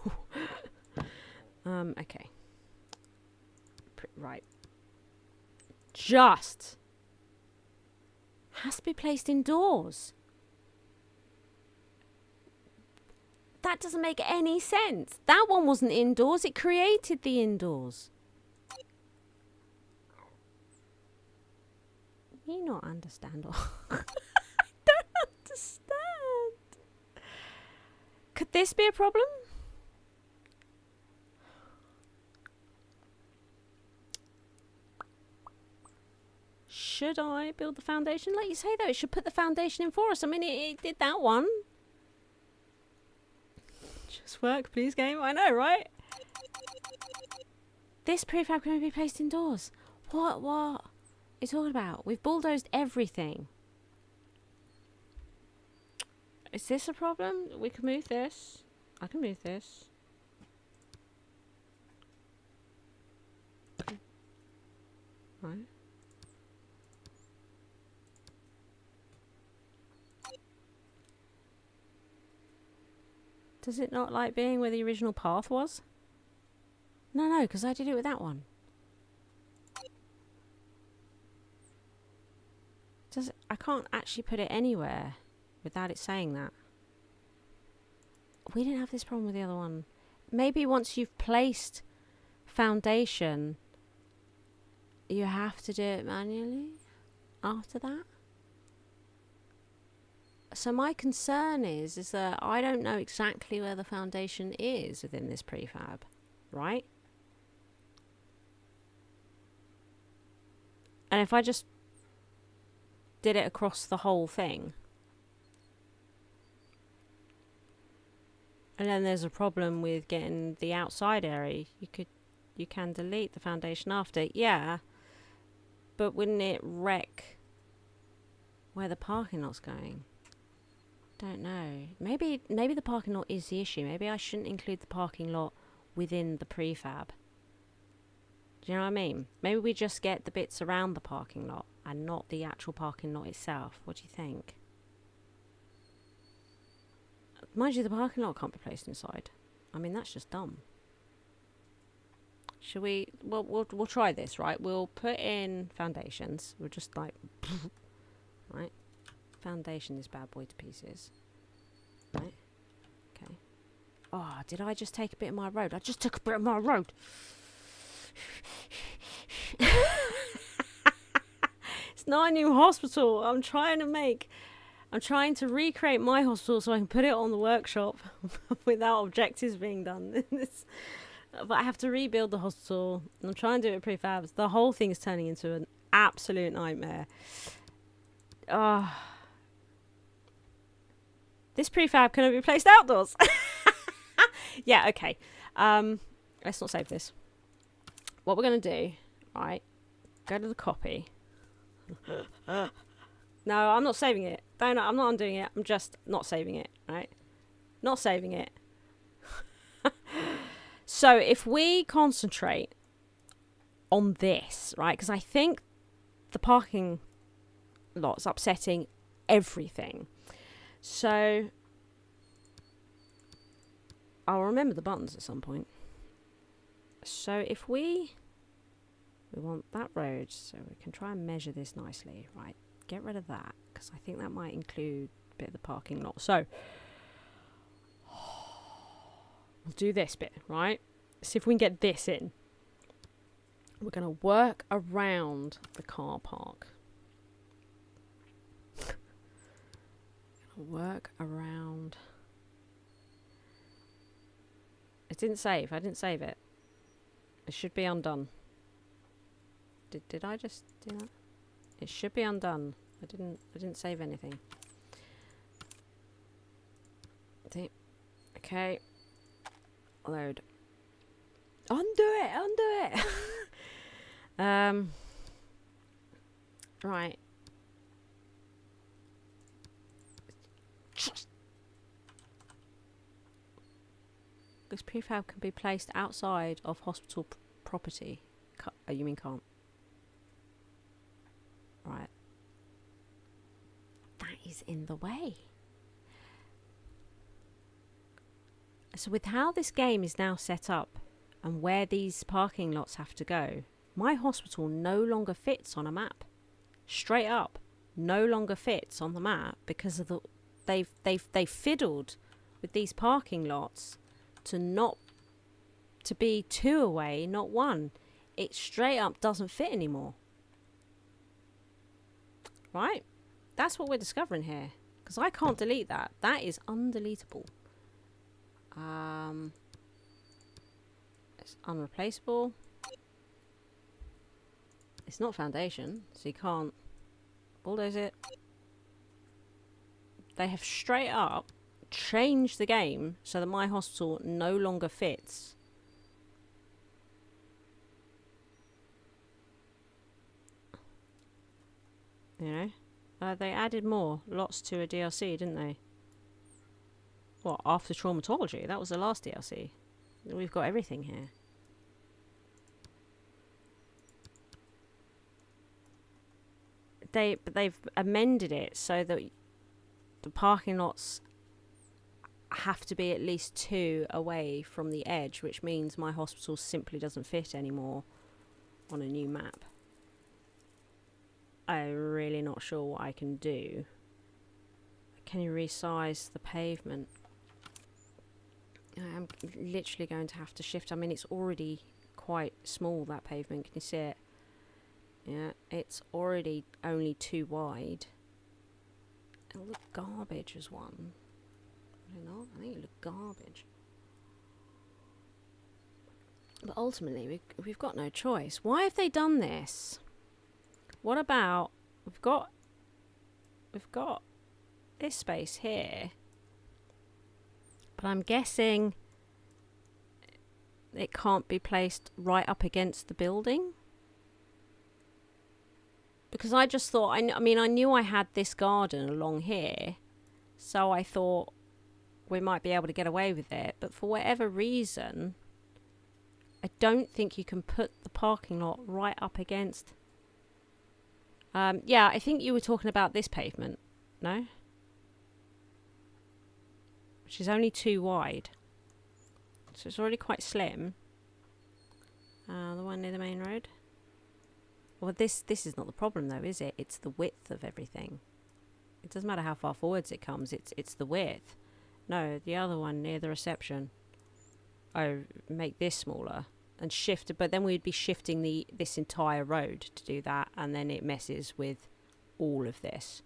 Okay. Right. Just has to be placed indoors. That doesn't make any sense. That one wasn't indoors. It created the indoors. You not understand. I don't understand. Could this be a problem? Should I build the foundation? Like you say, though, it should put the foundation in for us. I mean, it did that one. Just work, please, game. I know, right? This prefab can only be placed indoors. What are you talking about? We've bulldozed everything. Is this a problem? We can move this. I can move this. Right. Does it not like being where the original path was? No, because I did it with that one. Does it? I can't actually put it anywhere without it saying that. We didn't have this problem with the other one. Maybe once you've placed foundation, you have to do it manually after that. So my concern is that I don't know exactly where the foundation is within this prefab, right? And if I just did it across the whole thing, and then there's a problem with getting the outside area, you can delete the foundation after, yeah, but wouldn't it wreck where the parking lot's going? Don't know. Maybe the parking lot is the issue. Maybe I shouldn't include the parking lot within the prefab. Do you know what I mean? Maybe we just get the bits around the parking lot and not the actual parking lot itself. What do you think? Mind you, the parking lot can't be placed inside. I mean, that's just dumb. Should we? Well, we'll try this, right? We'll put in foundations. We'll just like, right? Foundation this bad boy to pieces. Right? Okay. Oh, did I just take a bit of my road? I just took a bit of my road. It's not a new hospital. I'm trying to recreate my hospital so I can put it on the workshop without objectives being done. But I have to rebuild the hospital. I'm trying to do it with prefabs. The whole thing is turning into an absolute nightmare. This prefab can be placed outdoors. Yeah, okay. Let's not save this. What we're going to do, right, go to the copy. No, I'm not saving it. I'm not undoing it. I'm just not saving it, right? Not saving it. So if we concentrate on this, right, because I think the parking lot's upsetting everything. So I'll remember the buttons at some point. So if we want that road, so we can try and measure this nicely, right? Get rid of that, because I think that might include a bit of the parking lot. So we'll do this bit, right? See if we can get this in. We're going to work around the car park. Work around. It didn't save. I didn't save it. It should be undone. Did I just do that? It should be undone. I didn't save anything. Okay. Load. Undo it. Right. This prefab can be placed outside of hospital property. You mean can't? Right. That is in the way. So with how this game is now set up and where these parking lots have to go, my hospital no longer fits on a map. Straight up, no longer fits on the map because of the they've fiddled with these parking lots to be 2 away, not 1. It straight up doesn't fit anymore. Right? That's what we're discovering here. Because I can't delete that. That is undeletable. It's unreplaceable. It's not foundation, so you can't bulldoze it. They have straight up changed the game so that my hospital no longer fits. You know? They added more lots to a DLC, didn't they? What, after traumatology? That was the last DLC. We've got everything here. They've amended it so that the parking lots have to be at least 2 away from the edge, which means my hospital simply doesn't fit anymore on a new map. I'm really not sure what I can do. Can you resize the pavement? I'm literally going to have to shift. I mean, it's already quite small, that pavement. Can you see it? Yeah, it's already only 2 wide. It'll look garbage as one. Will it not? I think it look garbage. But ultimately, we've got no choice. Why have they done this? What about we've got this space here, but I'm guessing it can't be placed right up against the building. Because I just thought, I knew I had this garden along here, so I thought we might be able to get away with it. But for whatever reason, I don't think you can put the parking lot right up against. Yeah, I think you were talking about this pavement, no? Which is only 2 wide. So it's already quite slim. The one near the main road. Well, this is not the problem though, is it? It's the width of everything. It doesn't matter how far forwards it comes, it's the width. No, the other one near the reception. Oh, make this smaller. and shift, but then we'd be shifting this entire road to do that, and then it messes with all of this.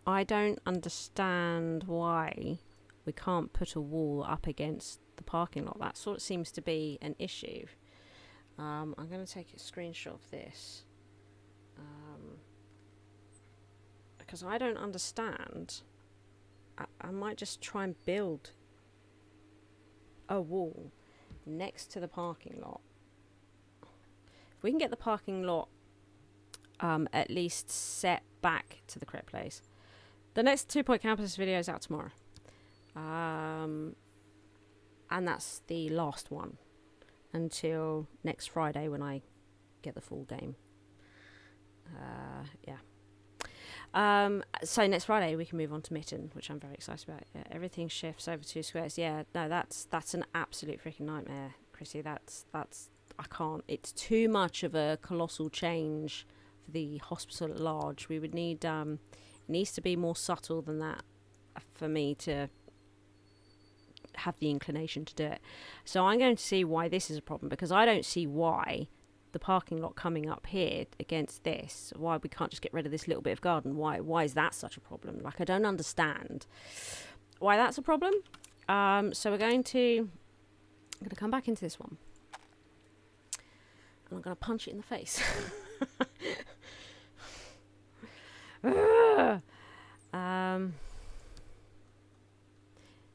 I don't understand why we can't put a wall up against the parking lot. That sort of seems to be an issue. I'm going to take a screenshot of this. Because I don't understand. I might just try and build a wall next to the parking lot. If we can get the parking lot at least set back to the correct place. The next 2 Point Campus video is out tomorrow. And that's the last one until next Friday when I get the full game. Yeah. So next Friday we can move on to Mitten, which I'm very excited about. Yeah, everything shifts over 2 squares. Yeah, no, that's an absolute freaking nightmare, Chrissy. That's I can't. It's too much of a colossal change for the hospital at large. We would need it needs to be more subtle than that for me to have the inclination to do it. So I'm going to see why this is a problem, because I don't see why the parking lot coming up here against this, why we can't just get rid of this little bit of garden. Why is that such a problem? Like, I don't understand why that's a problem. So I'm going to come back into this one and I'm going to punch it in the face.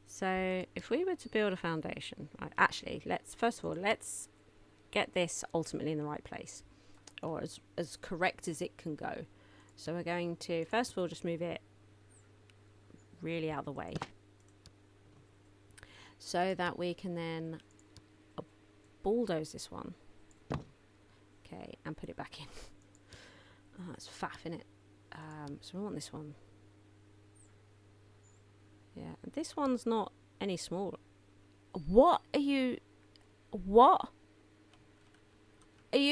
So if we were to build a foundation, right, actually, let's get this ultimately in the right place, or as correct as it can go. So we're going to first of all just move it really out of the way so that we can then bulldoze this one, okay, and put it back in. Oh, it's faff, innit? So we want this one. Yeah, and this one's not any smaller. What are you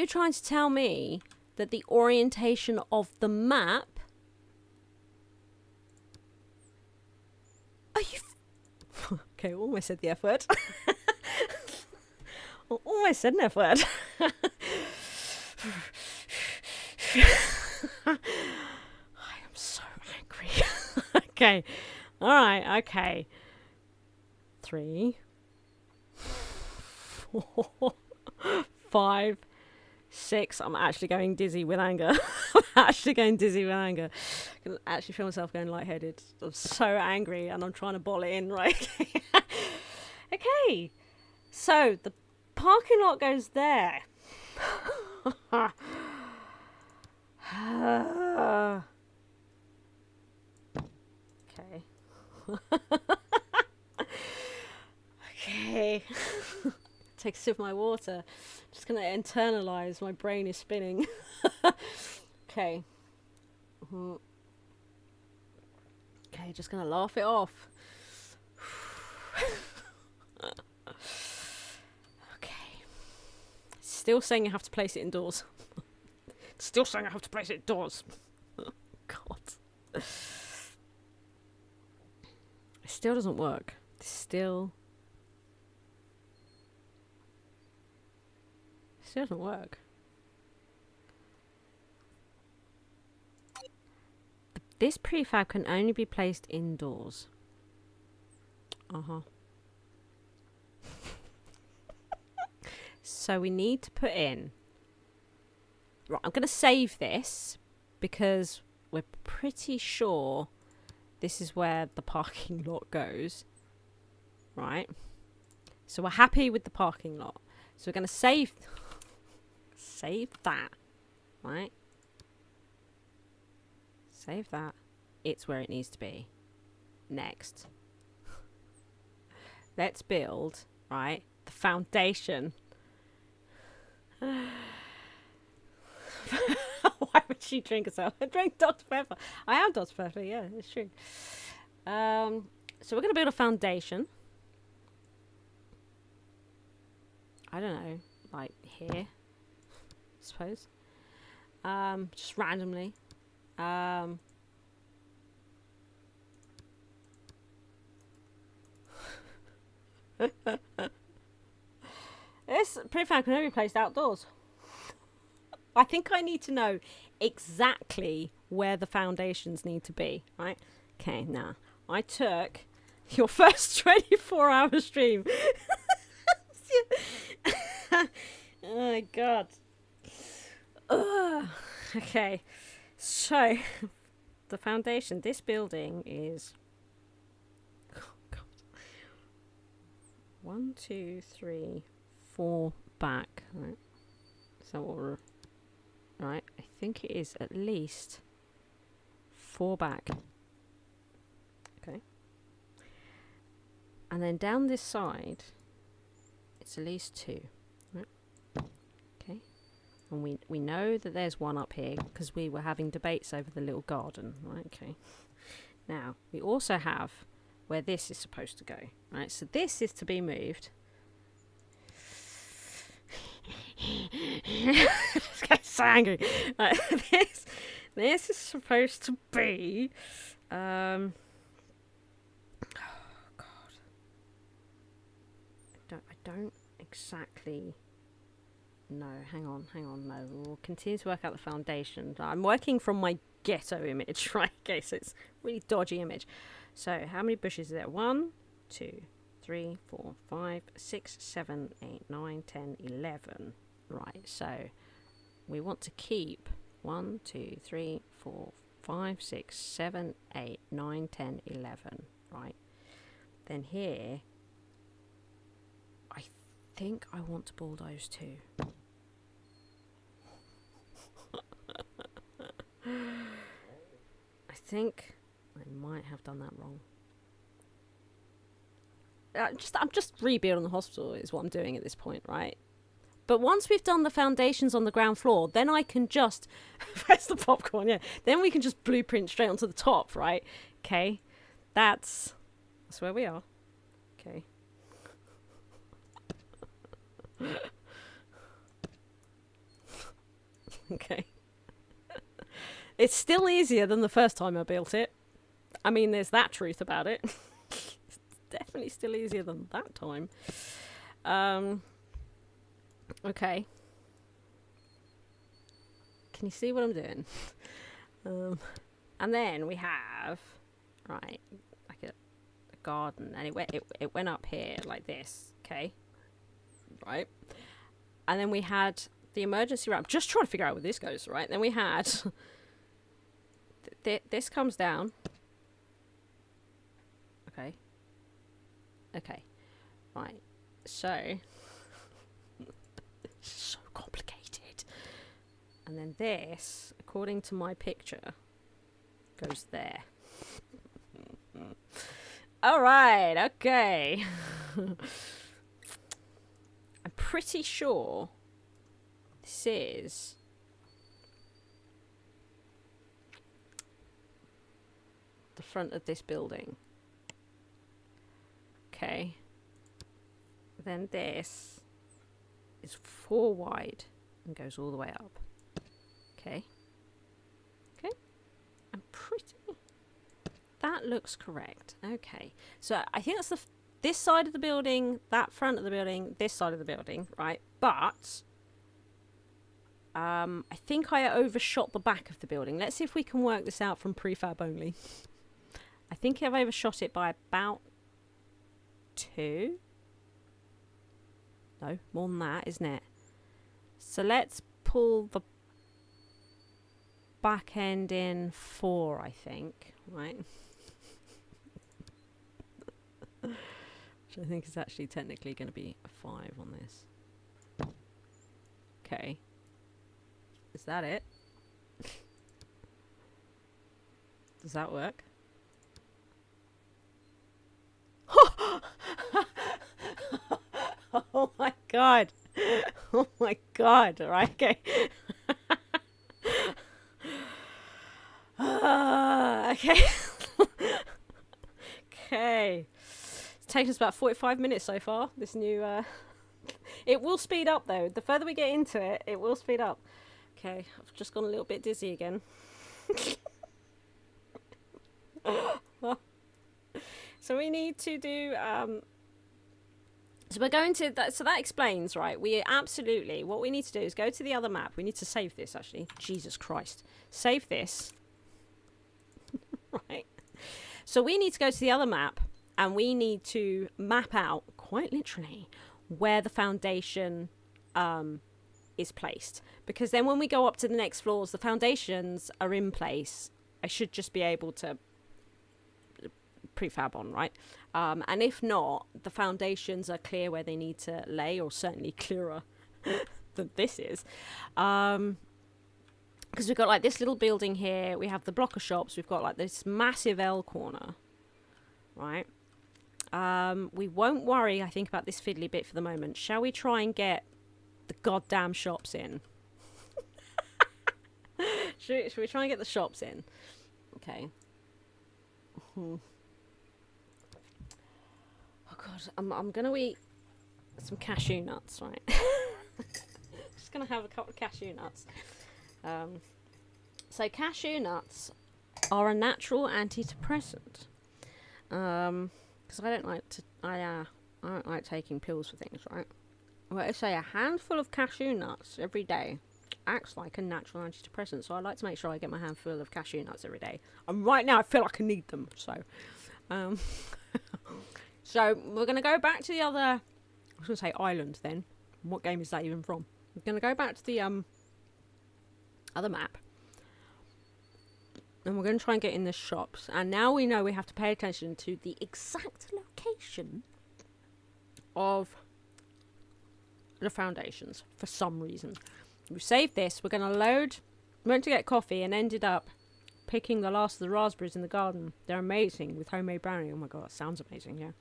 trying to tell me that the orientation of the map? Are you... Okay, almost said the F word. Almost said an F word. I am so angry. Okay. Alright, okay. 3, 4, 5, 6. I'm actually going dizzy with anger. I can actually feel myself going lightheaded. I'm so angry and I'm trying to bottle it in, right? Okay. So the parking lot goes there. Okay. Okay. Take a sip of my water. Just gonna internalize. My brain is spinning. Okay. Okay, just gonna laugh it off. Okay. Still saying I have to place it indoors. Still saying I have to place it indoors. God. It still doesn't work. Still doesn't work. This prefab can only be placed indoors. So we need to put in... Right, I'm going to save this because we're pretty sure this is where the parking lot goes. Right? So we're happy with the parking lot. So we're going to save that. Right? Save that. It's where it needs to be. Next. Let's build, right, the foundation. Why would she drink herself? I drink Dr. Pepper. I am Dr. Pepper, yeah, it's true. So we're going to build a foundation. I don't know, like here, I suppose. Just randomly. This prefab can only be placed outdoors. I think I need to know exactly where the foundations need to be, right? Okay, now, I took your first 24-hour stream. Oh my god. Ugh. Okay, so the foundation, this building is 1, 2, 3, 4 back, right? So what we're right, I think it is at least 4 back. Okay. And then down this side, it's at least 2. Right? Okay. And we know that there's one up here because we were having debates over the little garden. Right? Okay. Now, we also have where this is supposed to go. Right? So this is to be moved. Just get so angry. Right, this is supposed to be oh god, I don't exactly know. Hang on, no, we'll continue to work out the foundation. I'm working from my ghetto image, right? Okay, so it's a really dodgy image. So how many bushes is there? 1, 2, 3, 4, 5, 6, 7, 8, 9, 10, 11. Right, so we want to keep 1, 2, 3, 4, 5, 6, 7, 8, 9, 10, 11. Right. Then here, I think I want to bulldoze too. I think I might have done that wrong. I'm just rebuilding the hospital is what I'm doing at this point, right? But once we've done the foundations on the ground floor, then I can just press the popcorn, yeah. Then we can just blueprint straight onto the top, right? Okay. That's where we are. Okay. Okay. It's still easier than the first time I built it. I mean, there's that truth about it. It's definitely still easier than that time. Okay. Can you see what I'm doing? And then we have, right, like a garden, and it went up here like this, okay? Right. And then we had the emergency room. I'm just trying to figure out where this goes, right? Then we had this comes down. Okay. Okay. Right. So so complicated. And then this, according to my picture, goes there. All right, okay. I'm pretty sure this is the front of this building. Okay. Then this is 4 wide and goes all the way up. Okay. Okay. I'm pretty... That looks correct. Okay. So I think that's this side of the building, that front of the building, this side of the building, right? But I think I overshot the back of the building. Let's see if we can work this out from prefab only. I think I've overshot it by about 2. No, more than that, isn't it? So let's pull the back end in 4, I think, right? Which I think is actually technically going to be a 5 on this. Okay. Is that it? Does that work? Oh my god. Oh my god. Right, okay. Okay. Okay. It's taken us about 45 minutes so far, this new... It will speed up though. The further we get into it, it will speed up. Okay, I've just gone a little bit dizzy again. So we need to do So we're going to that. So that explains, right? What we need to do is go to the other map. We need to save this, actually. Jesus Christ. Save this. Right. So we need to go to the other map, and we need to map out, quite literally, where the foundation is placed. Because then when we go up to the next floors, the foundations are in place. I should just be able to prefab on, right? And if not, the foundations are clear where they need to lay, or certainly clearer than this is. Because we've got like this little building here, we have the block of shops, we've got like this massive L corner, right? We won't worry, I think, about this fiddly bit for the moment. Shall we try and get the goddamn shops in? should we try and get the shops in? Okay. Oh god, I'm gonna eat some cashew nuts, right? Just gonna have a couple of cashew nuts. So cashew nuts are a natural antidepressant. Because I don't like taking pills for things, right? Well, I say a handful of cashew nuts every day acts like a natural antidepressant. So I like to make sure I get my handful of cashew nuts every day. And right now I feel like I need them. So, so we're gonna go back to the other. I was gonna say island then. What game is that even from? We're gonna go back to the other map, and we're going to try and get in the shops. And now we know we have to pay attention to the exact location of the foundations for some reason. We saved this. We're going to load. We went to get coffee and ended up picking the last of the raspberries in the garden. They're amazing with homemade brownie. Oh my god, that sounds amazing.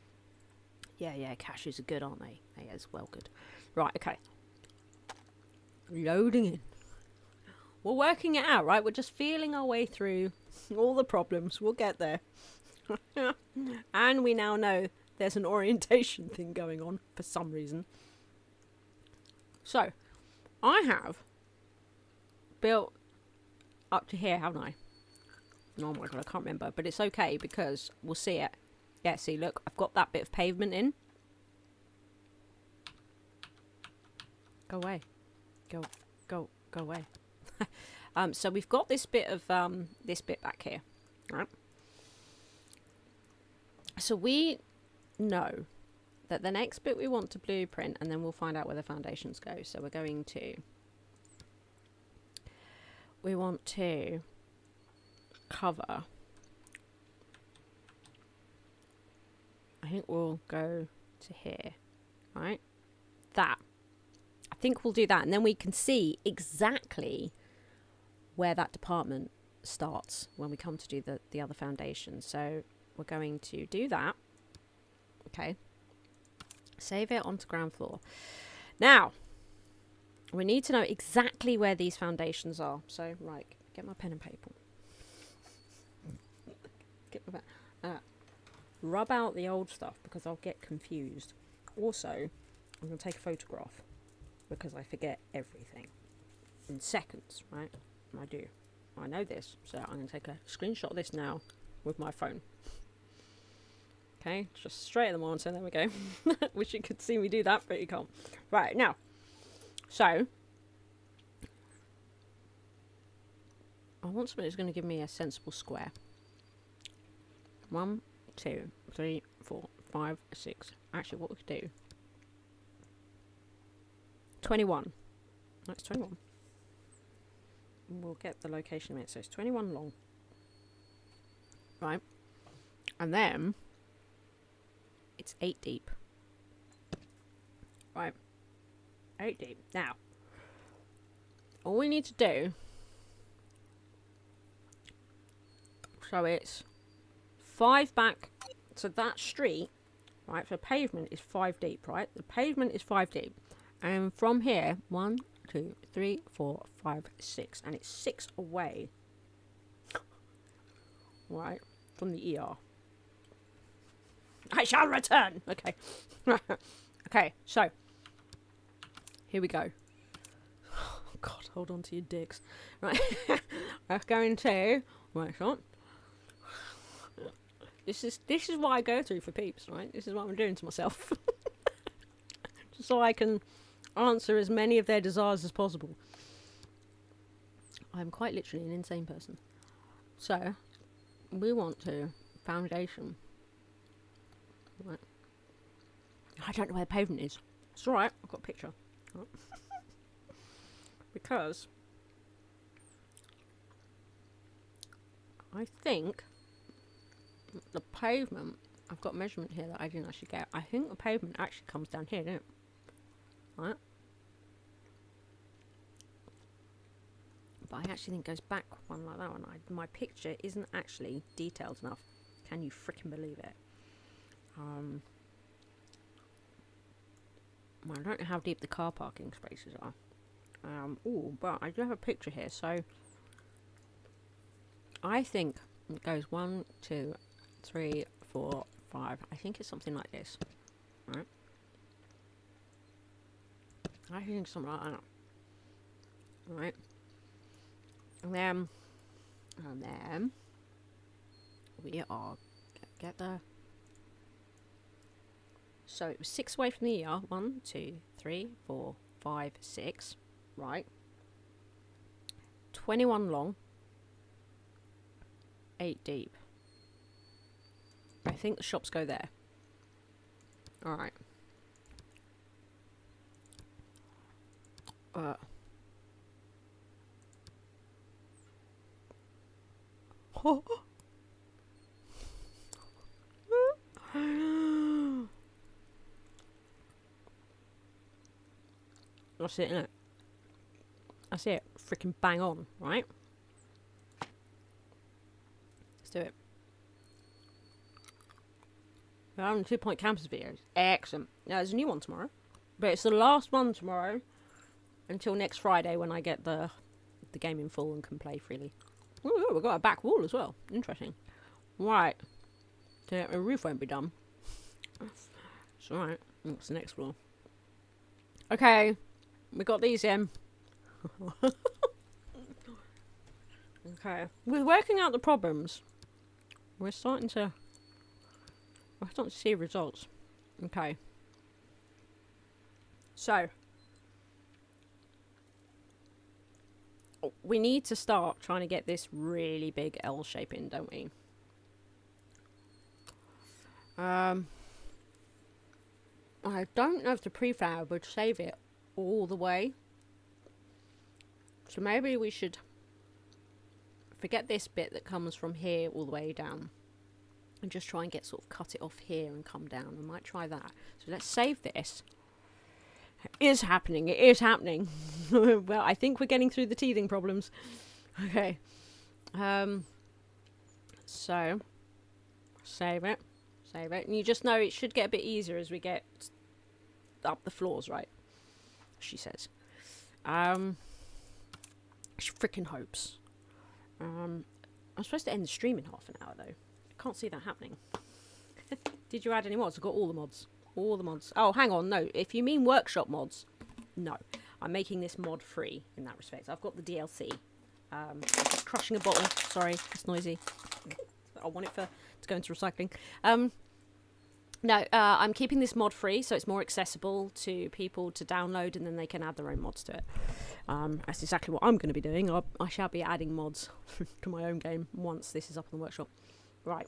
Yeah, cashews are good, aren't they? Yeah, it's well good. Right, okay, loading in. We're working it out, right? We're just feeling our way through all the problems. We'll get there. And we now know there's an orientation thing going on for some reason. So, I have built up to here, haven't I? Oh my god, I can't remember. But it's okay because we'll see it. Yeah, see, look, I've got that bit of pavement in. Go away. Go away. So we've got this bit of this bit back here, right? So we know that the next bit we want to blueprint, and then we'll find out where the foundations go. So we want to cover. I think we'll go to here, right? That. I think we'll do that, and then we can see exactly where that department starts when we come to do the other foundation. So we're going to do that. Okay. Save it onto ground floor. Now, we need to know exactly where these foundations are. So, right, get my pen and paper. Rub out the old stuff because I'll get confused. Also, I'm going to take a photograph because I forget everything in seconds, right? I do. I know this, so I'm going to take a screenshot of this now with my phone. Okay, just straight at the monitor, there we go. Wish you could see me do that, but you can't. Right, now, so, I want something that's going to give me a sensible square. 1, 2, 3, 4, 5, 6. Actually, what we could do, 21. That's 21. We'll get the location in a minute. So it's 21 long. Right. And then it's 8 deep. Right. 8 deep. Now, all we need to do, so it's 5 back. So that street, right, so pavement is 5 deep, right? The pavement is 5 deep. And from here, 1, 2, 3, 4, 5, 6. And it's 6 away. Right, from the ER. I shall return! Okay. Okay, so. Here we go. Oh, God, hold on to your dicks. Right. Let's go into my shot. This is what I go through for peeps, right? This is what I'm doing to myself. so I can answer as many of their desires as possible. I'm quite literally an insane person. So, we want to foundation. Right. I don't know where the pavement is. It's alright, I've got a picture. Right. Because I think the pavement, I've got measurement here that I didn't actually get. I think the pavement actually comes down here, doesn't it? Right. But I actually think it goes back one like that one. My picture isn't actually detailed enough. Can you freaking believe it? Well, I don't know how deep the car parking spaces are. Oh, but I do have a picture here, so I think it goes 1, 2, 3, 4, 5. I think it's something like this. Right? I think something like that. Right? And then we are get the. So it was 6 away from the ER. 1, 2, 3, 4, 5, 6. Right. 21 long. 8 deep. I think the shops go there. All right. That's it, innit? That's it. Freaking bang on, right? Let's do it. We're having 2-point campus videos. Excellent. Now, there's a new one tomorrow. But it's the last one tomorrow until next Friday when I get the game in full and can play freely. Ooh, we've got a back wall as well. Interesting. Right. The roof won't be done. It's alright. What's the next floor? Okay. We got these in. Okay. We're working out the problems. We're starting to see results. Okay. So. We need to start trying to get this really big L shape in, don't we? I don't know if the prefab would save it all the way. So maybe we should forget this bit that comes from here all the way down and just try and get cut it off here and come down. I might try that. So let's save this. It is happening. It is happening. Well, I think we're getting through the teething problems. Okay. So save it. Save it. And you just know it should get a bit easier as we get up the floors, right? She says. She freaking hopes. I'm supposed to end the stream in half an hour, though. I can't see that happening. Did you add any mods? I've got all the mods. All the mods. Oh, hang on. No. If you mean workshop mods, no. I'm making this mod free in that respect. I've got the DLC. I'm just crushing a bottle. Sorry. It's noisy. I want it to go into recycling. No, I'm keeping this mod free, so it's more accessible to people to download, and then they can add their own mods to it. That's exactly what I'm going to be doing. I shall be adding mods to my own game once this is up in the workshop. Right.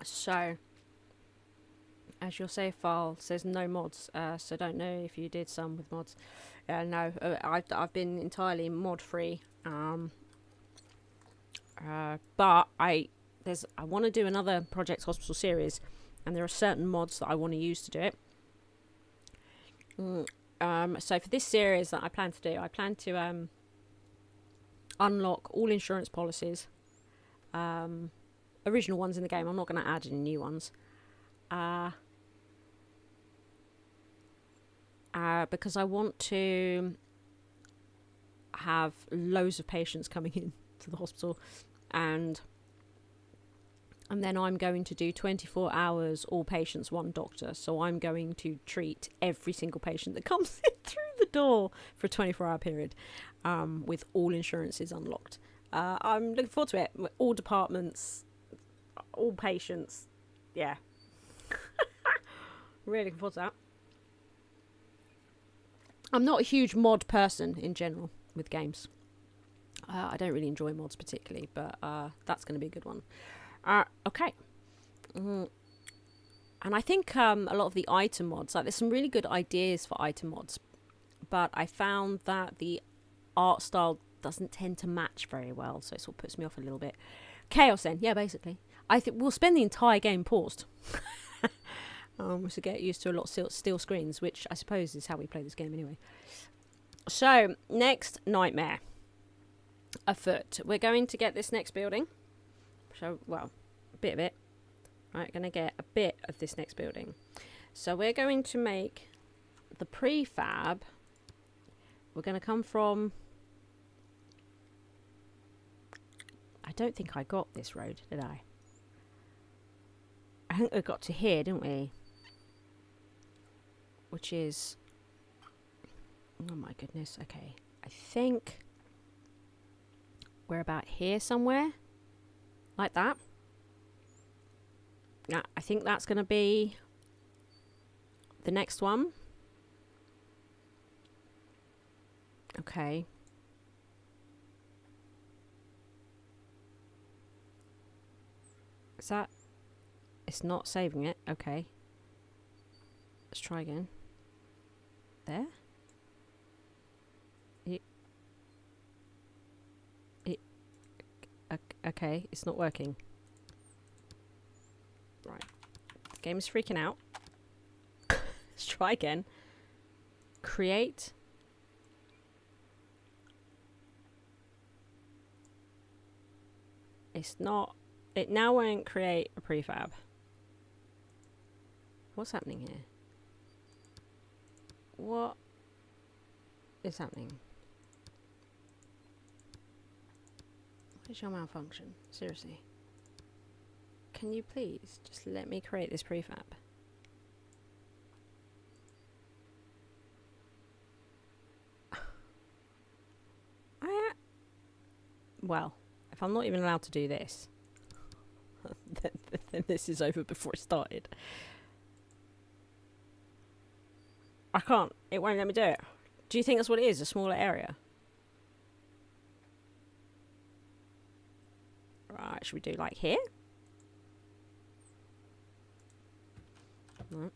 So, as your save file says no mods, so don't know if you did some with mods. No, I've been entirely mod free. But I want to do another Project Hospital series, and there are certain mods that I want to use to do it. So for this series that I plan to do, I plan to unlock all insurance policies, original ones in the game. I'm not going to add any new ones, because I want to have loads of patients coming in to the hospital, and then I'm going to do 24 hours, all patients, one doctor. So I'm going to treat every single patient that comes in through the door for a 24-hour period, with all insurances unlocked. I'm looking forward to it. All departments, all patients. Yeah. Really looking forward to that. I'm not a huge mod person in general with games. I don't really enjoy mods particularly, but that's going to be a good one. Okay. And I think a lot of the item mods, like there's some really good ideas for item mods, but I found that the art style doesn't tend to match very well, so it sort of puts me off a little bit. Chaos then, yeah, basically. I think we'll spend the entire game paused. We should get used to a lot of steel screens, which I suppose is how we play this game anyway. So, next nightmare. Afoot. We're going to get this next building. So, well, a bit of it. Right, going to get a bit of this next building. So, we're going to make the prefab. We're going to come from... I don't think I got this road, did I? I think we got to here, didn't we? Which is... Oh my goodness, okay. I think we're about here somewhere. Like that. Yeah, I think that's going to be the next one. Okay. Is that... It's not saving it. Okay. Let's try again. There? Okay, it's not working. Right. The game is freaking out. Let's try again. Create. It's not... It now won't create a prefab. What's happening here? What is happening? What is your malfunction? Seriously. Can you please just let me create this prefab? Well, if I'm not even allowed to do this, then this is over before it started. I can't. It won't let me do it. Do you think that's what it is? A smaller area? Right, should we do like here? No.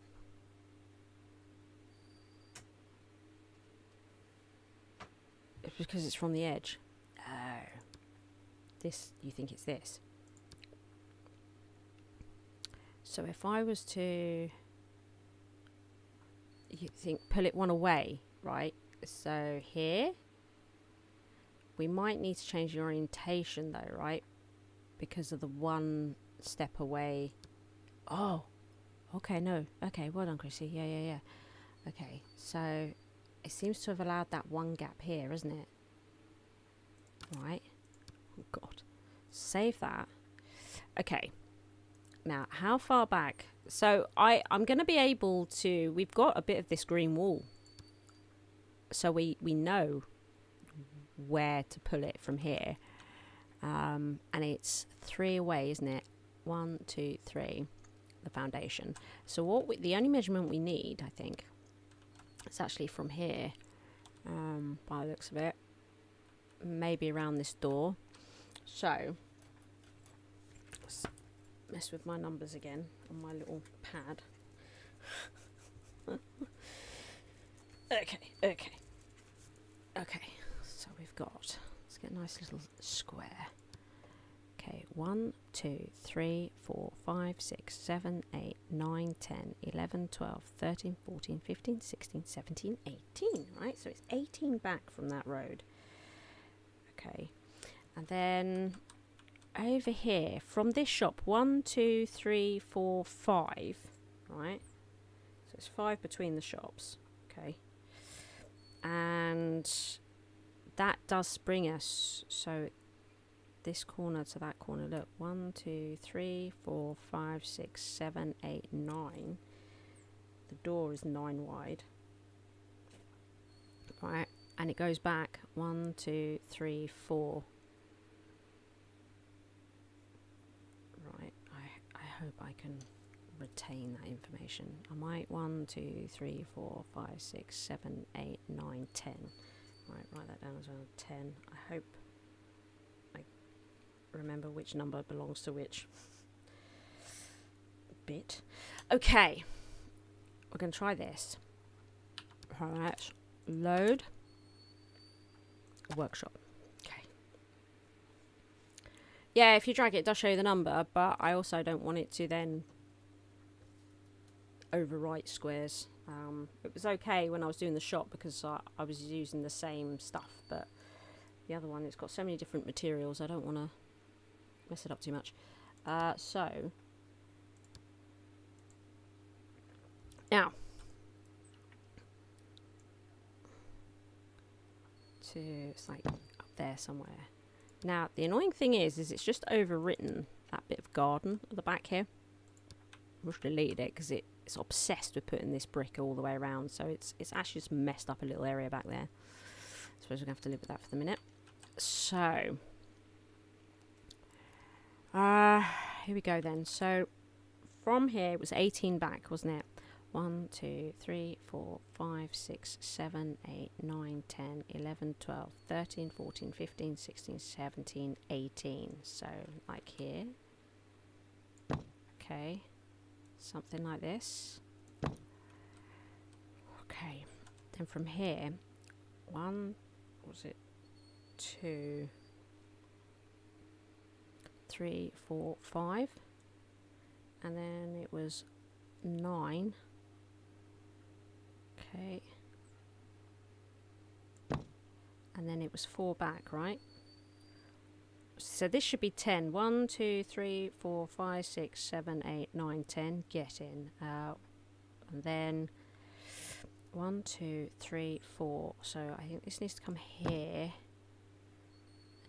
It's because it's from the edge. Oh. This, you think it's this? So if I was to... You think pull it one away, right? So here we might need to change the orientation though, right? Because of the one step away. Oh, okay, no. Okay, well done, Chrissy. Yeah. Okay, so it seems to have allowed that one gap here, isn't it? Right. Oh, God. Save that. Okay. Now, how far back? So I'm going to be able to... We've got a bit of this green wall. So we know where to pull it from here. And it's 3 away, isn't it? 1, 2, 3. The foundation. So what the only measurement we need, I think, is actually from here. By the looks of it. Maybe around this door. So... mess with my numbers again on my little pad. Okay. So we've got, let's get a nice little square. Okay, 1, 2, 3, 4, 5, 6, 7, 8, 9, 10, 11, 12, 13, 14, 15, 16, 17, 18, right? So it's 18 back from that road. Okay, and then over here from this shop, 1, 2, 3, 4, 5, right? So it's 5 between the shops. Okay, and that does bring us, so this corner to that corner, look, 1, 2, 3, 4, 5, 6, 7, 8, 9. The door is 9 wide, right? And it goes back 1, 2, 3, 4. Right, I hope I can retain that information. I might 1, 2, 3, 4, 5, 6, 7, 8, 9, 10. Right, write that down as well. 10. I hope I remember which number belongs to which bit. Okay, we're going to try this. Alright, load workshop. Okay. Yeah, if you drag it, it does show you the number, but I also don't want it to then overwrite squares. It was okay when I was doing the shop because I was using the same stuff, but the other one, it's got so many different materials, I don't want to mess it up too much. So now it's like up there somewhere. Now the annoying thing is it's just overwritten that bit of garden at the back here. I just deleted it because it's obsessed with putting this brick all the way around, so it's actually just messed up a little area back there. I suppose we're gonna have to live with that for the minute. So here we go then. So from here it was 18 back, wasn't it? 1, 2, 3, 4, 5, 6, 7, 8, 9, 10, 11, 12, 13, 14, 15, 16, 17, 18. So like here. Okay. Something like this. Okay. Then from here, 1, what was it? 2, 3, 4, 5. And then it was 9. Okay. And then it was 4 back, right? So this should be 10. 1, 2, 3, 4, 5, 6, 7, 8, 9, 10. Get in. And then 1, 2, 3, 4. So I think this needs to come here.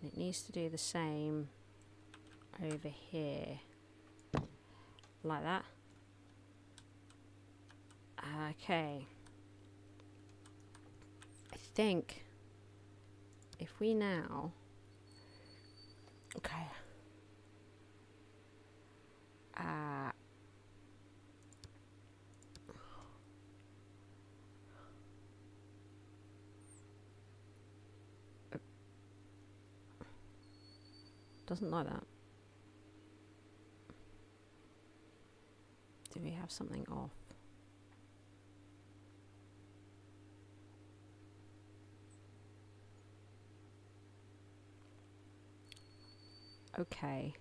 And it needs to do the same over here. Like that. Okay. I think if we now... Okay. Doesn't like that. Do we have something off? Okay,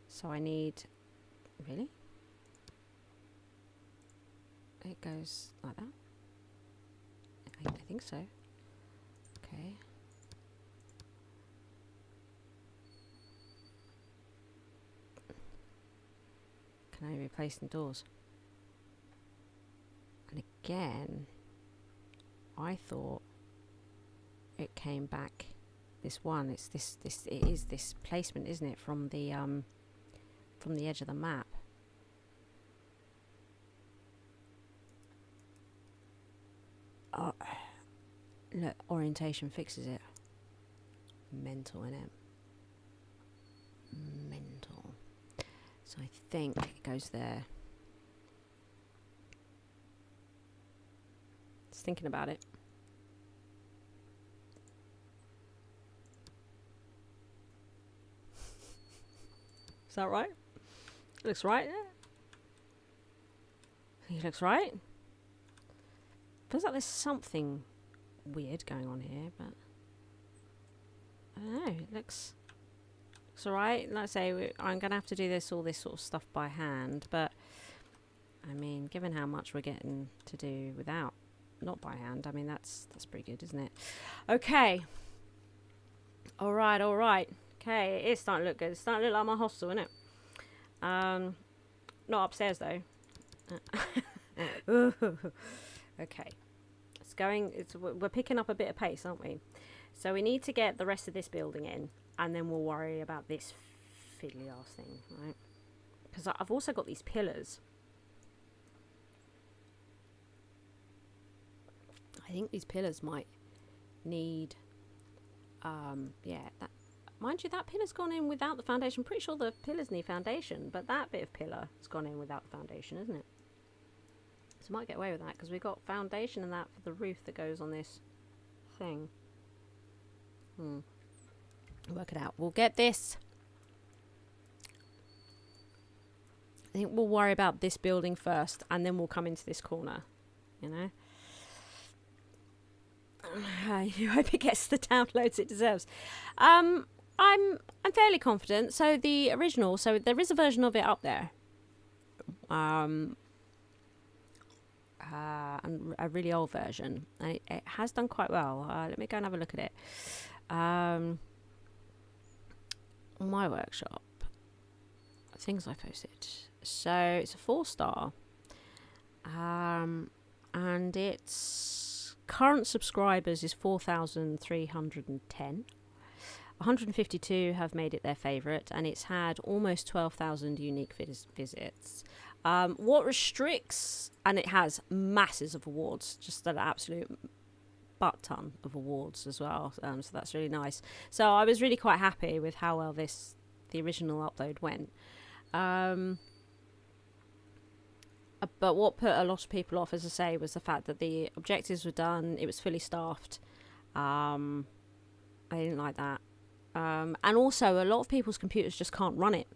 so I need, really? It goes like that? I think so. Okay. Can I replace the doors? And again, I thought it came back. This one, it's it is this placement, isn't it, from the edge of the map. Look, orientation fixes it. Mental, innit? Mental. So I think it goes there. Just thinking about it. Is that right? It looks right, yeah? I think it looks right. Feels like there's something weird going on here, but I don't know. It looks alright. Like I say, I'm gonna have to do all this sort of stuff by hand, but I mean, given how much we're getting to do without, not by hand, I mean that's pretty good, isn't it? Okay. All right. Okay, it is starting to look good. It's starting to look like my hostel, isn't it? Not upstairs though. Okay, we're picking up a bit of pace, aren't we? So we need to get the rest of this building in, and then we'll worry about this fiddly ass thing, right? Because I've also got these pillars. I think these pillars might need, yeah, that Mind you, that pillar's gone in without the foundation. I'm pretty sure the pillars need foundation, but that bit of pillar has gone in without the foundation, isn't it? So I might get away with that because we've got foundation and that for the roof that goes on this thing. Work it out. We'll get this. I think we'll worry about this building first, and then we'll come into this corner. You know. I hope it gets the downloads it deserves. I'm fairly confident. So the original. So there is a version of it up there. And a really old version. And it has done quite well. Let me go and have a look at it. My workshop. Things I posted. So it's a 4-star. And its current subscribers is 4,310. 152 have made it their favourite, and it's had almost 12,000 unique visits. What restricts, and it has masses of awards, just an absolute butt ton of awards as well, so that's really nice. So I was really quite happy with how well the original upload went. But what put a lot of people off, as I say, was the fact that the objectives were done, it was fully staffed. I didn't like that. And also, a lot of people's computers just can't run it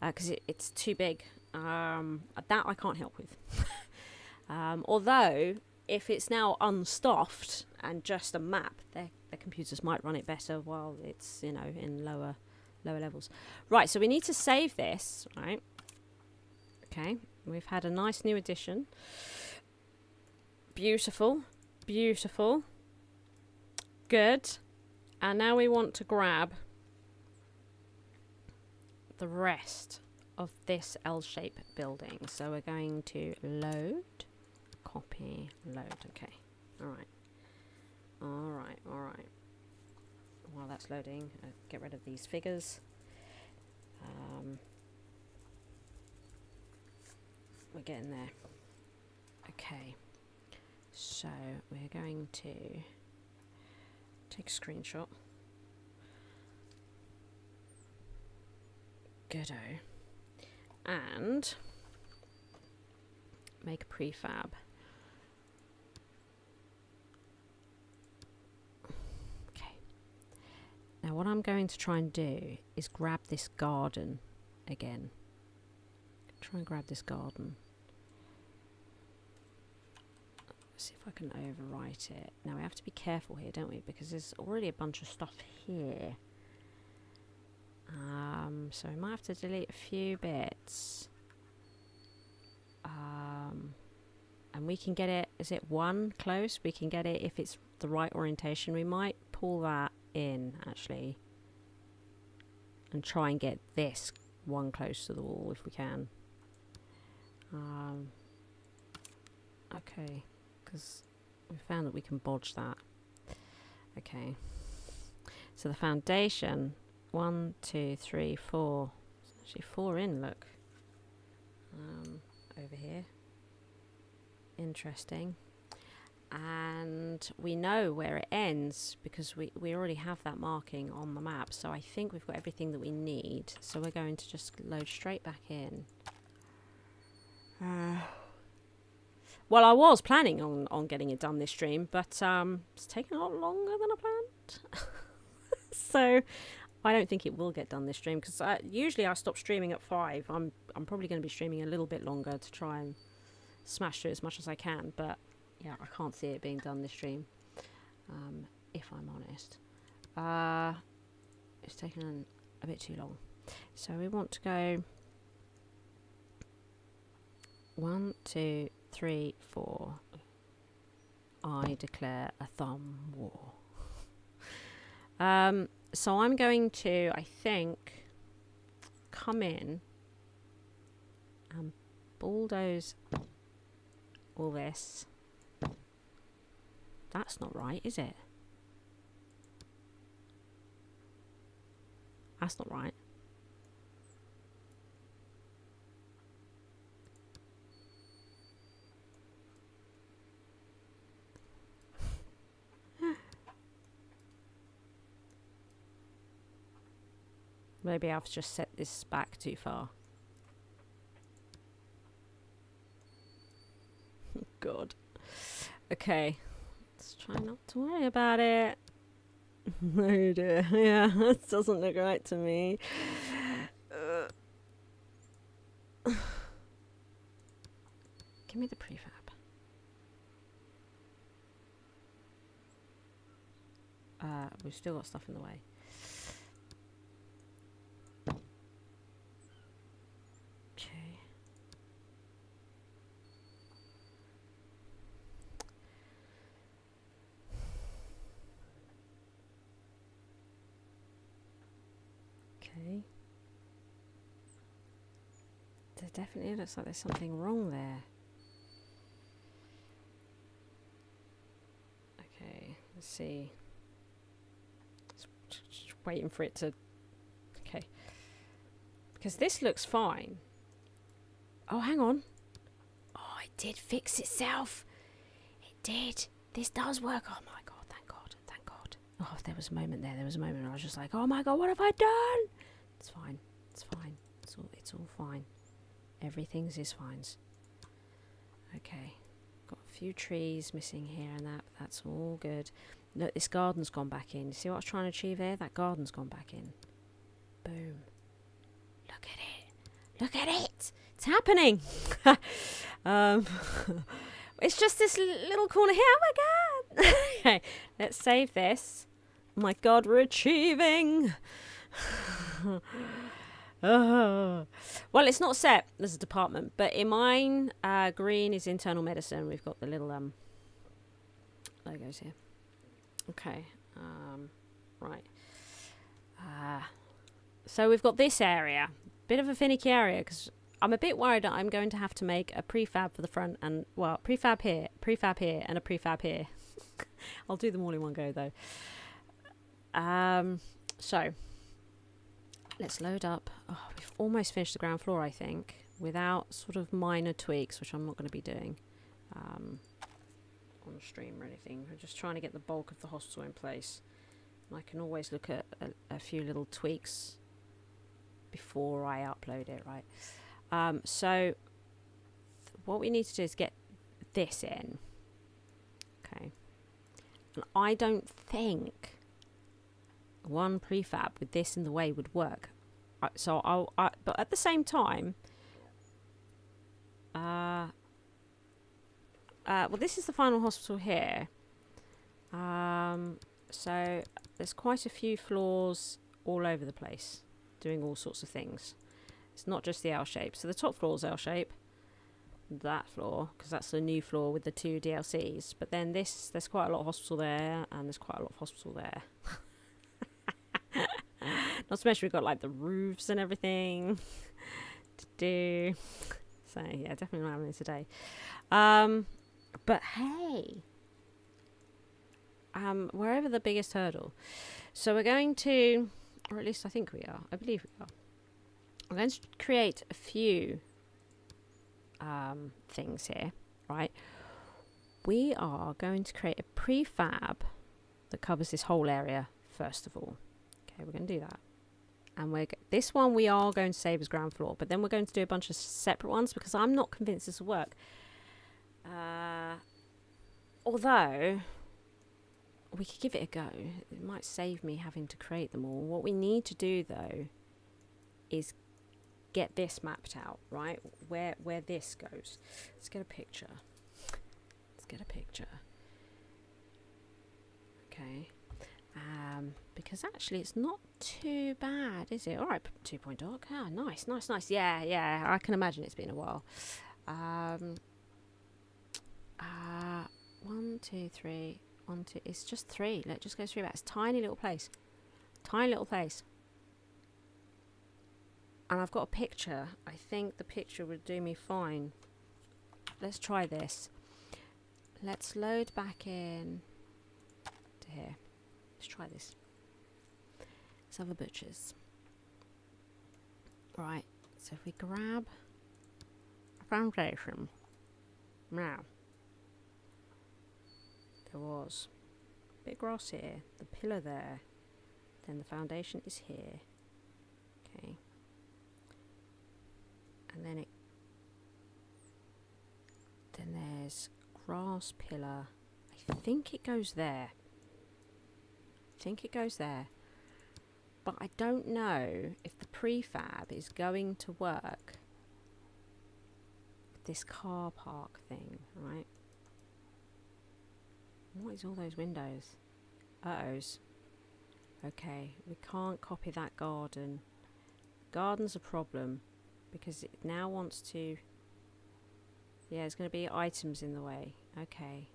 because it's too big. That I can't help with. Although, if it's now unstaffed and just a map, their computers might run it better while it's, you know, in lower levels. Right, so we need to save this, right? Okay, we've had a nice new addition. Beautiful, beautiful. Good. And now we want to grab the rest of this L-shaped building. So we're going to load, copy, load. Okay. All right. All right. All right. While that's loading, get rid of these figures. We're getting there. Okay. So we're going to take a screenshot. Goodo. And make a prefab. Okay. Now what I'm going to try and do is grab this garden again. Try and grab this garden. See if I can overwrite it. Now we have to be careful here, don't we? Because there's already a bunch of stuff here. So we might have to delete a few bits. And we can get it, is it 1 close? We can get it if it's the right orientation. We might pull that in, actually. And try and get this 1 close to the wall if we can. Okay. Because we found that we can bodge that. Okay. So the foundation, 1, 2, 3, 4. There's actually 4 in, look. Over here. Interesting. And we know where it ends because we already have that marking on the map. So I think we've got everything that we need. So we're going to just load straight back in. Well, I was planning on getting it done this stream, but it's taken a lot longer than I planned. So I don't think it will get done this stream because usually I stop streaming at 5. I'm probably going to be streaming a little bit longer to try and smash through as much as I can. But yeah, I can't see it being done this stream, if I'm honest. It's taken a bit too long. So we want to go 1, 2, 3, 4. I declare a thumb war. So I'm going to, I think, come in and bulldoze all this. That's not right, is it? That's not right. Maybe I've just set this back too far. God. Okay. Let's try not to worry about it. Oh dear. Yeah, this doesn't look right to me. Give me the prefab. We've still got stuff in the way. Okay. Okay. There definitely looks like there's something wrong there. Okay, let's see. Just waiting for it to... Okay. Because this looks fine. Oh, hang on. Oh, it did fix itself. It did. This does work. Oh my God, thank God, thank God. Oh, there was a moment there. There was a moment where I was just like, oh my God, what have I done? It's fine. It's fine. It's all fine. Everything's is fine. Okay. Got a few trees missing here and that. But that's all good. Look, this garden's gone back in. You see what I was trying to achieve there? That garden's gone back in. Boom. Look at it. Look at it. It's happening. It's just this little corner here. Oh my God. Okay, let's save this. Oh my God, we're achieving. Well, it's not set as a department, but in mine, green is internal medicine. We've got the little logos here. Okay, right. So we've got this area. Bit of a finicky area because I'm a bit worried that I'm going to have to make a prefab for the front and, well, prefab here, and a prefab here. I'll do them all in one go though. So let's load up. Oh, we've almost finished the ground floor, I think, without sort of minor tweaks, which I'm not going to be doing on stream or anything. We're just trying to get the bulk of the hospital in place. And I can always look at a few little tweaks before I upload it, right? So what we need to do is get this in. Okay. And I don't think one prefab with this in the way would work. So but at the same time, well, this is the final hospital here. So there's quite a few floors all over the place doing all sorts of things. It's not just the L shape. So the top floor is L shape. That floor, because that's the new floor with the 2 DLCs. But then there's quite a lot of hospital there, and there's quite a lot of hospital there. Not to mention we've got like the roofs and everything to do. So yeah, definitely not having it today. But hey, we're over the biggest hurdle. So we're going to, or at least I think we are. I believe we are. I'm going to create a few things here, right? We are going to create a prefab that covers this whole area first of all. Okay, we're going to do that. And this one we are going to save as ground floor, but then we're going to do a bunch of separate ones because I'm not convinced this will work. Although we could give it a go. It might save me having to create them all. What we need to do though is get this mapped out, right? Where this goes. Let's get a picture. Okay. Because actually it's not too bad, is it? All right, 2-point dock. Ah, nice. Yeah. I can imagine it's been a while. 1, 2, 3. 1, 2. It's just 3. Let's just go 3 back. It's a tiny little place. And I've got a picture. I think the picture would do me fine. Let's try this. Let's load back in to here. Let's try this. Let's have a butcher's. Right. So if we grab a foundation. Now. There was a bit of grass here. The pillar there. Then the foundation is here. Okay. And then there's grass pillar. I think it goes there. But I don't know if the prefab is going to work with this car park thing, right? What is all those windows? Uh-ohs. Okay, we can't copy that garden. Garden's a problem because it now wants to... Yeah, there's going to be items in the way. Okay,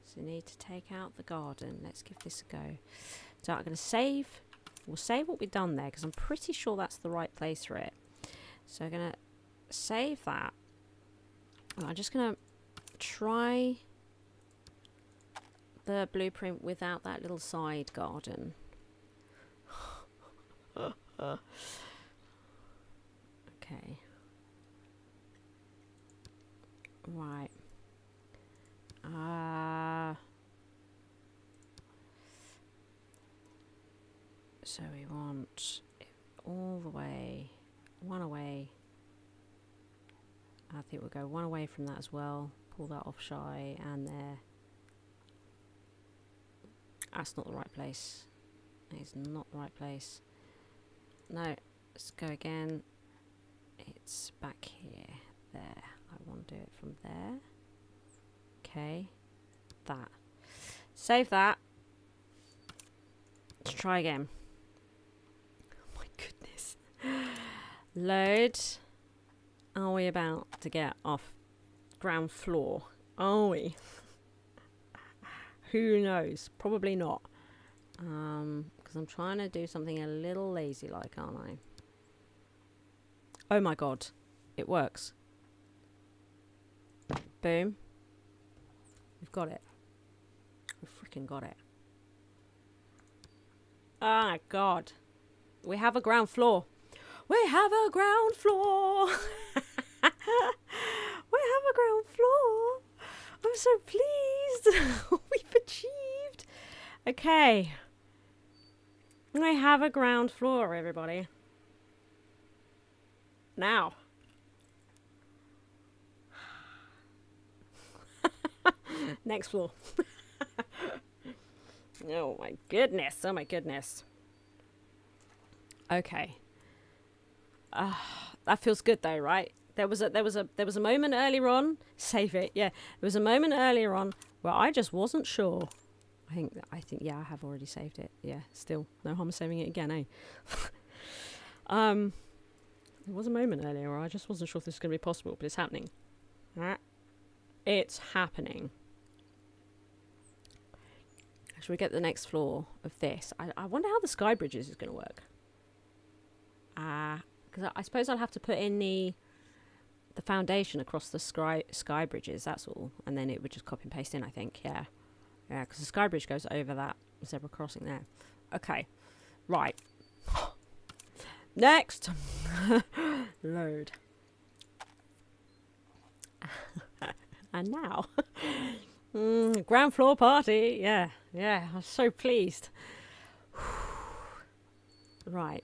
so we need to take out the garden. Let's give this a go. So I'm going to save. We'll save what we've done there because I'm pretty sure that's the right place for it. So I'm going to save that. And I'm just going to try the blueprint without that little side garden. Okay. Right. So we want it all the way, one away. I think we'll go one away from that as well. Pull that off shy and there. That's not the right place. It's not the right place. No, let's go again. It's back here. There. I want to do it from there. Okay. That. Save that. Let's try again. Oh my goodness. Load. Are we about to get off ground floor? Are we? Who knows? Probably not. Because I'm trying to do something a little lazy like, aren't I? Oh my god. It works. Boom. We've got it. We've freaking got it. Oh my god. We have a ground floor. We have a ground floor. We have a ground floor. I'm so pleased. We've achieved. Okay. We have a ground floor, everybody. Now. Next floor. Oh my goodness. Oh my goodness. Okay. That feels good though, right? There was a moment earlier on. Save it. Yeah. There was a moment earlier on where I just wasn't sure. I think yeah, I have already saved it. Yeah, still no harm in saving it again, eh? There was a moment earlier where I just wasn't sure if this was going to be possible, but it's happening. It's happening. Should we get the next floor of this? I wonder how the sky bridges is going to work. Because I suppose I'll have to put in the foundation across the sky bridges, that's all. And then it would just copy and paste in, I think. Yeah. Yeah, because the sky bridge goes over that zebra crossing there. Okay. Right. Next. Load. And now. Ground floor party. Yeah. Yeah. I'm so pleased. Right.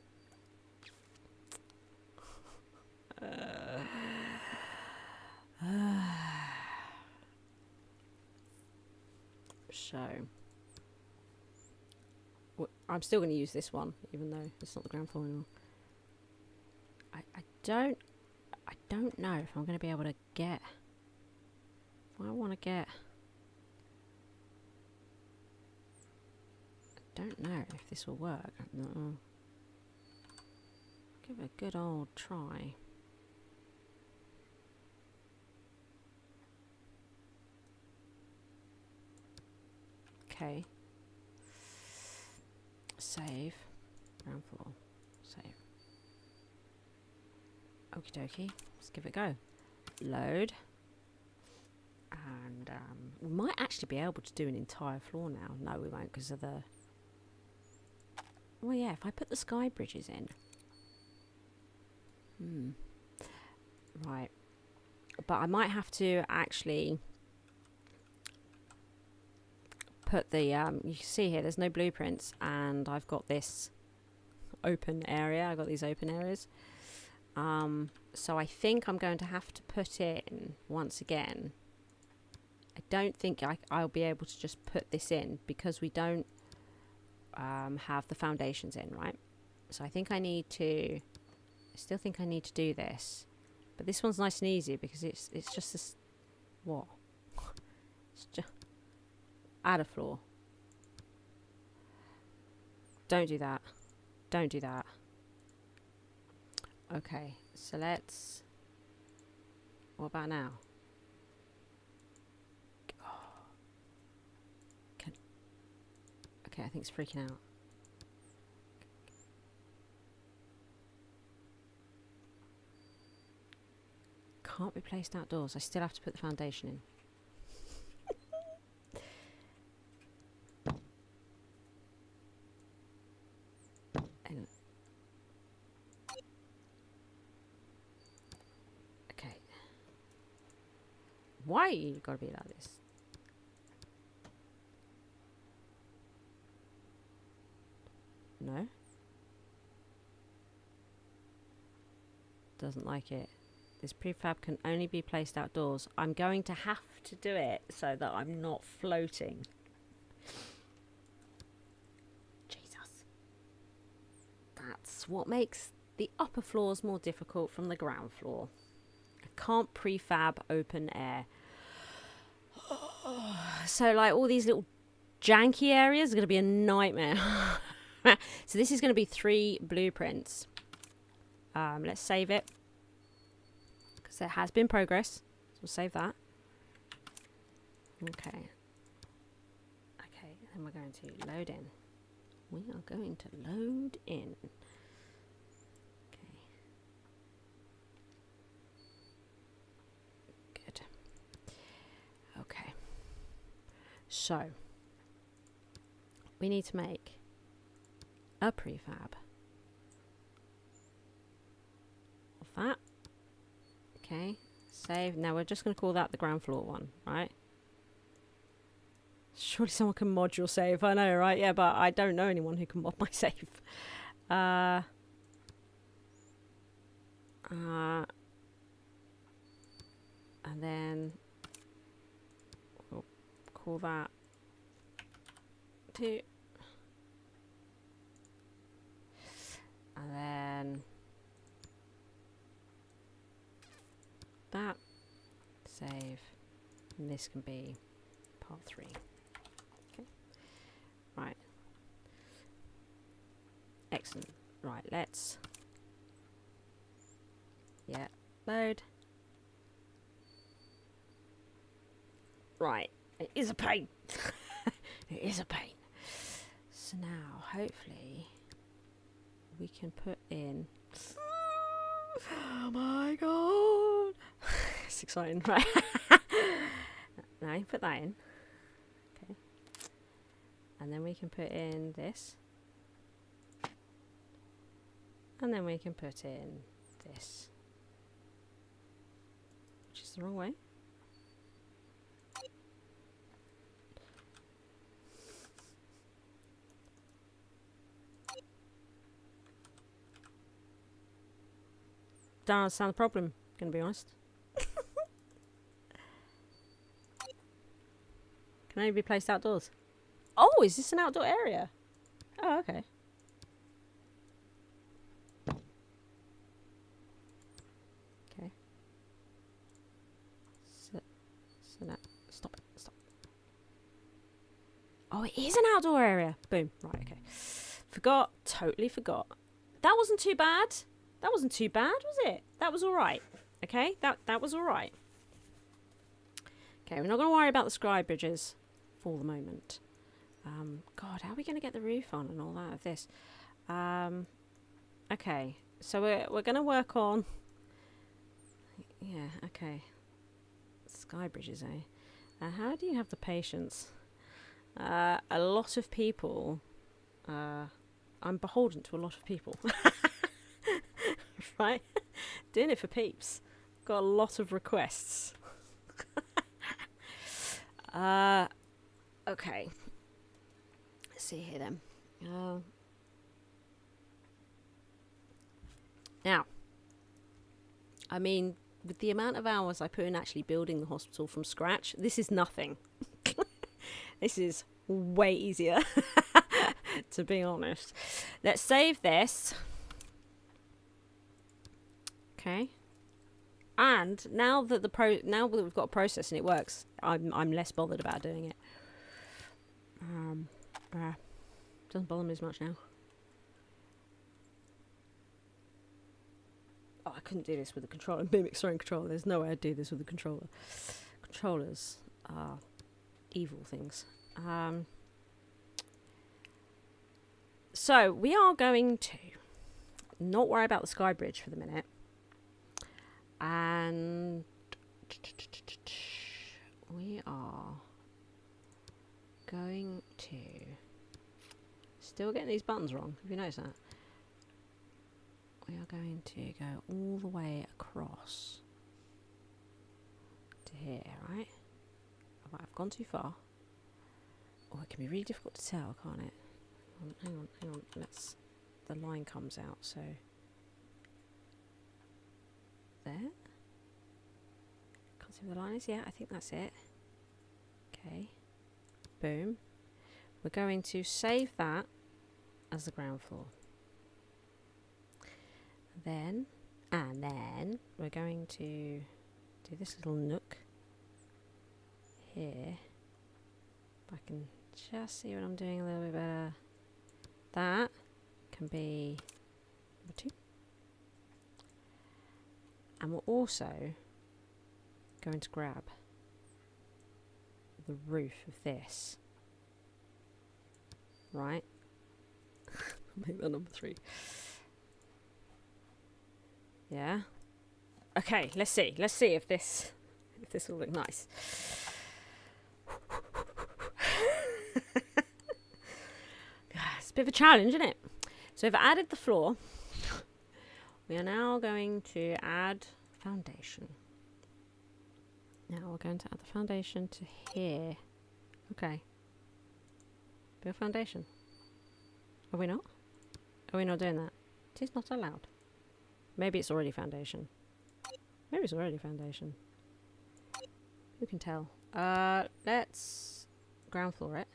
So I'm still going to use this one, even though it's not the ground floor anymore. I don't know if I'm going to be able to get. I want to get. I don't know if this will work. Give it a good old try. Okay. Save. Ground floor. Save. Okie dokie. Let's give it a go. Load. And we might actually be able to do an entire floor now. No, we won't because of the... Well, yeah, if I put the sky bridges in. Right. But I might have to actually... put the you can see here there's no blueprints and I've got this open area. I got these open areas. So I think I'm going to have to put in, once again, I don't think I'll be able to just put this in because we don't have the foundations in, right? So I think I still think I need to do this. But this one's nice and easy because it's just this, what? It's just, add a floor. Don't do that. Don't do that. Okay, so let's, what about now? Okay, I think it's freaking out. Can't be placed outdoors. I still have to put the foundation in. Okay. Why you gotta be like this? No. Doesn't like it. This prefab can only be placed outdoors. I'm going to have to do it so that I'm not floating. Jesus. That's what makes the upper floors more difficult from the ground floor. I can't prefab open air. So like all these little janky areas are going to be a nightmare. So this is going to be 3 blueprints. Let's save it. Because there has been progress. So we'll save that. Okay. Okay, then we're going to load in. We are going to load in. Okay. Good. Okay. So, we need to make a prefab of that. Okay, save. Now we're just going to call that the ground floor one, right? Surely someone can mod your save. I know, right? Yeah, but I don't know anyone who can mod my save. And then we'll call that 2. And then that, save, and this can be part 3. Okay, right, excellent. Right, let's, yeah, load. Right, it is a pain. It is a pain. So now, hopefully, we can put in. Oh my god! It's exciting, right? Now you put that in. Okay. And then we can put in this. And then we can put in this. Which is the wrong way. Don't understand the problem, gonna be honest. Can only be placed outdoors. Oh, is this an outdoor area? Oh, okay. Okay. So now, stop it, stop. Oh, it is an outdoor area. Boom. Right, okay. Forgot, totally forgot. That wasn't too bad. That wasn't too bad, was it? That was all right. Okay, that was all right. Okay, we're not going to worry about the sky bridges for the moment. God, how are we going to get the roof on and all that of this? Okay, so we're going to work on. Yeah, okay. Sky bridges, eh? How do you have the patience? A lot of people. I'm beholden to a lot of people. Right? Doing it for peeps. Got a lot of requests. Okay. Let's see here then. Now, I mean, with the amount of hours I put in actually building the hospital from scratch, this is nothing. This is way easier, to be honest. Let's save this. Okay. And now that we've got a process and it works, I'm less bothered about doing it. Doesn't bother me as much now. Oh, I couldn't do this with a controller. Mimic's throwing controller. There's no way I'd do this with a controller. Controllers are evil things. So we are going to not worry about the sky bridge for the minute. And we are going to still getting these buttons wrong. Have you noticed that? We are going to go all the way across to here, right? I've gone too far. Oh, it can be really difficult to tell, can't it? Hang on. The line comes out, so there. Can't see where the line is. Yeah, I think that's it. Okay. Boom. We're going to save that as the ground floor. Then we're going to do this little nook here. If I can just see what I'm doing a little bit better. That can be number 2. And we're also going to grab the roof of this. Right? Make that number 3. Yeah. Okay, let's see. Let's see if this will look nice. It's a bit of a challenge, isn't it? So I've added the floor. We are now going to add foundation. Now we're going to add the foundation to here. Okay. Build foundation. Are we not? Are we not doing that? It is not allowed. Maybe it's already foundation. Maybe it's already foundation. Who can tell? Let's ground floor it.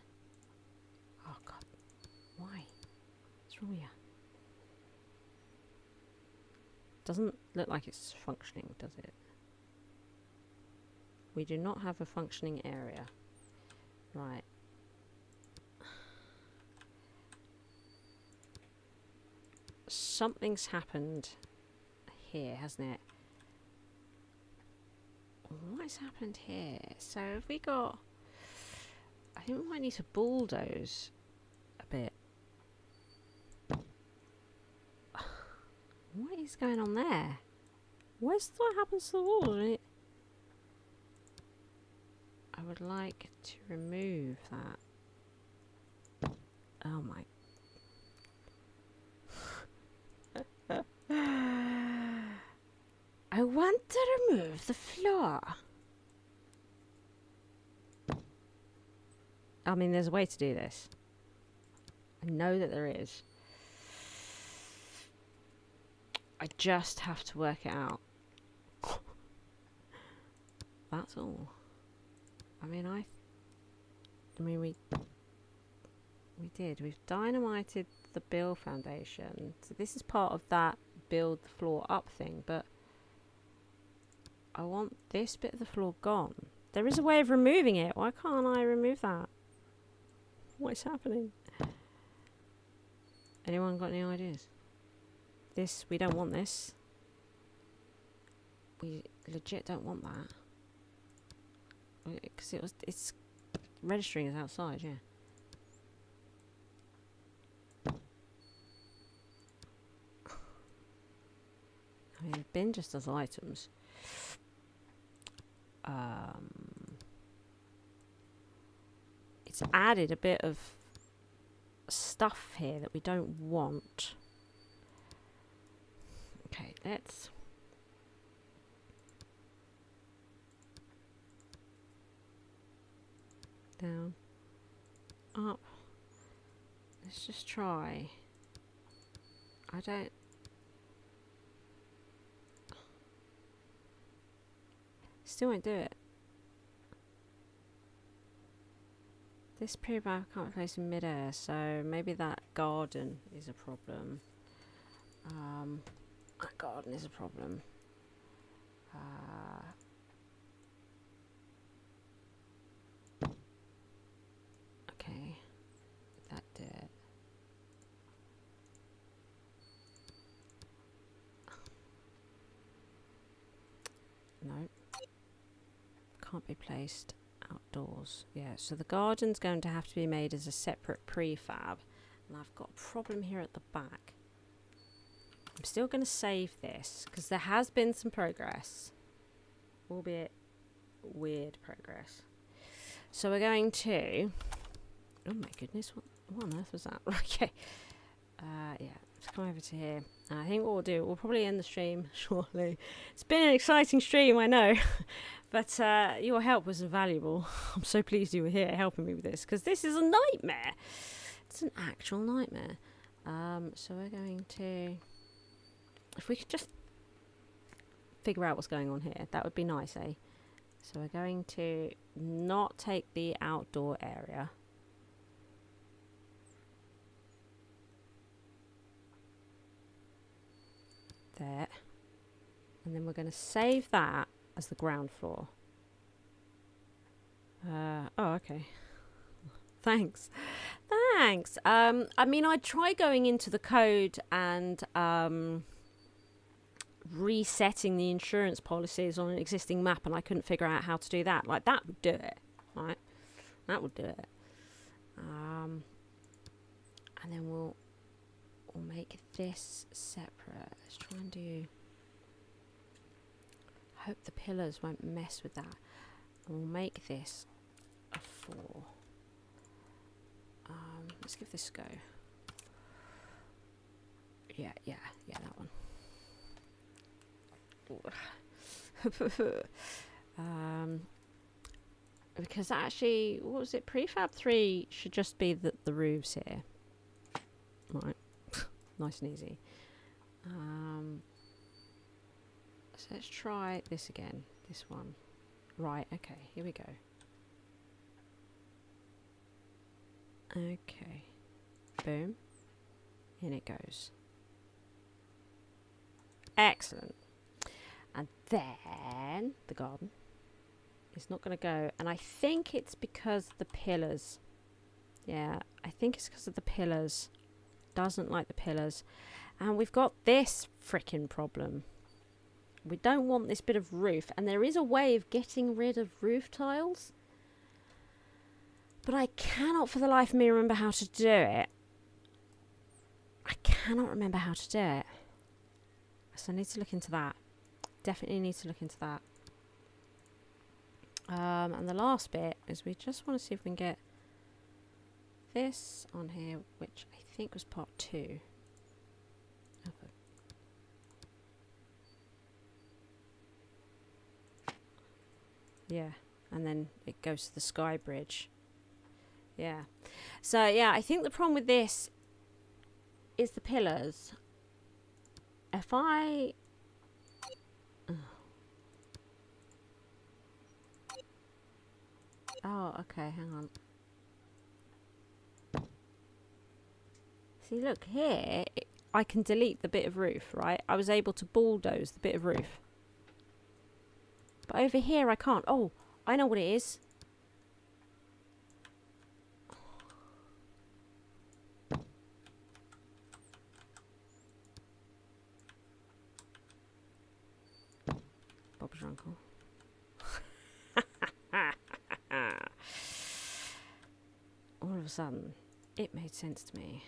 Oh god. Why? What's wrong here? Doesn't look like it's functioning, does it? We do not have a functioning area. Right. Something's happened here, hasn't it? What has happened here? So have we got... I think we might need to bulldoze a bit. What is going on there? What happens to the wall? I would like to remove that. Oh my... I want to remove the floor. I mean, there's a way to do this. I know that there is. I just have to work it out. That's all. I mean, we did. We've dynamited the build foundation. So this is part of that build the floor up thing, but I want this bit of the floor gone. There is a way of removing it. Why can't I remove that? What is happening? Anyone got any ideas? This, we don't want this. We legit don't want that. Because it's registering as outside, yeah. I mean, bin just does items. It's added a bit of stuff here that we don't want. Okay, let's... down, up. Let's just try. I don't... Still won't do it. This prefab can't be placed in midair, so maybe that garden is a problem. That garden is a problem. Okay, that did it. No, can't be placed outdoors. Yeah, so the garden's going to have to be made as a separate prefab, and I've got a problem here at the back. I'm still going to save this because there has been some progress, albeit weird progress. So we're going to, oh my goodness, what on earth was that? Okay, yeah, let's come over to here. I think what we'll do, we'll probably end the stream shortly. It's been an exciting stream, I know, but your help was invaluable. I'm so pleased you were here helping me with this, because this is a nightmare. It's an actual nightmare. So we're going to, if we could just figure out what's going on here, that would be nice, eh? So we're going to not take the outdoor area. There. And then we're going to save that as the ground floor. Oh, okay. Thanks. Thanks. I mean, I tried going into the code and resetting the insurance policies on an existing map, and I couldn't figure out how to do that. Like, that would do it, right? That would do it. And then we'll make this separate. Let's try and do... I hope the pillars won't mess with that. And we'll make this a 4. Let's give this a go. Yeah, that one. Because actually, what was it? Prefab 3 should just be the roofs here. Right. Nice and easy. So let's try this again. This one. Right, okay, here we go. Okay. Boom. In it goes. Excellent. And then the garden is not going to go. And I think it's because the pillars. Yeah, I think it's because of the pillars. Doesn't like the pillars. And we've got this frickin' problem. We don't want this bit of roof. And there is a way of getting rid of roof tiles. But I cannot for the life of me remember how to do it. I cannot remember how to do it. So I need to look into that. Definitely need to look into that. And the last bit is we just want to see if we can get this on here, which I think was part 2. Yeah, and then it goes to the sky bridge. Yeah. So, yeah, I think the problem with this is the pillars. If I... Oh, okay, hang on. See, look, here, I can delete the bit of roof, right? I was able to bulldoze the bit of roof. But over here, I can't. Oh, I know what it is. Bob's your uncle. All of a sudden, it made sense to me.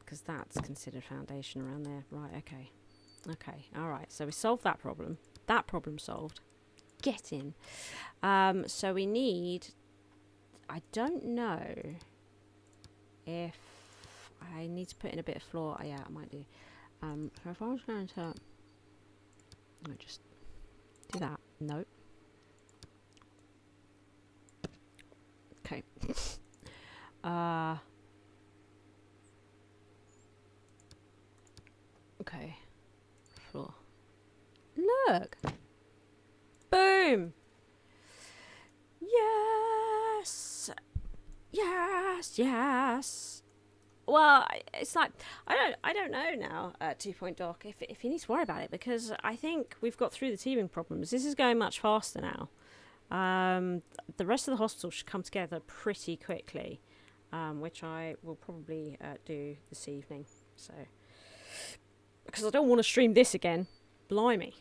Because that's considered foundation around there. Right, okay. Okay, alright. So we solved that problem. That problem solved. Get in. So we need... I don't know if I need to put in a bit of floor. Yeah, I might do. So if I was going to... I just do that. Nope. Okay. Okay. Floor. work. Boom. Yes. Yes. Yes. Well, it's like I don't know now. 2 Point Doc, if you need to worry about it, because I think we've got through the teething problems. This is going much faster now. The rest of the hospital should come together pretty quickly, which I will probably do this evening. So, because I don't want to stream this again. Blimey,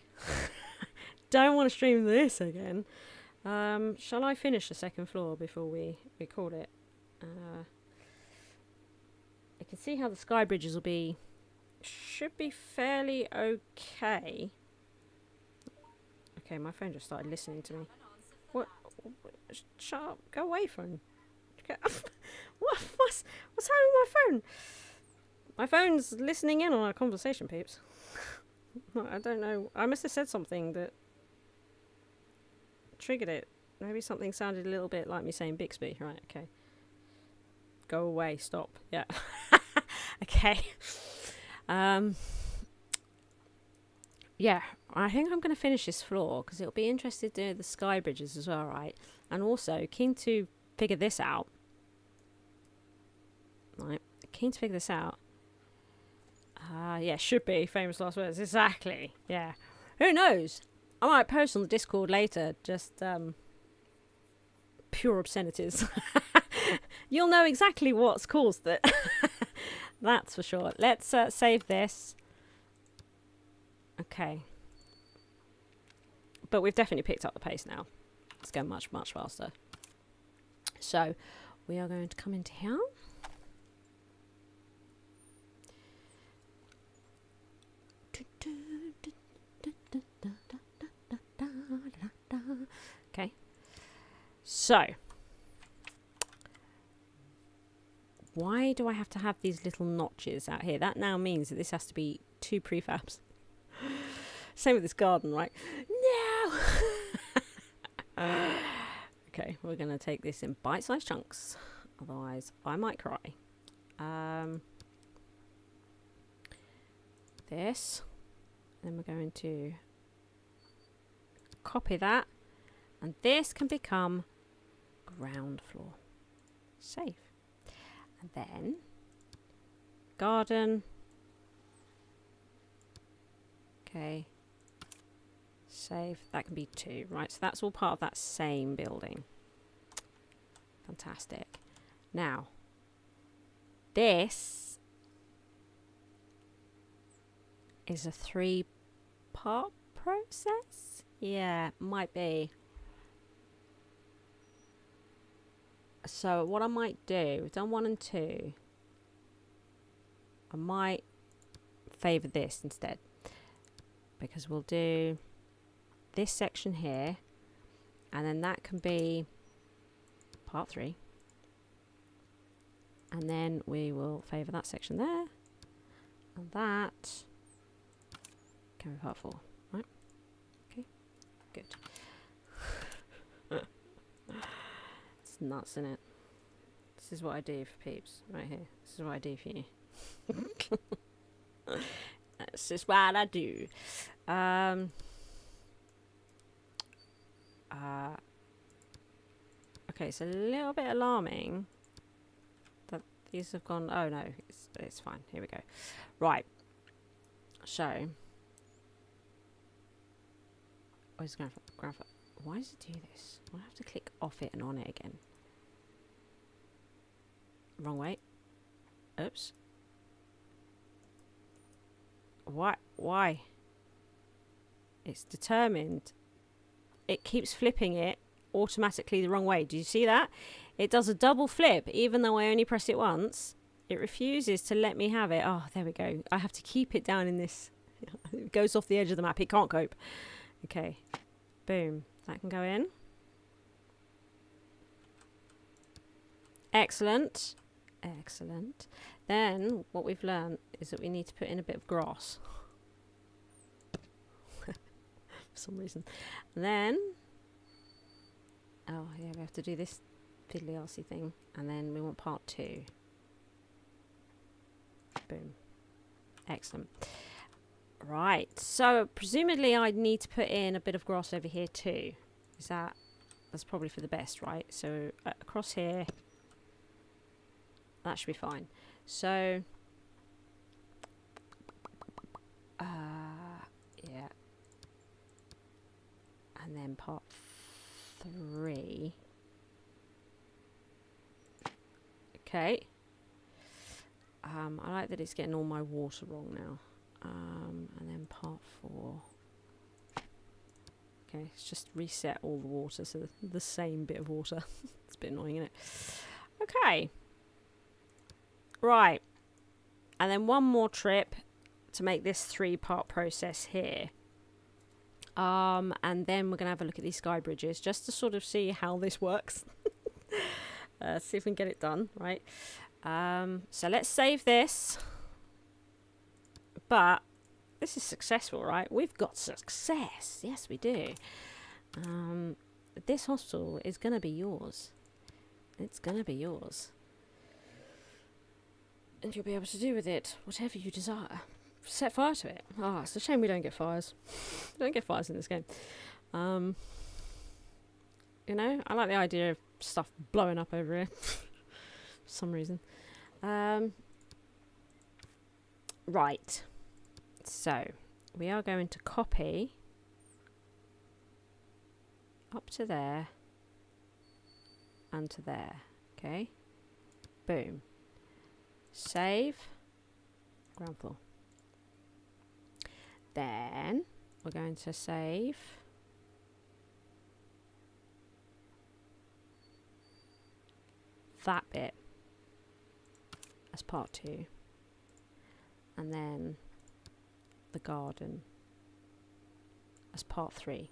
don't want to stream this again. Shall I finish the second floor before we call it? I can see how the sky bridges will be. Should be fairly okay. Okay, my phone just started listening to me. What? Shut up! Go away, phone. What's happening with my phone? My phone's listening in on our conversation, peeps. I don't know. I must have said something that triggered it. Maybe something sounded a little bit like me saying Bixby. Right, okay. Go away, stop. Yeah. Okay. Yeah, I think I'm going to finish this floor because it'll be interesting to do the sky bridges as well, right? And also, keen to figure this out. Right, keen to figure this out. Yeah, should be famous last words. Exactly. Yeah. Who knows? I might post on the Discord later. Just pure obscenities. You'll know exactly what's caused it. That's for sure. Let's save this. Okay. But we've definitely picked up the pace now. It's going much, much faster. So we are going to come into here. Okay. So why do I have to have these little notches out here? That now means that this has to be 2 prefabs. Same with this garden, right? No! Okay, we're going to take this in bite-sized chunks. Otherwise, I might cry. This. Then we're going to copy that. And this can become ground floor. Save. And then garden. Okay. Save. That can be 2, right? So that's all part of that same building. Fantastic. Now, this is a 3-part process? Yeah, might be. So what I might do, we've done 1 and 2. I might favour this instead. Because we'll do this section here. And then that can be part 3. And then we will favour that section there. And that can be part 4. Right? Okay. Good. It's nuts, isn't it? This is what I do for peeps. Right here. This is what I do for you. This is what I do. Okay, it's a little bit alarming that these have gone. Oh no, it's fine. Here we go. Right. So, where's ground floor? Why does it do this? I have to click off it and on it again. Wrong way. Oops. Why? It's determined. It keeps flipping it automatically the wrong way. Do you see that? It does a double flip even though I only press it once. It refuses to let me have it. Oh, there we go. I have to keep it down in this. It goes off the edge of the map. It can't cope. Okay. Boom. That can go in. Excellent. Excellent. Then what we've learned is that we need to put in a bit of grass. For some reason. And then, oh yeah, we have to do this fiddly-arsey thing. And then we want part 2. Boom. Excellent. Right, so presumably I need to put in a bit of grass over here too. That's probably for the best, right? So across here, that should be fine. So, yeah. And then part 3. Okay. I like that it's getting all my water wrong now. And then part 4. Okay, let's just reset all the water so the same bit of water. It's a bit annoying, isn't it? Okay. Right. And then one more trip to make this 3-part process here. And then we're going to have a look at these sky bridges just to sort of see how this works. See if we can get it done, right? So let's save this. But this is successful, right? We've got success. Yes, we do. This hospital is going to be yours. It's going to be yours. And you'll be able to do with it whatever you desire. Set fire to it. Oh, it's a shame we don't get fires. We don't get fires in this game. You know, I like the idea of stuff blowing up over here. For some reason. Right. So, we are going to copy up to there and to there. Okay. Boom. Save. Ground floor. Then we're going to save that bit as part 2, and then the garden as part 3.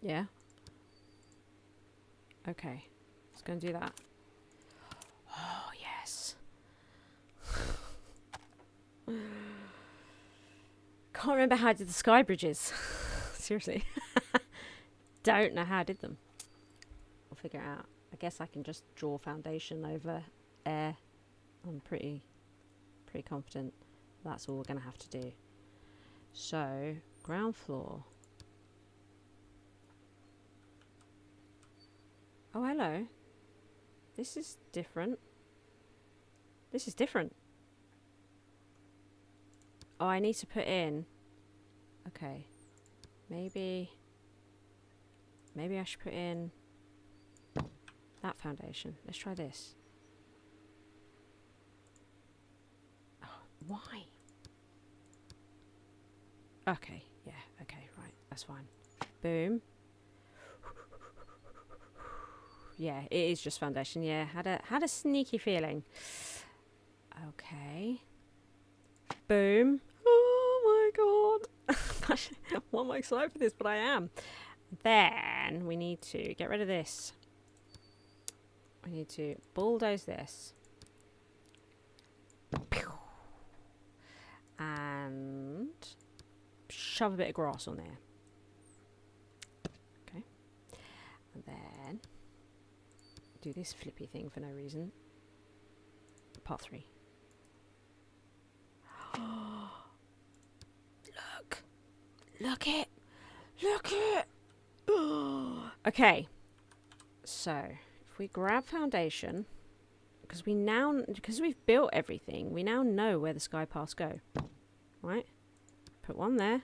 Yeah. Okay, let's go and do that. Oh yes. Can't remember how I did the sky bridges. Seriously. Don't know how I did them. We'll figure it out. I guess I can just draw foundation over air. I'm pretty confident that's all we're going to have to do. So, ground floor. Oh, hello. This is different. This is different. Oh, I need to put in... Okay. Maybe I should put in that foundation. Let's try this. Oh, why? Okay. Yeah. Okay. Right. That's fine. Boom. Yeah, it is just foundation. Yeah, had a sneaky feeling. Okay. Boom. Oh my god. Why am I excited for this? But I am. Then we need to get rid of this. We need to bulldoze this. And shove a bit of grass on there. Okay. And then do this flippy thing for no reason. Part 3. Look it. Okay. So, if we grab foundation, because we've built everything, we now know where the sky paths go. Right? Put one there.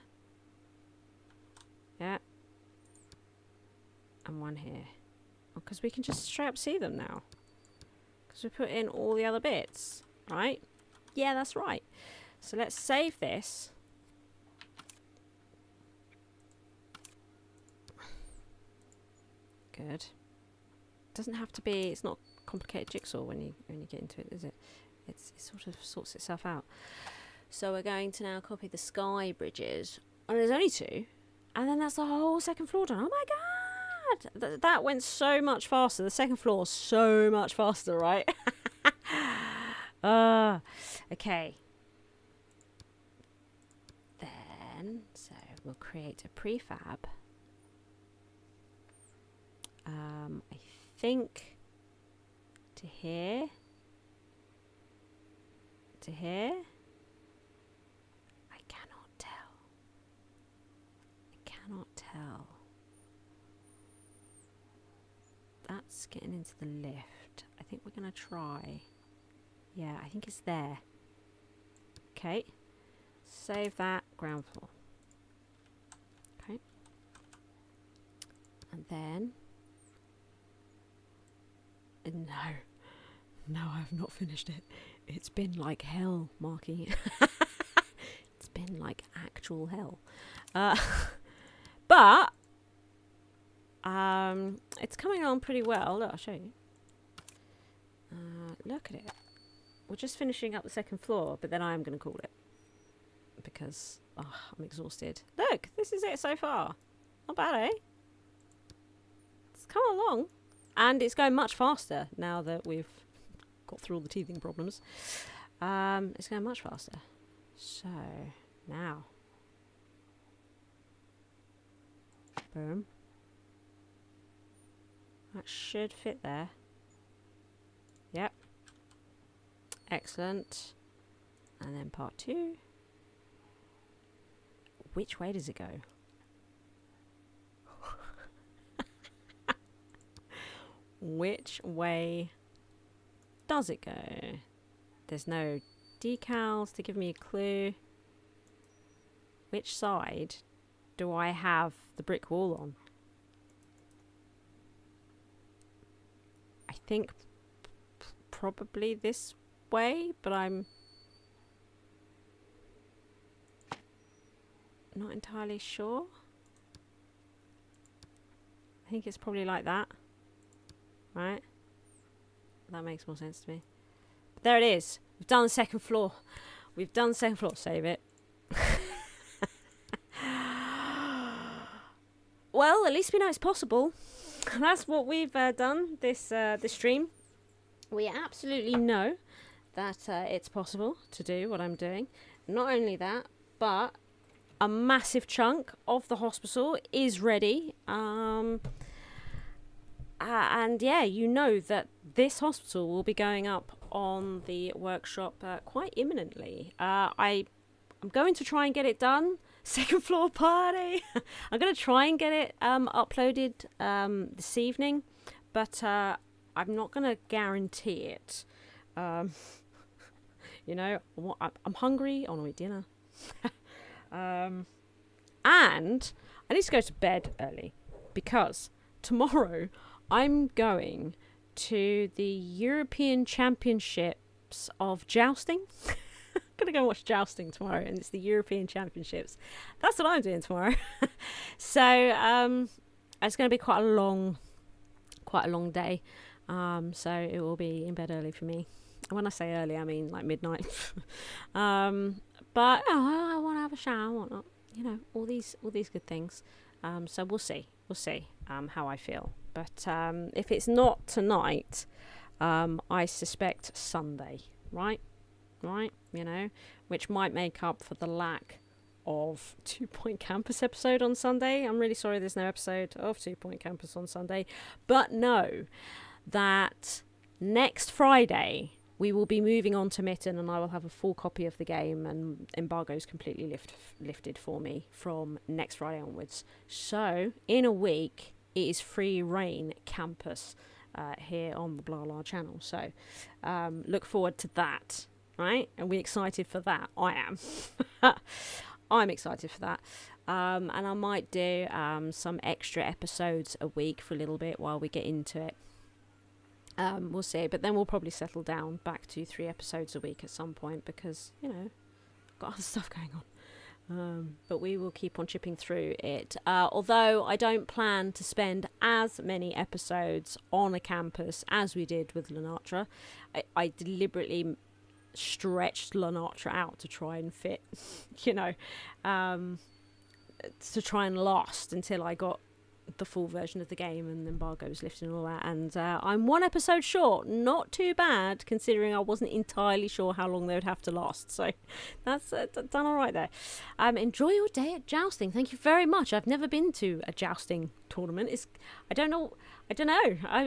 Yeah. And one here. Because we can just straight up see them now. Because we put in all the other bits. Right? Yeah, that's right. So let's save this. Good. Doesn't have to be, it's not complicated jigsaw when you get into it, is it? It sort of sorts itself out. So we're going to now copy the sky bridges. And there's only 2. And then that's the whole second floor done. Oh my god! That went so much faster. The second floor so much faster, right? Okay. Then, so we'll create a prefab. I think to here, that's getting into the lift. I think we're going to try. Yeah, I think it's there. Okay. Save that. Ground floor. Okay. And then... No. No, I have not finished it. It's been like hell marking it. It's been like actual hell. But it's coming along pretty well. Look, I'll show you. Look at it. We're just finishing up the second floor, but then I am going to call it. Because I'm exhausted. Look, this is it so far. Not bad, eh? It's come along. And it's going much faster now that we've got through all the teething problems. It's going much faster. So, now. Boom. That should fit there. Yep. Excellent. And then part 2. Which way does it go? Which way does it go? There's no decals to give me a clue. Which side do I have the brick wall on? I think probably this way, but I'm not entirely sure. I think it's probably like that. Right? That makes more sense to me. But there it is. We've done the second floor. We've done the second floor. Save it. Well, at least we know it's possible. That's what we've done this stream. We absolutely know that it's possible to do what I'm doing. Not only that, but a massive chunk of the hospital is ready. And yeah, you know that this hospital will be going up on the workshop quite imminently. I'm going to try and get it done. Second floor party. I'm going to try and get it uploaded this evening, but I'm not going to guarantee it. You know, I'm hungry. I want to eat dinner. And I need to go to bed early because tomorrow I'm going to the European Championships of Jousting. I'm going to go and watch jousting tomorrow, and it's the European Championships. That's what I'm doing tomorrow. So it's going to be quite a long day. So it will be in bed early for me. And when I say early, I mean like midnight. But I want to have a shower and whatnot. You know, all these good things. So we'll see how I feel. But if it's not tonight, I suspect Sunday, right? You know, which might make up for the lack of 2 Point Campus episode on Sunday. I'm really sorry there's no episode of 2 Point Campus on Sunday. But know that next Friday we will be moving on to Mitten, and I will have a full copy of the game, and embargo's completely lifted for me from next Friday onwards. So in a week it is free reign campus here on the Blarla channel. So look forward to that, right? Are we excited for that? I am. I'm excited for that. And I might do some extra episodes a week for a little bit while we get into it. We'll see, but then we'll probably settle down back to 3 episodes a week at some point because, you know, I've got other stuff going on. But we will keep on chipping through it. Although I don't plan to spend as many episodes on a campus as we did with Lenatra. I deliberately stretched Lenatra out to try and fit, you know, to try and last until I got the full version of the game and the embargo was lifted and all that, and I'm 1 episode short. Not too bad considering I wasn't entirely sure how long they would have to last, so that's done all right there. Enjoy your day at jousting. Thank you very much. I've never been to a jousting tournament. I don't know,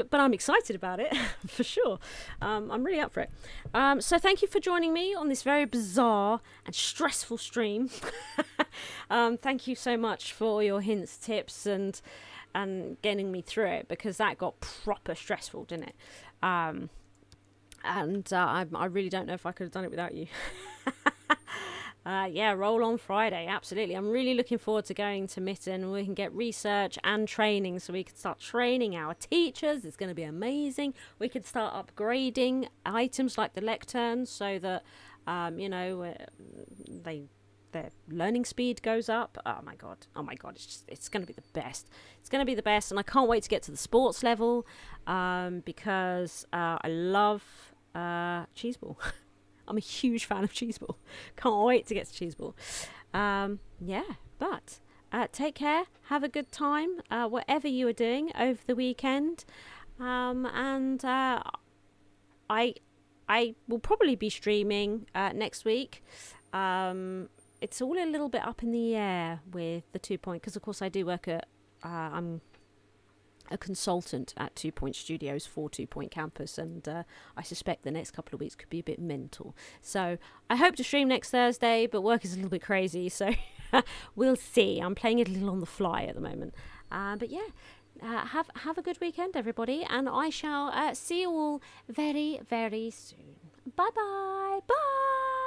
but I'm excited about it for sure. I'm really up for it. So thank you for joining me on this very bizarre and stressful stream. Thank you so much for your hints, tips, and and getting me through it, because that got proper stressful, didn't it? I really don't know if I could have done it without you. Yeah, roll on Friday, absolutely. I'm really looking forward to going to Mitten. We can get research and training, so we can start training our teachers. It's going to be amazing. We could start upgrading items like the lecterns, so that their learning speed goes up. Oh my god, it's going to be the best. It's going to be the best, and I can't wait to get to the sports level, because I love cheese ball. I'm a huge fan of cheese ball. Can't wait to get to cheese ball. But take care. Have a good time, whatever you are doing over the weekend. I will probably be streaming next week. It's all a little bit up in the air with the 2 Point, because of course I do work at I'm a consultant at 2 Point Studios for 2 Point Campus, and I suspect the next couple of weeks could be a bit mental. So I hope to stream next Thursday, but work is a little bit crazy, so we'll see. I'm playing it a little on the fly at the moment. But yeah, have a good weekend, everybody, and I shall see you all very, very soon. Bye-bye. Bye.